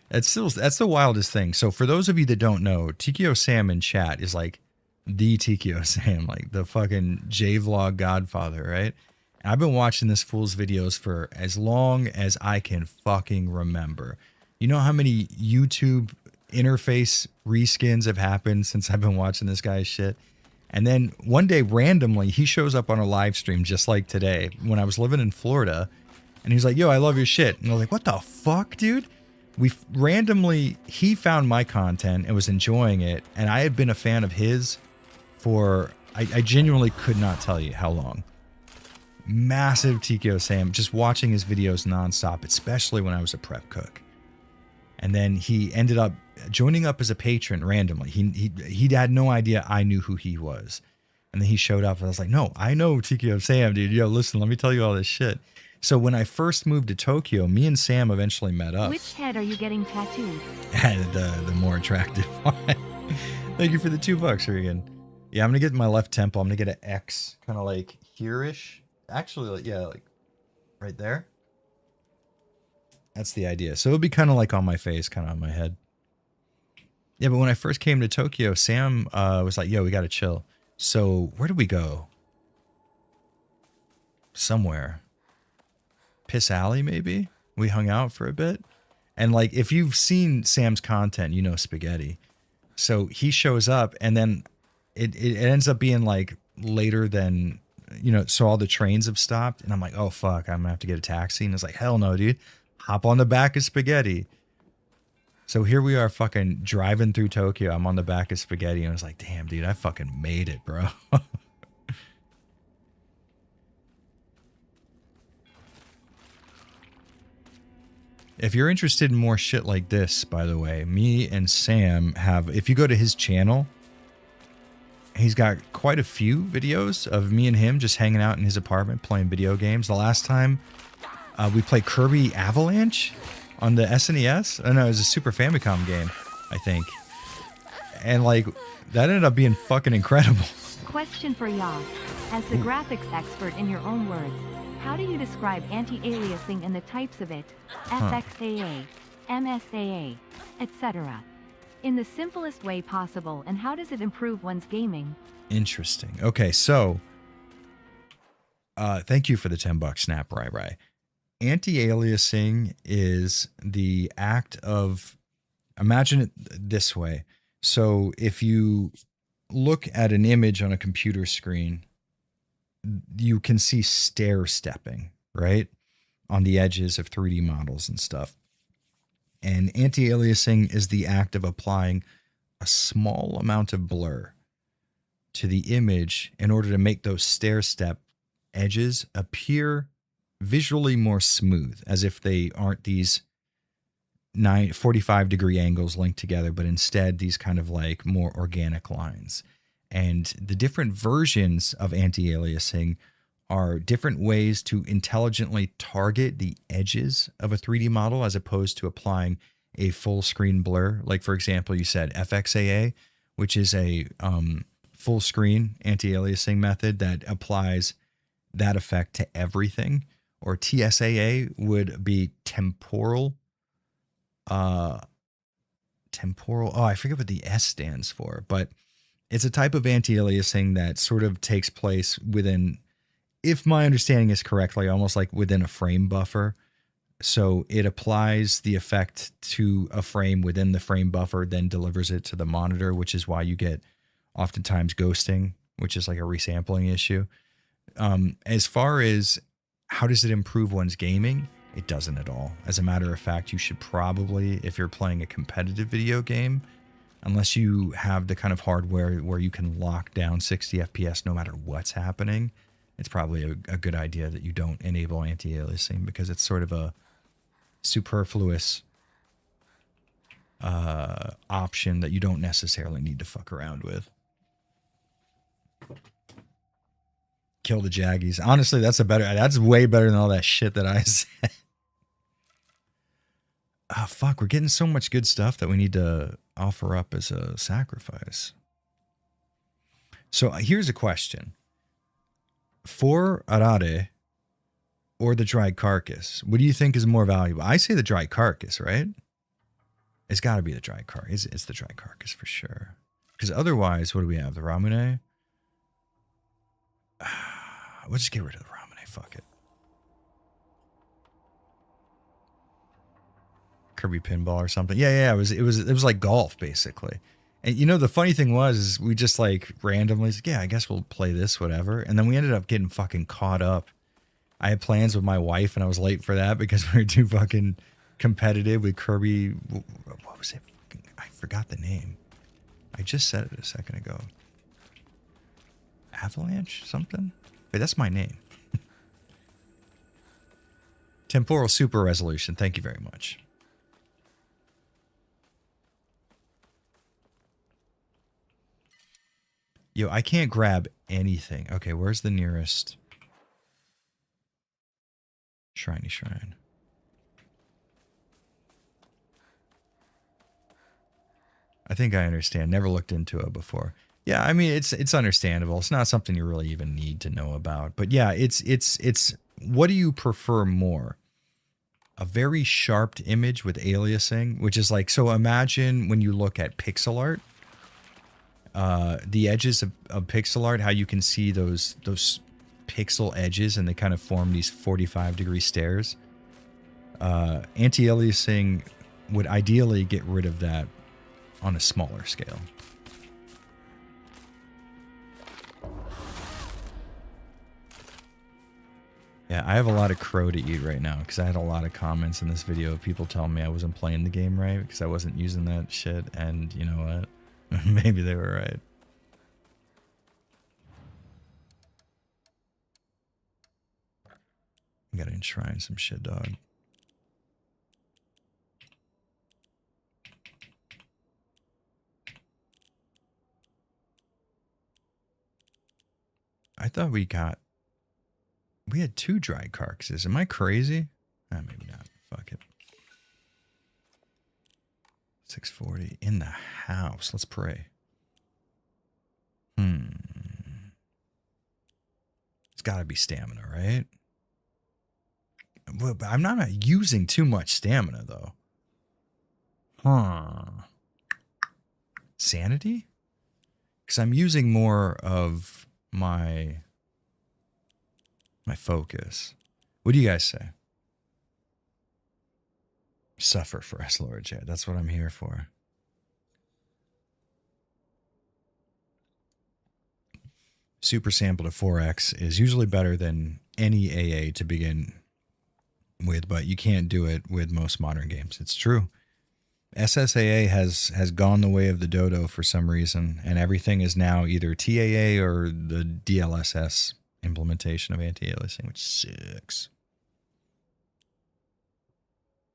That's the wildest thing. So for those of you that don't know, TKO Sam in chat is like the TKO Sam, like the fucking J-Vlog godfather, right? And I've been watching this fool's videos for as long as I can fucking remember. You know how many YouTube interface reskins have happened since I've been watching this guy's shit? And then one day, randomly, he shows up on a live stream just like today when I was living in Florida. And he's like, yo, I love your shit. And I was like, what the fuck, dude? He found my content and was enjoying it. And I had been a fan of his for, I genuinely could not tell you how long. Massive TKO Sam, just watching his videos nonstop, especially when I was a prep cook. And then he ended up joining up as a patron randomly. He had no idea I knew who he was. And then he showed up and I was like, no, I know TKO Sam, dude. Yo, listen, let me tell you all this shit. So when I first moved to Tokyo, me and Sam eventually met up. Which head are you getting tattooed? the more attractive one. Thank you for the $2, Regan. Yeah, I'm going to get my left temple. I'm going to get an X kind of like here-ish. Actually, like, yeah, like right there. That's the idea. So it'll be kind of like on my face, kind of on my head. Yeah, but when I first came to Tokyo, Sam was like, yo, we got to chill. So where did we go? Somewhere. Piss Alley, maybe? We hung out for a bit. And like, if you've seen Sam's content, you know Spaghetti. So he shows up and then it ends up being like later than, you know, so all the trains have stopped. And I'm like, oh, fuck, I'm going to have to get a taxi. And it's like, hell no, dude. Hop on the back of Spaghetti. So here we are fucking driving through Tokyo. I'm on the back of Spaghetti. And I was like, damn, dude, I fucking made it, bro. If you're interested in more shit like this, by the way, me and Sam have, if you go to his channel, he's got quite a few videos of me and him just hanging out in his apartment playing video games. The last time we played Kirby Avalanche, on the SNES. Oh no, it was a Super Famicom game, I think. And like, that ended up being fucking incredible. Question for y'all. As the graphics expert in your own words, how do you describe anti-aliasing and the types of it, FXAA, MSAA, etc., in the simplest way possible, and how does it improve one's gaming? Interesting. Okay, so thank you for the $10, Snap Rai. Anti-aliasing is the act of, imagine it this way. So if you look at an image on a computer screen, you can see stair stepping, right? On the edges of 3D models and stuff. And anti-aliasing is the act of applying a small amount of blur to the image in order to make those stair step edges appear visually more smooth, as if they aren't these 45-degree angles linked together, but instead these kind of like more organic lines. And the different versions of anti-aliasing are different ways to intelligently target the edges of a 3D model as opposed to applying a full screen blur. Like, for example, you said FXAA, which is a full screen anti-aliasing method that applies that effect to everything. Or TSAA would be temporal. Oh, I forget what the S stands for, but it's a type of anti-aliasing that sort of takes place within, if my understanding is correctly, almost like within a frame buffer. So it applies the effect to a frame within the frame buffer, then delivers it to the monitor, which is why you get oftentimes ghosting, which is like a resampling issue. As far as how does it improve one's gaming, it doesn't at all. As a matter of fact, you should probably, if you're playing a competitive video game, unless you have the kind of hardware where you can lock down 60 FPS no matter what's happening, it's probably a good idea that you don't enable anti-aliasing, because it's sort of a superfluous option that you don't necessarily need to fuck around with. Kill the Jaggies. Honestly, that's way better than all that shit that I said. Oh, fuck. We're getting so much good stuff that we need to offer up as a sacrifice. So here's a question. For Arare or the dried carcass, what do you think is more valuable? I say the dried carcass, right? It's got to be the dried carcass. It's the dried carcass for sure. Because otherwise, what do we have? The Ramune? We'll just get rid of the Ramune. Fuck it. Kirby Pinball or something. Yeah. It was like golf basically. And you know, the funny thing was, is we just like randomly said, yeah, I guess we'll play this, whatever. And then we ended up getting fucking caught up. I had plans with my wife and I was late for that because we were too fucking competitive with Kirby. What was it? I forgot the name. I just said it a second ago. Avalanche something? Wait, that's my name. Temporal Super Resolution. Thank you very much. Yo, I can't grab anything. Okay, where's the nearest shiny shrine? I think I understand. Never looked into it before. Yeah, I mean, it's understandable. It's not something you really even need to know about. But yeah, it's what do you prefer more? A very sharp image with aliasing, which is like, so imagine when you look at pixel art, the edges of pixel art, how you can see those pixel edges and they kind of form these 45-degree stairs. Anti-aliasing would ideally get rid of that on a smaller scale. Yeah, I have a lot of crow to eat right now because I had a lot of comments in this video of people telling me I wasn't playing the game right because I wasn't using that shit, and you know what? Maybe they were right. I gotta enshrine some shit, dog. I thought we had 2 dried carcasses. Am I crazy? Maybe not. Fuck it. 640 in the house. Let's pray. It's got to be stamina, right? But I'm not using too much stamina, though. Sanity? Because I'm using more of my focus. What do you guys say? Suffer for us, Lord J. That's what I'm here for. Super sample to 4x is usually better than any AA to begin with, but you can't do it with most modern games. It's true. SSAA has gone the way of the dodo for some reason, and everything is now either TAA or the DLSS implementation of anti-aliasing, which sucks.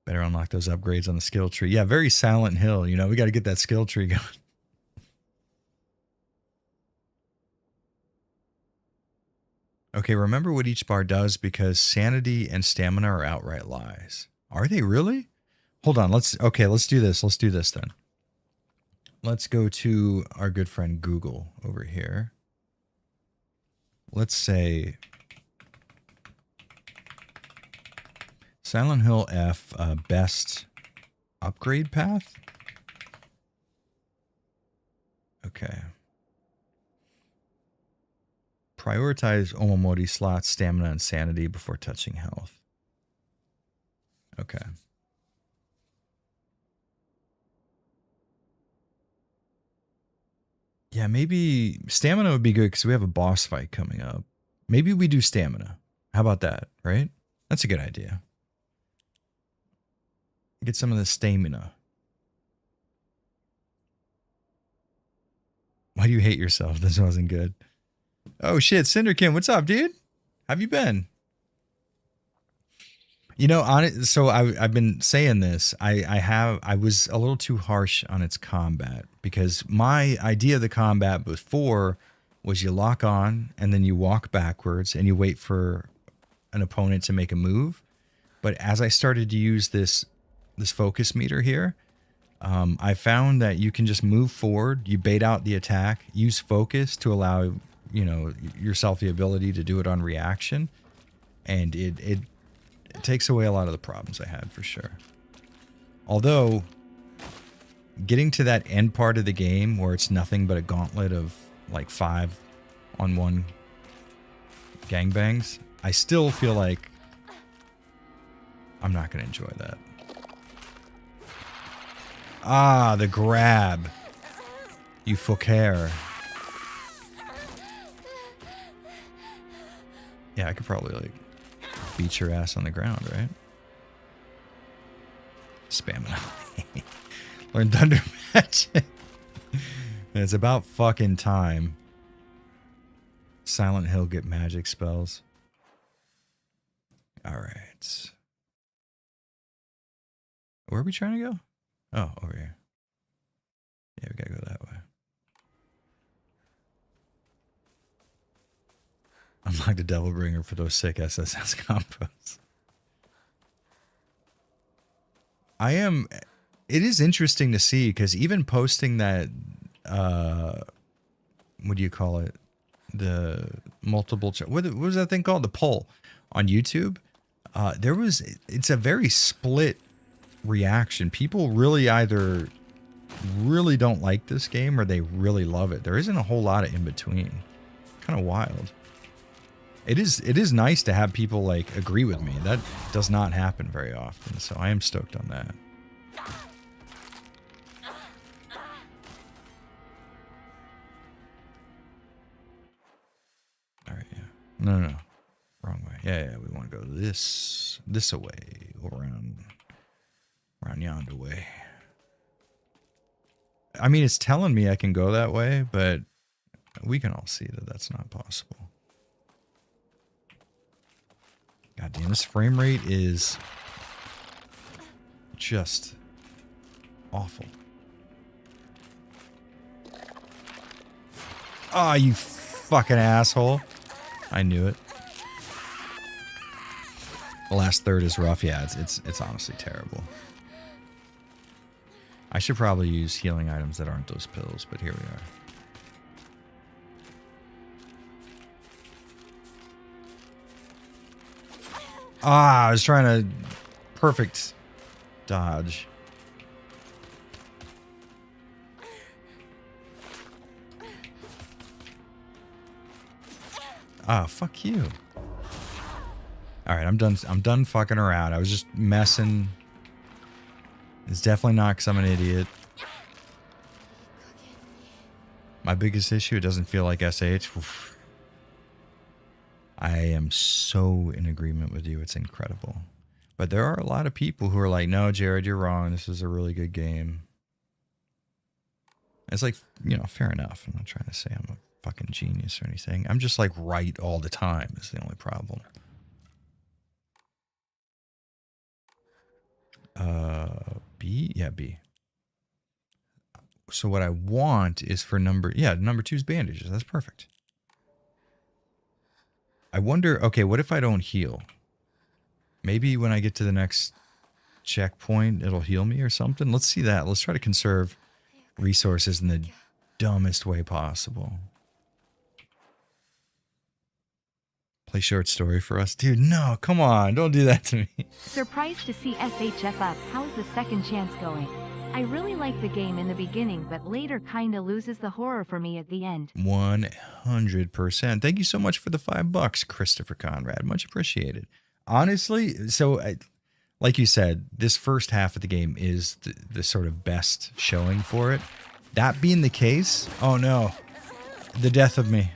Better unlock those upgrades on the skill tree. Yeah, very Silent Hill. You know, we got to get that skill tree going. Okay, remember what each bar does because sanity and stamina are outright lies. Are they really? Hold on. Let's do this. Let's do this then. Let's go to our good friend Google over here. Let's say Silent Hill F best upgrade path. Okay. Prioritize Omamori slots, stamina, and sanity before touching health. Okay. Yeah, maybe stamina would be good because we have a boss fight coming up. Maybe we do stamina. How about that, right? That's a good idea. Get some of the stamina. Why do you hate yourself? This wasn't good. Oh shit, Cinderkin, what's up, dude? How have you been? You know, so I've been saying this. I was a little too harsh on its combat because my idea of the combat before was you lock on and then you walk backwards and you wait for an opponent to make a move. But as I started to use this focus meter here, I found that you can just move forward, you bait out the attack, use focus to allow, you know, yourself the ability to do it on reaction, and it takes away a lot of the problems I had for sure. Although getting to that end part of the game where it's nothing but a gauntlet of like 5-on-1 gangbangs, I still feel like I'm not going to enjoy that. Ah, the grab. You fucker. Yeah, I could probably like beat your ass on the ground, right? Spam it. Learn Thunder Magic. It's about fucking time. Silent Hill get magic spells. All right. Where are we trying to go? Oh, over here. Yeah, we gotta go that way. Unlock the Devil Bringer for those sick SSS combos. It is interesting to see because even posting that, what do you call it? The multiple, what was that thing called? The poll on YouTube. It's a very split reaction. People really either really don't like this game or they really love it. There isn't a whole lot of in between. Kind of wild. It is nice to have people like agree with me. That does not happen very often, so I am stoked on that. All right, yeah. No. Wrong way. Yeah, we want to go this away, around yonder way. I mean, it's telling me I can go that way, but we can all see that that's not possible. God damn, this frame rate is just awful. Ah, oh, you fucking asshole. I knew it. The last third is rough. Yeah, it's honestly terrible. I should probably use healing items that aren't those pills, but here we are. Ah, I was trying to perfect dodge. Ah, fuck you. All right, I'm done. I'm done fucking around. I was just messing. It's definitely not because I'm an idiot. My biggest issue, it doesn't feel like SH. Oof. I am so in agreement with you. It's incredible. But there are a lot of people who are like, no, Jared, you're wrong. This is a really good game. It's like, you know, fair enough. I'm not trying to say I'm a fucking genius or anything. I'm just like right all the time is the only problem. B? Yeah, B. So what I want is for number 2's bandages. That's perfect. I wonder, okay, what if I don't heal? Maybe when I get to the next checkpoint, it'll heal me or something. Let's see that. Let's try to conserve resources in the dumbest way possible. Play short story for us. Dude, no, come on. Don't do that to me. Surprised to see SHF up. How's the second chance going? I really like the game in the beginning, but later kinda loses the horror for me at the end. 100%. Thank you so much for the $5, Christopher Conrad. Much appreciated. Honestly, so like you said, this first half of the game is the sort of best showing for it. That being the case, oh no, the death of me.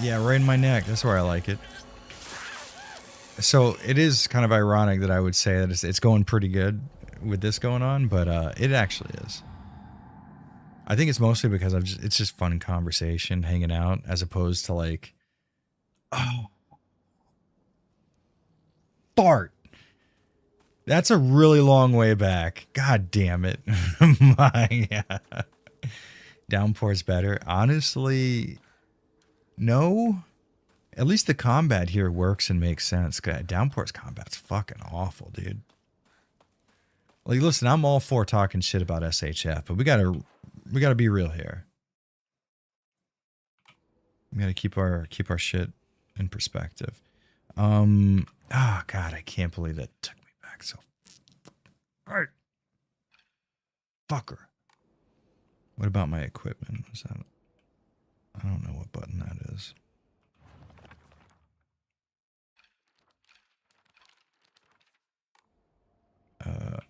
Yeah, right in my neck. That's where I like it. So it is kind of ironic that I would say that it's going pretty good with this going on, but it actually is. I think it's mostly because it's just fun conversation, hanging out, as opposed to like, oh, fart. That's a really long way back. God damn it. My God. Downpour's better. Honestly, no. At least the combat here works and makes sense. God, Downpour's combat's fucking awful, dude. Like, listen, I'm all for talking shit about SHF, but we gotta be real here. We gotta keep our shit in perspective. God, I can't believe that took me back so. Alright. Fucker. What about my equipment? Is that? I don't know what button that is.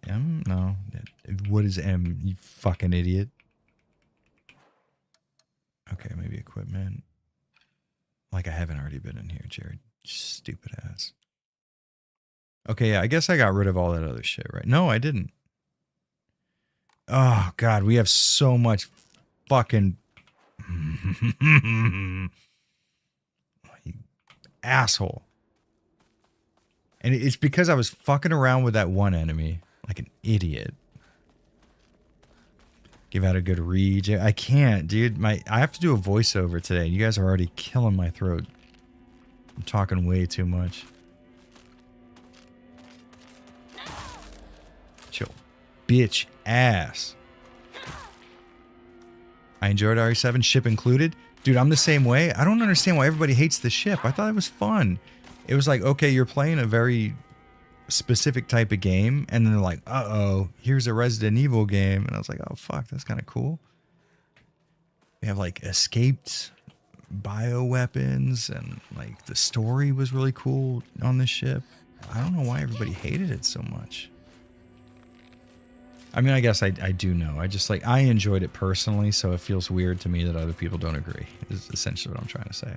M? No. What is M, you fucking idiot? Okay, maybe equipment. Like I haven't already been in here, Jared. Stupid ass. Okay, yeah, I guess I got rid of all that other shit, right? No, I didn't. Oh, God, we have so much fucking... You asshole. And it's because I was fucking around with that one enemy like an idiot. Give out a good read. I can't, dude. I have to do a voiceover today. You guys are already killing my throat. I'm talking way too much. Chill. Bitch ass. I enjoyed RE7, ship included. Dude, I'm the same way. I don't understand why everybody hates the ship. I thought it was fun. It was like, okay, you're playing a very specific type of game, and then they're like, uh-oh, here's a Resident Evil game. And I was like, oh, fuck, that's kind of cool. We have, like, escaped bioweapons, and, like, the story was really cool on the ship. I don't know why everybody hated it so much. I mean, I guess I do know. I enjoyed it personally, so it feels weird to me that other people don't agree, is essentially what I'm trying to say.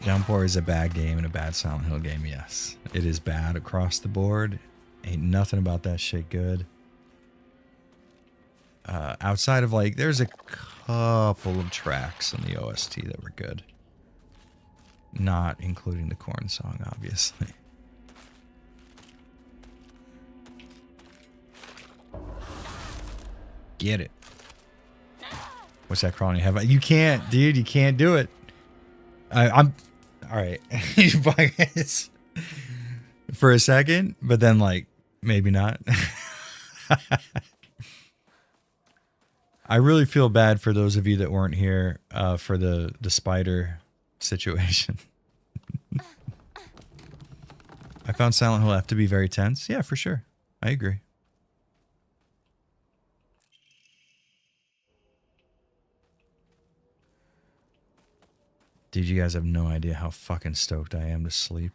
Downpour is a bad game and a bad Silent Hill game, yes. It is bad across the board. Ain't nothing about that shit good. Outside of, like, there's a couple of tracks in the OST that were good. Not including the Korn song, obviously. Get it. What's that crawling you have? You can't, dude. You can't do it. All right. You buy it for a second, but then like maybe not. I really feel bad for those of you that weren't here for the spider situation. I found Silent Hill F to be very tense. Yeah, for sure. I agree. Dude, you guys have no idea how fucking stoked I am to sleep.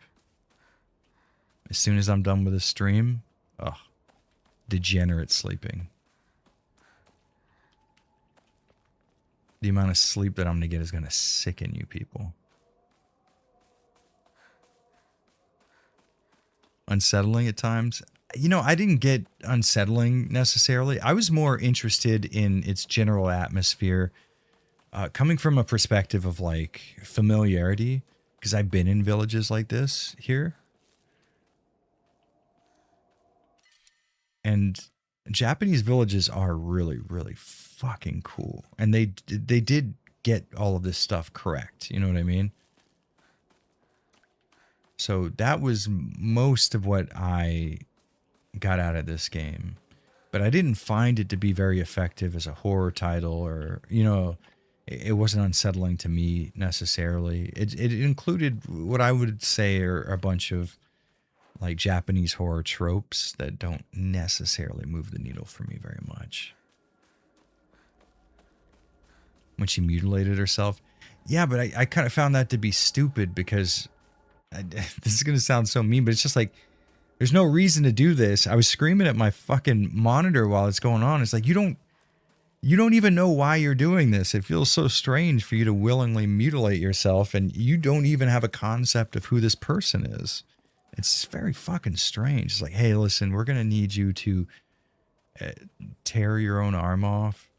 As soon as I'm done with the stream, oh, degenerate sleeping. The amount of sleep that I'm going to get is going to sicken you people. Unsettling at times. You know, I didn't get unsettling necessarily. I was more interested in its general atmosphere. Coming from a perspective of like familiarity, because I've been in villages like this here. And Japanese villages are really, really fucking cool. And they did get all of this stuff correct. You know what I mean? So that was most of what I got out of this game. But I didn't find it to be very effective as a horror title, or, you know, it wasn't unsettling to me necessarily. It included what I would say are a bunch of like Japanese horror tropes that don't necessarily move the needle for me very much. When she mutilated herself. Yeah, but I kind of found that to be stupid because this is going to sound so mean, but it's just like, there's no reason to do this. I was screaming at my fucking monitor while it's going on. It's like, you don't even know why you're doing this. It feels so strange for you to willingly mutilate yourself, and you don't even have a concept of who this person is. It's very fucking strange. It's like, hey, listen, we're going to need you to tear your own arm off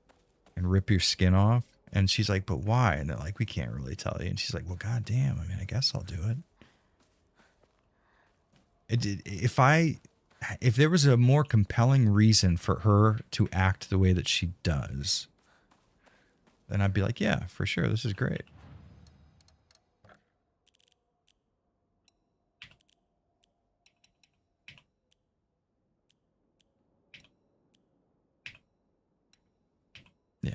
and rip your skin off. And she's like, but why? And they're like, we can't really tell you. And she's like, well, goddamn, I mean, I guess I'll do it. If there was a more compelling reason for her to act the way that she does, then I'd be like, yeah, for sure, this is great. Yeah.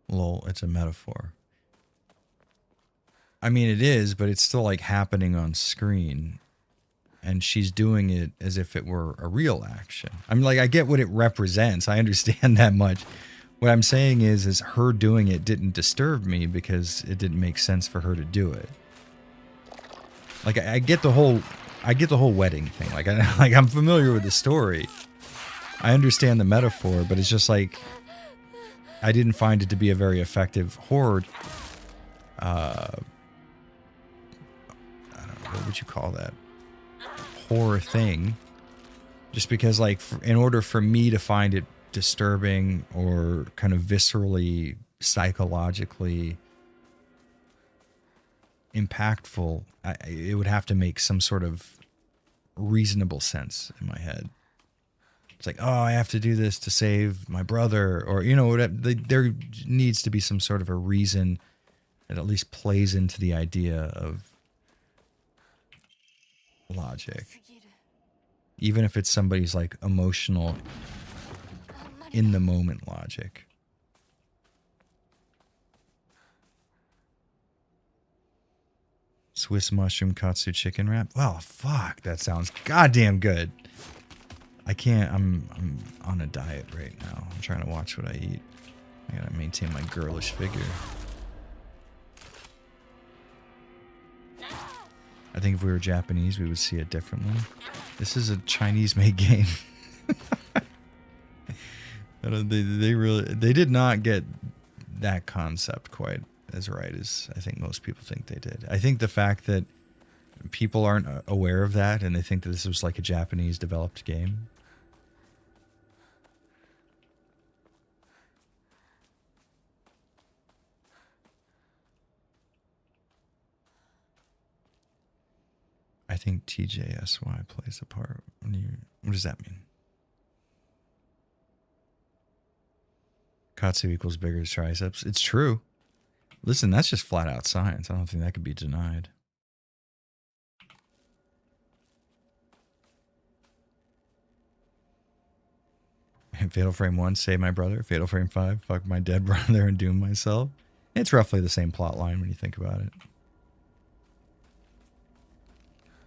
Lol, it's a metaphor. I mean, it is, but it's still like happening on screen. And she's doing it as if it were a real action. I mean, like, I get what it represents. I understand that much. What I'm saying is her doing it didn't disturb me because it didn't make sense for her to do it. Like, I get the whole wedding thing. Like, I'm familiar with the story. I understand the metaphor, but it's just like, I didn't find it to be a very effective horror. I don't know, what would you call that? Horror thing. Just because, like, in order for me to find it disturbing or kind of viscerally, psychologically impactful, it would have to make some sort of reasonable sense in my head. It's like, oh, I have to do this to save my brother, or, you know, there needs to be some sort of a reason that at least plays into the idea of logic. Even if it's somebody's like emotional, in the moment logic. Swiss mushroom katsu chicken wrap. Well, fuck, that sounds goddamn good. I can't, I'm on a diet right now. I'm trying to watch what I eat. I gotta maintain my girlish figure. I think if we were Japanese, we would see it differently. This is a Chinese-made game. They did not get that concept quite as right as I think most people think they did. I think the fact that people aren't aware of that and they think that this was like a Japanese developed game. I think TJSY plays a part. What does that mean? Katsu equals bigger triceps. It's true. Listen, that's just flat out science. I don't think that could be denied. Fatal Frame 1, save my brother. Fatal Frame 5, fuck my dead brother and doom myself. It's roughly the same plot line when you think about it.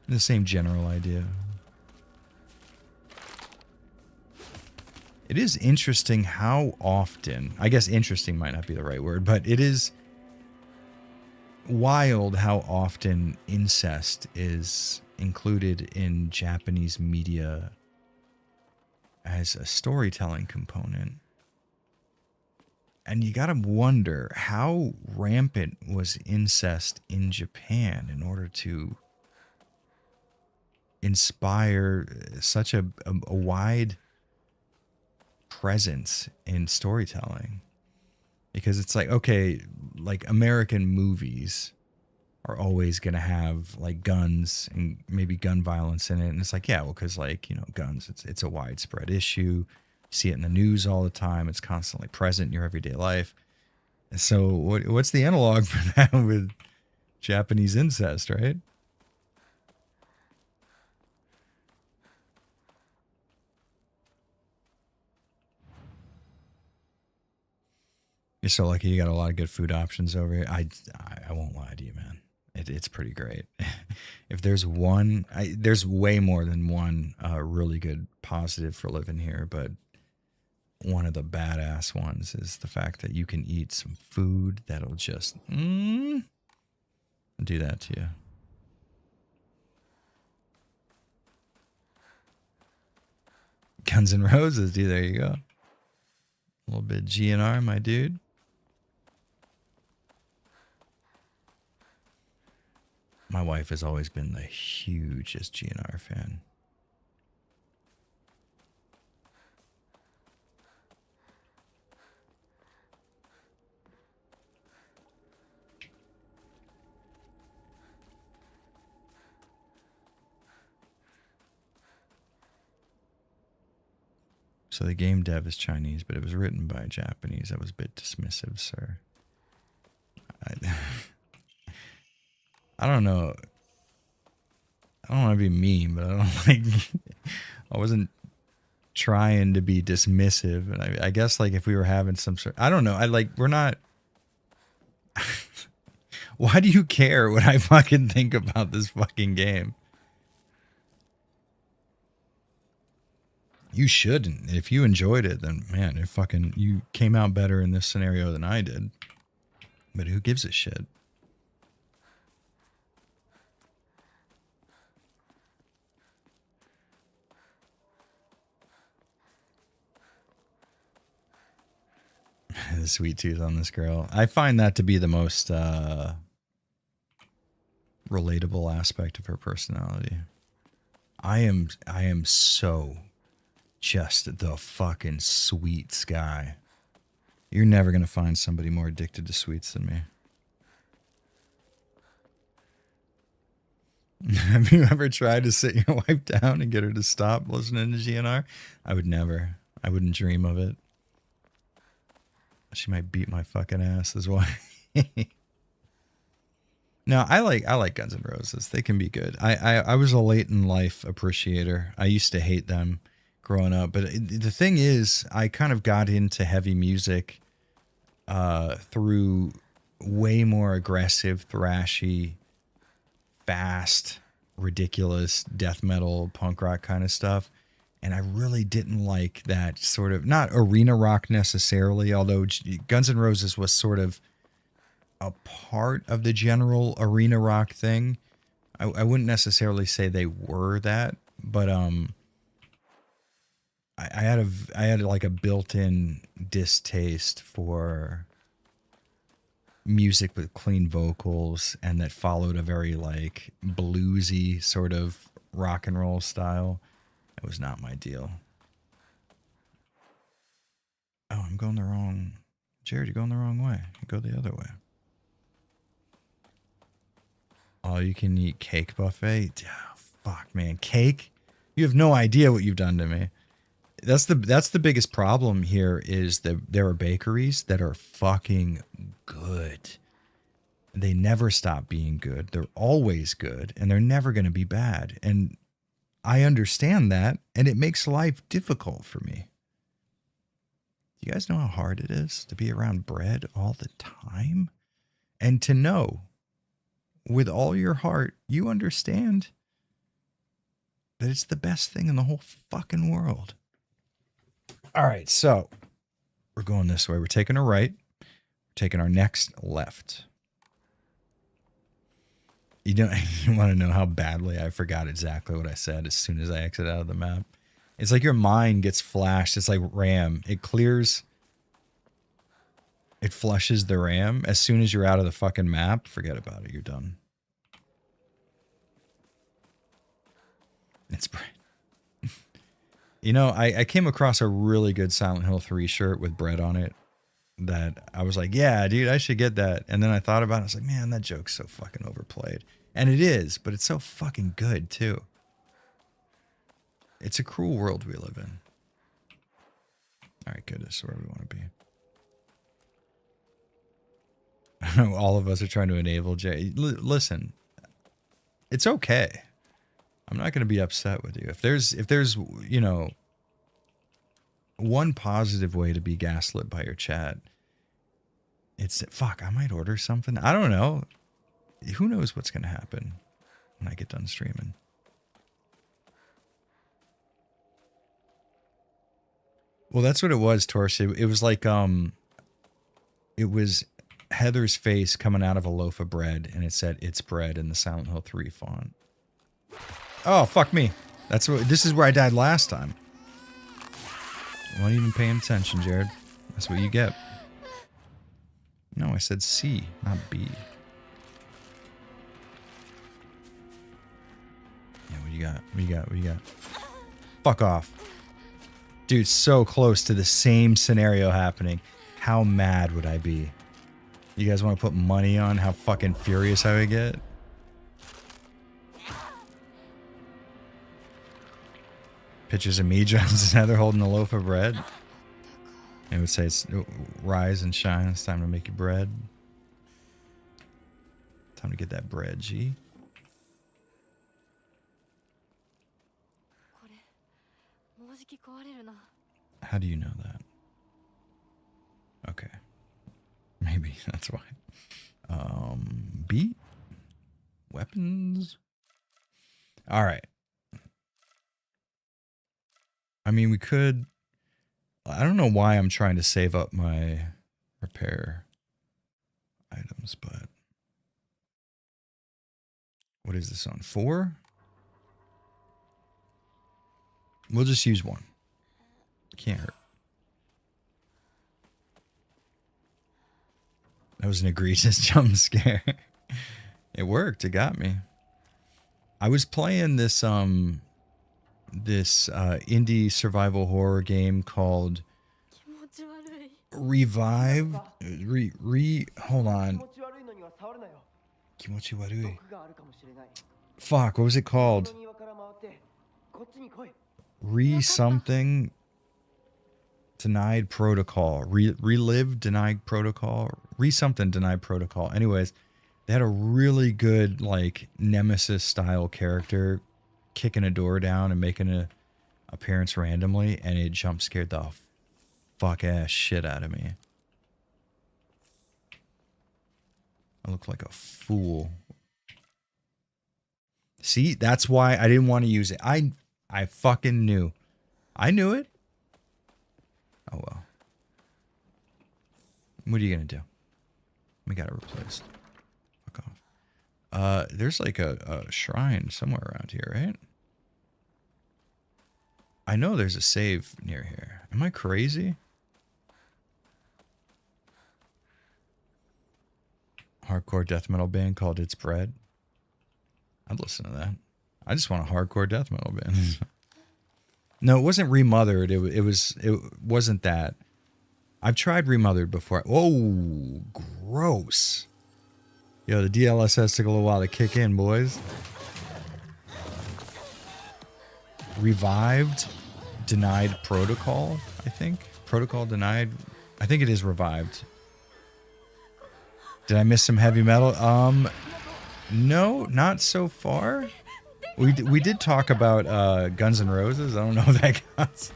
The same general idea. It is interesting how often, I guess interesting might not be the right word, but it is wild how often incest is included in Japanese media as a storytelling component. And you gotta wonder how rampant was incest in Japan in order to inspire such a wide presence in storytelling. Because it's like, okay, like American movies are always going to have like guns and maybe gun violence in it. And it's like, yeah, well, because like, you know, guns, it's a widespread issue. You see it in the news all the time. It's constantly present in your everyday life. And so what's the analog for that with Japanese incest, right? You're so lucky you got a lot of good food options over here. I won't lie to you, man. It's pretty great. If there's one, there's way more than one really good positive for living here, but one of the badass ones is the fact that you can eat some food that'll just do that to you. Guns N' Roses, dude. There you go. A little bit GNR, my dude. My wife has always been the hugest GNR fan. So the game dev is Chinese, but it was written by Japanese. That was a bit dismissive, sir. I don't know. I don't want to be mean, but I don't like. I wasn't trying to be dismissive, and I guess like if we were having some sort, I don't know. We're not. Why do you care what I fucking think about this fucking game? You shouldn't. If you enjoyed it, then man, you came out better in this scenario than I did. But who gives a shit? The sweet tooth on this girl. I find that to be the most relatable aspect of her personality. I am so just the fucking sweets guy. You're never going to find somebody more addicted to sweets than me. Have you ever tried to sit your wife down and get her to stop listening to GNR? I would never. I wouldn't dream of it. She might beat my fucking ass as well. No, I like Guns N' Roses. They can be good. I was a late in life appreciator. I used to hate them growing up, but the thing is, I kind of got into heavy music through way more aggressive, thrashy, fast, ridiculous death metal, punk rock kind of stuff. And I really didn't like that sort of, not arena rock necessarily, although Guns N' Roses was sort of a part of the general arena rock thing. I wouldn't necessarily say they were that, but I had like a built-in distaste for music with clean vocals and that followed a very like bluesy sort of rock and roll style. It was not my deal. Oh, I'm going the wrong... Jared, you're going the wrong way. You go the other way. All you can eat cake buffet? Oh, fuck, man. Cake? You have no idea what you've done to me. That's the biggest problem here is that there are bakeries that are fucking good. They never stop being good. They're always good, and they're never going to be bad. And I understand that, and it makes life difficult for me. You guys know how hard it is to be around bread all the time? And to know with all your heart, you understand that it's the best thing in the whole fucking world. All right, so we're going this way. We're taking a right. We're taking our next left. You want to know how badly I forgot exactly what I said as soon as I exit out of the map? It's like your mind gets flashed. It's like RAM. It clears. It flushes the RAM. As soon as you're out of the fucking map, forget about it. You're done. It's bread. You know, I came across a really good Silent Hill 3 shirt with bread on it that I was like, yeah, dude, I should get that. And then I thought about it. I was like, man, that joke's so fucking overplayed. And it is, but it's so fucking good, too. It's a cruel world we live in. All right, good. This is where we want to be. I know all of us are trying to enable Jay. Listen, it's okay. I'm not going to be upset with you. If there's, you know, one positive way to be gaslit by your chat, it's, fuck, I might order something. I don't know. Who knows what's going to happen when I get done streaming. Well, that's what it was, Torch. It was like, it was Heather's face coming out of a loaf of bread, and it said, "It's bread" in the Silent Hill 3 font. Oh, fuck me. This is where I died last time. I wasn't even paying attention, Jared. That's what you get. No, I said C, not B. Yeah, what you got? What you got? What you got? Fuck off. Dude, so close to the same scenario happening. How mad would I be? You guys want to put money on how fucking furious I would get? Pictures of me, Jones, and Heather holding a loaf of bread. It would say, it's, rise and shine. It's time to make your bread. Time to get that bread, G. How do you know that? Okay. Maybe that's why. B? Weapons? All right. I mean, we could... I don't know why I'm trying to save up my repair items, but... What is this on? 4? We'll just use 1. Can't hurt. That was an egregious jump scare. It worked. It got me. I was playing this indie survival horror game called Revive. Hold on. Kimochi warui. Fuck, what was it called? Something denied protocol. Relive denied protocol. Something denied protocol. Anyways, they had a really good like Nemesis style character kicking a door down and making an appearance randomly, and it jump scared the fuck ass shit out of me. I look like a fool. See, that's why I didn't want to use it. I fucking knew. I knew it. Oh well. What are you gonna do? We got it replaced. Fuck off. There's like a shrine somewhere around here, right? I know there's a save near here. Am I crazy? Hardcore death metal band called It's Bread. I'd listen to that. I just want a hardcore death metal band. No, it wasn't Remothered. It wasn't that. I've tried Remothered before. Oh, gross. Yo, the DLSS took a little while to kick in, boys. Revived? denied protocol, I think. Protocol denied. I think it is revived. Did I miss some heavy metal? No, not so far. We did talk about Guns N' Roses. I don't know if that counts.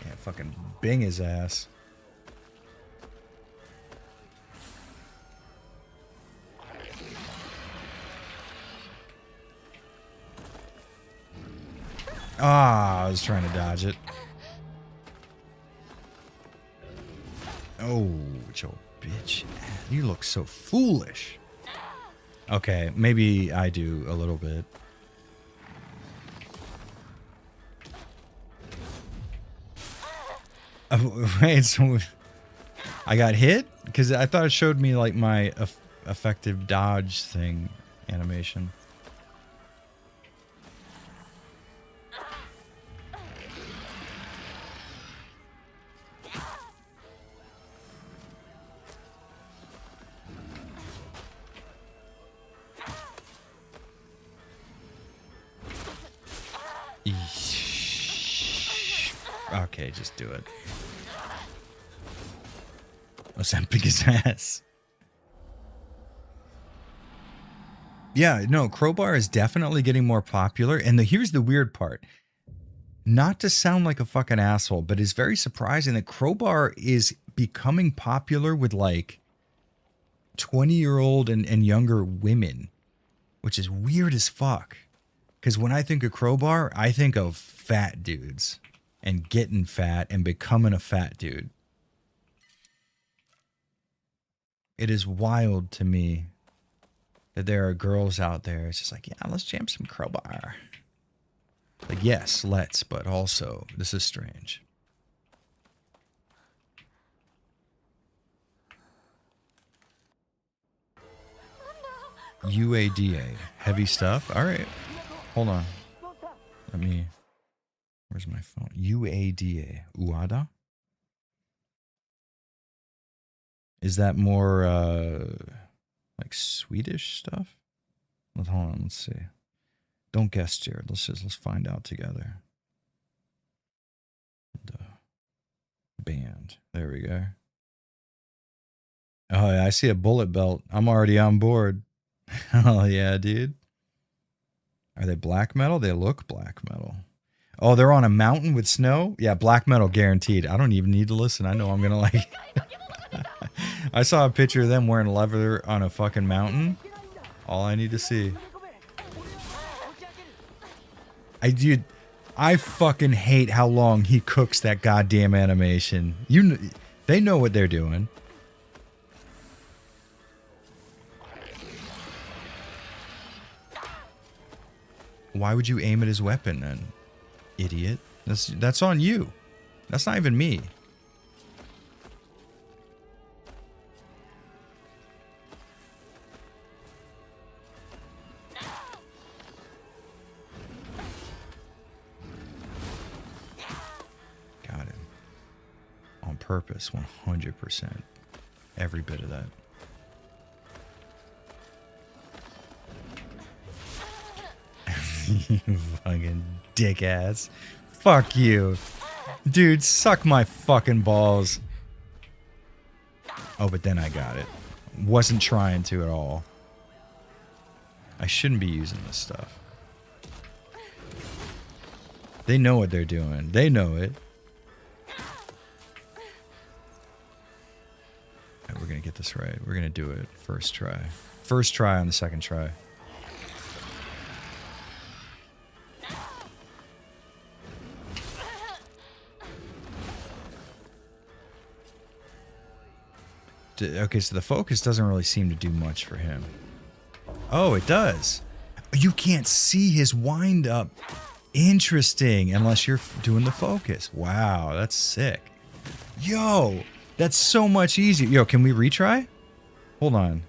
Yeah, fucking bing his ass. Ah, I was trying to dodge it. Oh, Joe, bitch. You look so foolish. Okay, maybe I do a little bit. Wait, so I got hit? Because I thought it showed me like my effective dodge thing animation. Okay, just do it. Ozempic his ass. Yeah, no, Crowbar is definitely getting more popular. And here's the weird part. Not to sound like a fucking asshole, but it's very surprising that Crowbar is becoming popular with like 20-year-old and younger women, which is weird as fuck. Because when I think of Crowbar, I think of fat dudes and getting fat and becoming a fat dude. It is wild to me that there are girls out there. It's just like, yeah, let's jam some Crowbar. Like, yes, let's, but also, this is strange. UADA. Heavy stuff? Alright. Hold on. Let me... Where's my phone? UADA. UADA? Is that more, like Swedish stuff? Hold on, let's see. Don't guess, Jared. Let's find out together. The band. There we go. Oh, yeah, I see a bullet belt. I'm already on board. Oh, yeah, dude. Are they black metal? They look black metal. Oh, they're on a mountain with snow? Yeah, black metal guaranteed. I don't even need to listen. I know I'm going to like... I saw a picture of them wearing leather on a fucking mountain. All I need to see. Dude, I fucking hate how long he cooks that goddamn animation. They know what they're doing. Why would you aim at his weapon then, idiot? That's on you. That's not even me. Got him. On purpose, 100%. Every bit of that. You fucking dick ass. Fuck you. Dude, suck my fucking balls. Oh, but then I got it. Wasn't trying to at all. I shouldn't be using this stuff. They know what they're doing. They know it. Right, we're gonna get this right. We're gonna do it first try. First try on the second try. Okay, so the focus doesn't really seem to do much for him. Oh, it does. You can't see his wind up. Interesting, unless you're doing the focus. Wow, that's sick. Yo, that's so much easier. Yo, can we retry? Hold on.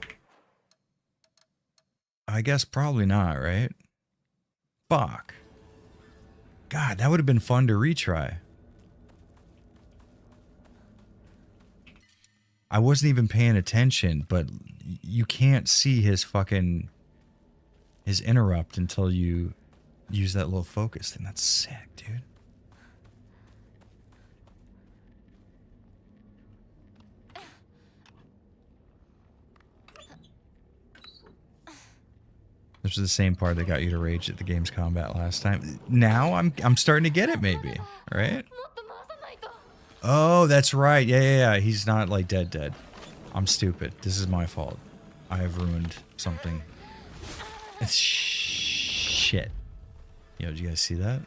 I guess probably not, right? Fuck. God, that would have been fun to retry. I wasn't even paying attention, but you can't see his fucking... his interrupt until you use that little focus thing. That's sick, dude. This was the same part that got you to rage at the game's combat last time. Now I'm starting to get it, maybe, right? Oh, that's right. Yeah. He's not like dead. I'm stupid. This is my fault. I have ruined something. It's shit. Yo, did you guys see that?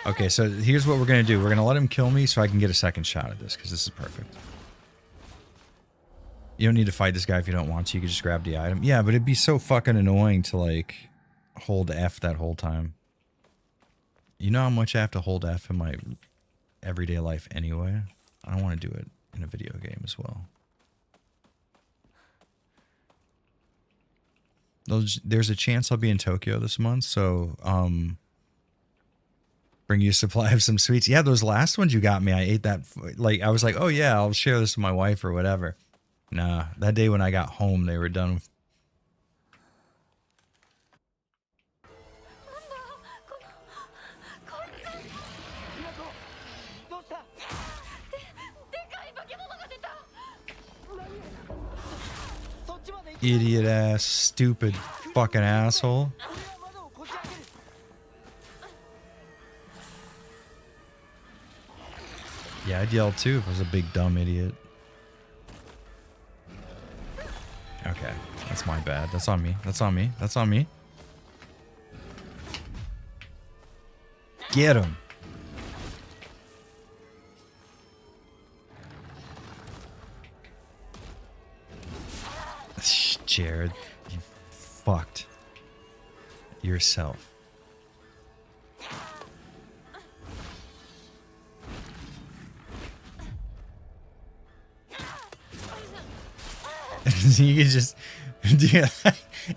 Okay, so here's what we're gonna do. We're gonna let him kill me so I can get a second shot at this, because this is perfect. You don't need to fight this guy if you don't want to. You can just grab the item. Yeah, but it'd be so fucking annoying to, like, hold F that whole time. You know how much I have to hold F in my everyday life anyway? I don't want to do it in a video game as well. There's a chance I'll be in Tokyo this month, so, bring you a supply of some sweets. Yeah, those last ones you got me, I ate that, like, I was like, oh yeah, I'll share this with my wife or whatever. Nah, that day when I got home, they were done. Idiot ass, stupid fucking asshole. Yeah, I'd yell too if I was a big dumb idiot. Okay, that's my bad. That's on me. That's on me. That's on me. Get him. Jared, you fucked yourself. You can just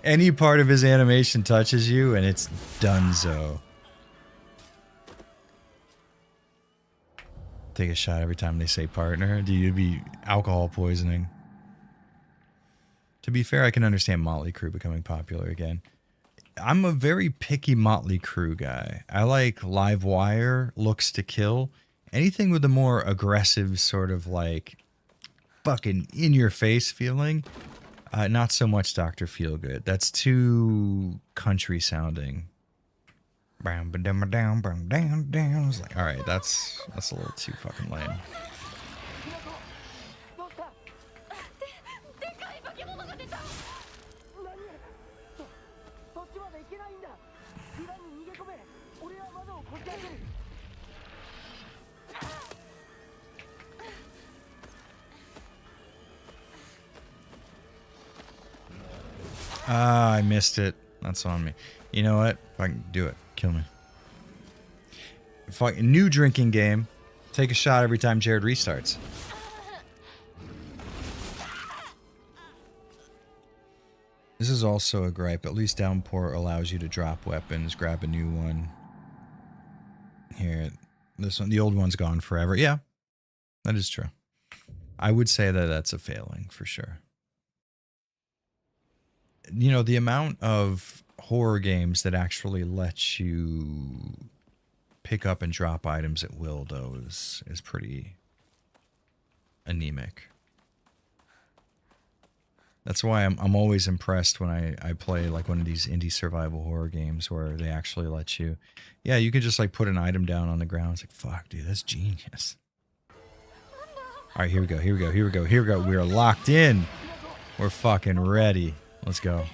any part of his animation touches you and it's donezo. Take a shot every time they say partner. Dude, it'd be alcohol poisoning. To be fair, I can understand Motley Crue becoming popular again. I'm a very picky Motley Crue guy. I like Livewire, Looks to Kill. Anything with a more aggressive sort of like fucking in your face feeling. Not so much Dr. Feelgood. That's too country sounding. I was like, all right, that's a little too fucking lame. Ah, I missed it. That's on me. You know what? If I can do it, kill me. Fucking new drinking game. Take a shot every time Jared restarts. This is also a gripe. At least Downpour allows you to drop weapons, grab a new one. Here, this one, the old one's gone forever. Yeah, that is true. I would say that that's a failing for sure. You know, the amount of horror games that actually let you pick up and drop items at will, though, is pretty anemic. That's why I'm always impressed when I play like one of these indie survival horror games where they actually let you... Yeah, you could just like put an item down on the ground. It's like, fuck, dude, that's genius. All right, here we go, here we go, here we go, here we go. We're locked in. We're fucking ready. Let's go.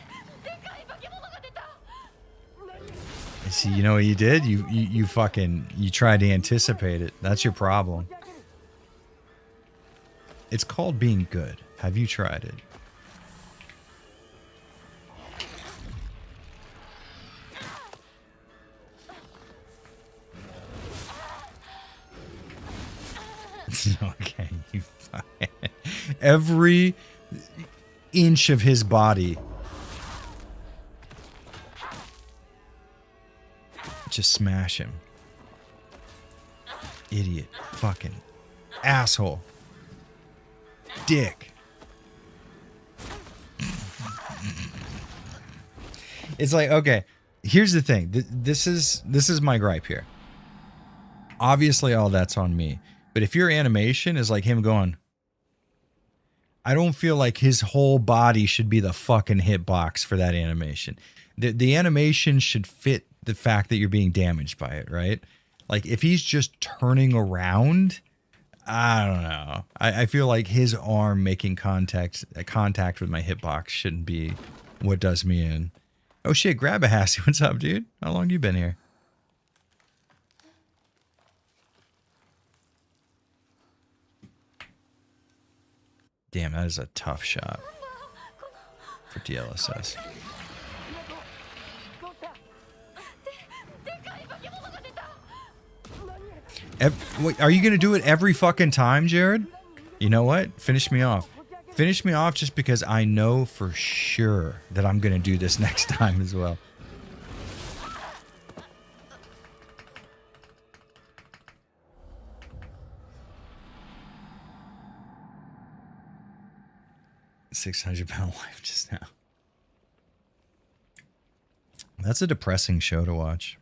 See, you know what you did? You fucking, you tried to anticipate it. That's your problem. It's called being good. Have you tried it? Okay, you fucking... Every inch of his body just smash him. Idiot. Fucking asshole. Dick. It's like, okay, here's the thing. This is my gripe here. Obviously, all that's on me. But if your animation is like him going, I don't feel like his whole body should be the fucking hitbox for that animation. The animation should fit the fact that you're being damaged by it, right? Like if he's just turning around, I don't know. I feel like his arm making contact with my hitbox shouldn't be what does me in. Oh shit, Grabahassi, what's up, dude? How long you been here? Damn, that is a tough shot for DLSS. Wait, are you going to do it every fucking time, Jared? You know what? Finish me off. Finish me off just because I know for sure that I'm going to do this next time as well. £600 life just now. That's a depressing show to watch.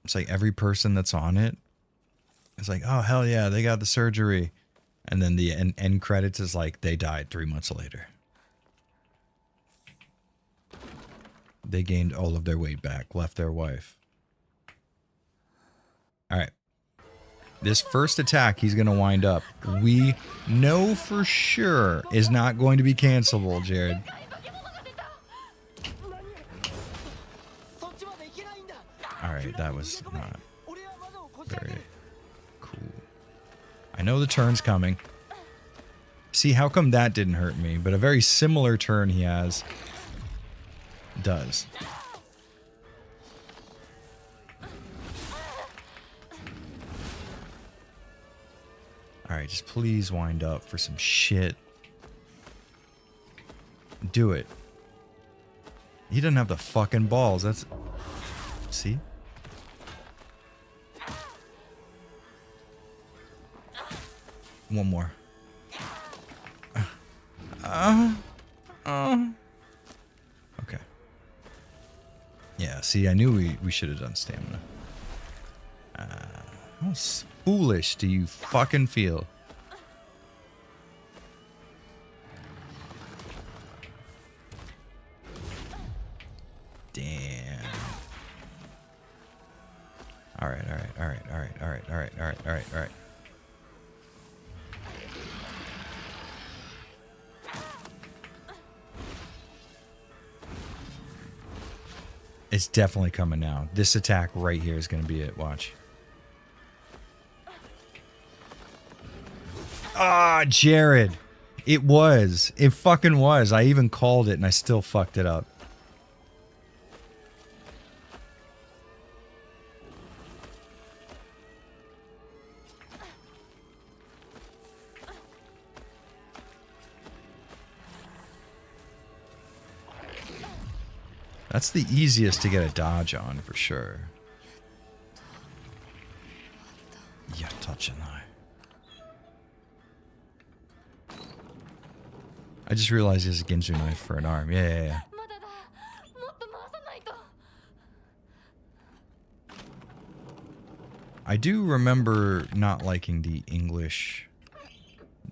It's like every person that's on it is like, oh, hell yeah, they got the surgery. And then the end credits is like, they died 3 months later. They gained all of their weight back, left their wife. All right. This first attack he's going to wind up, we know for sure is not going to be cancelable, Jared. Alright, that was not very cool. I know the turn's coming. See, how come that didn't hurt me? But a very similar turn he has does. Alright, just please wind up for some shit. Do it. He doesn't have the fucking balls. That's... See? One more. Okay. Yeah, see, I knew we should have done stamina. How foolish do you fucking feel? Damn. Alright. It's definitely coming now. This attack right here is going to be it. Watch. Ah, Jared. It was. It fucking was. I even called it and I still fucked it up. That's the easiest to get a dodge on, for sure. I just realized there's a Ginzu knife for an arm. Yeah. I do remember not liking the English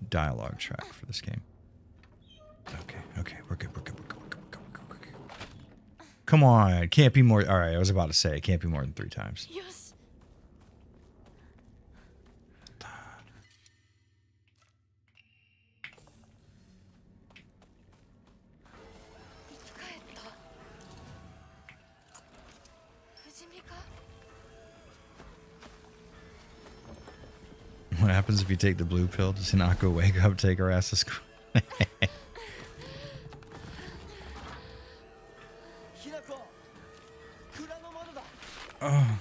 dialogue track for this game. Okay, we're good. Come on, it can't be more. All right, I was about to say it can't be more than 3 times. What happens if you take the blue pill? Does Hinako wake up, take her ass to school? Oh.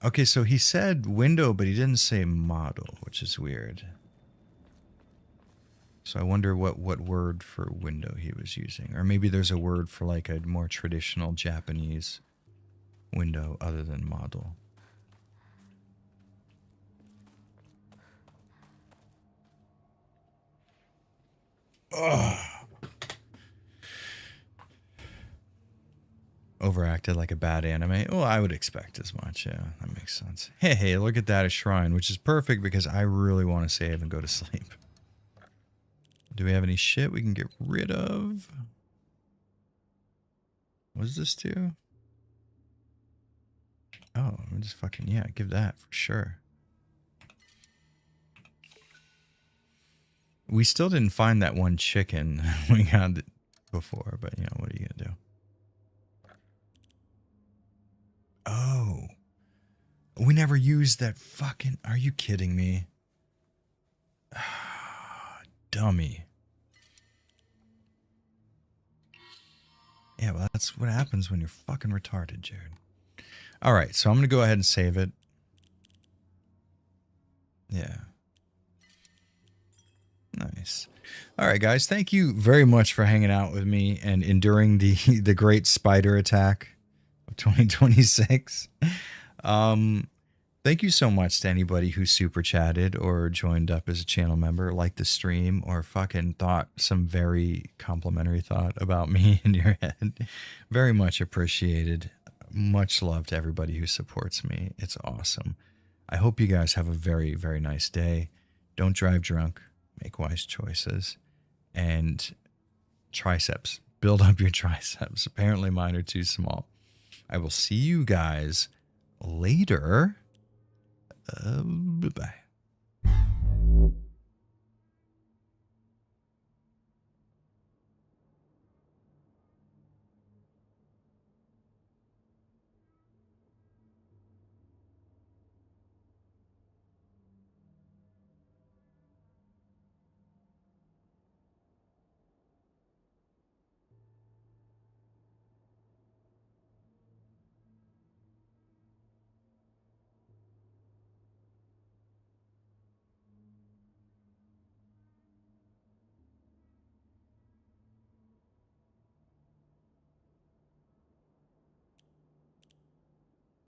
Okay, so he said window, but he didn't say model, which is weird. So I wonder what word for window he was using. Or maybe there's a word for like a more traditional Japanese window other than model. Ugh. Overacted like a bad anime. Well, I would expect as much. Yeah, that makes sense. Hey, look at that, a shrine, which is perfect because I really want to save and go to sleep. Do we have any shit we can get rid of? What does this do? Oh, I'm just fucking, yeah, give that for sure. We still didn't find that one chicken we got before, but you know, what are you gonna do? Oh, we never used that fucking, are you kidding me? Dummy. Yeah, well, that's what happens when you're fucking retarded, Jared. All right, so I'm going to go ahead and save it. Yeah. Nice. All right, guys, thank you very much for hanging out with me and enduring the great spider attack of 2026. Thank you so much to anybody who super chatted or joined up as a channel member, liked the stream, or fucking thought some very complimentary thought about me in your head. Very much appreciated. Much love to everybody who supports me. It's awesome. I hope you guys have a very, very nice day. Don't drive drunk. Make wise choices. And triceps. Build up your triceps. Apparently mine are too small. I will see you guys later. Bye-bye.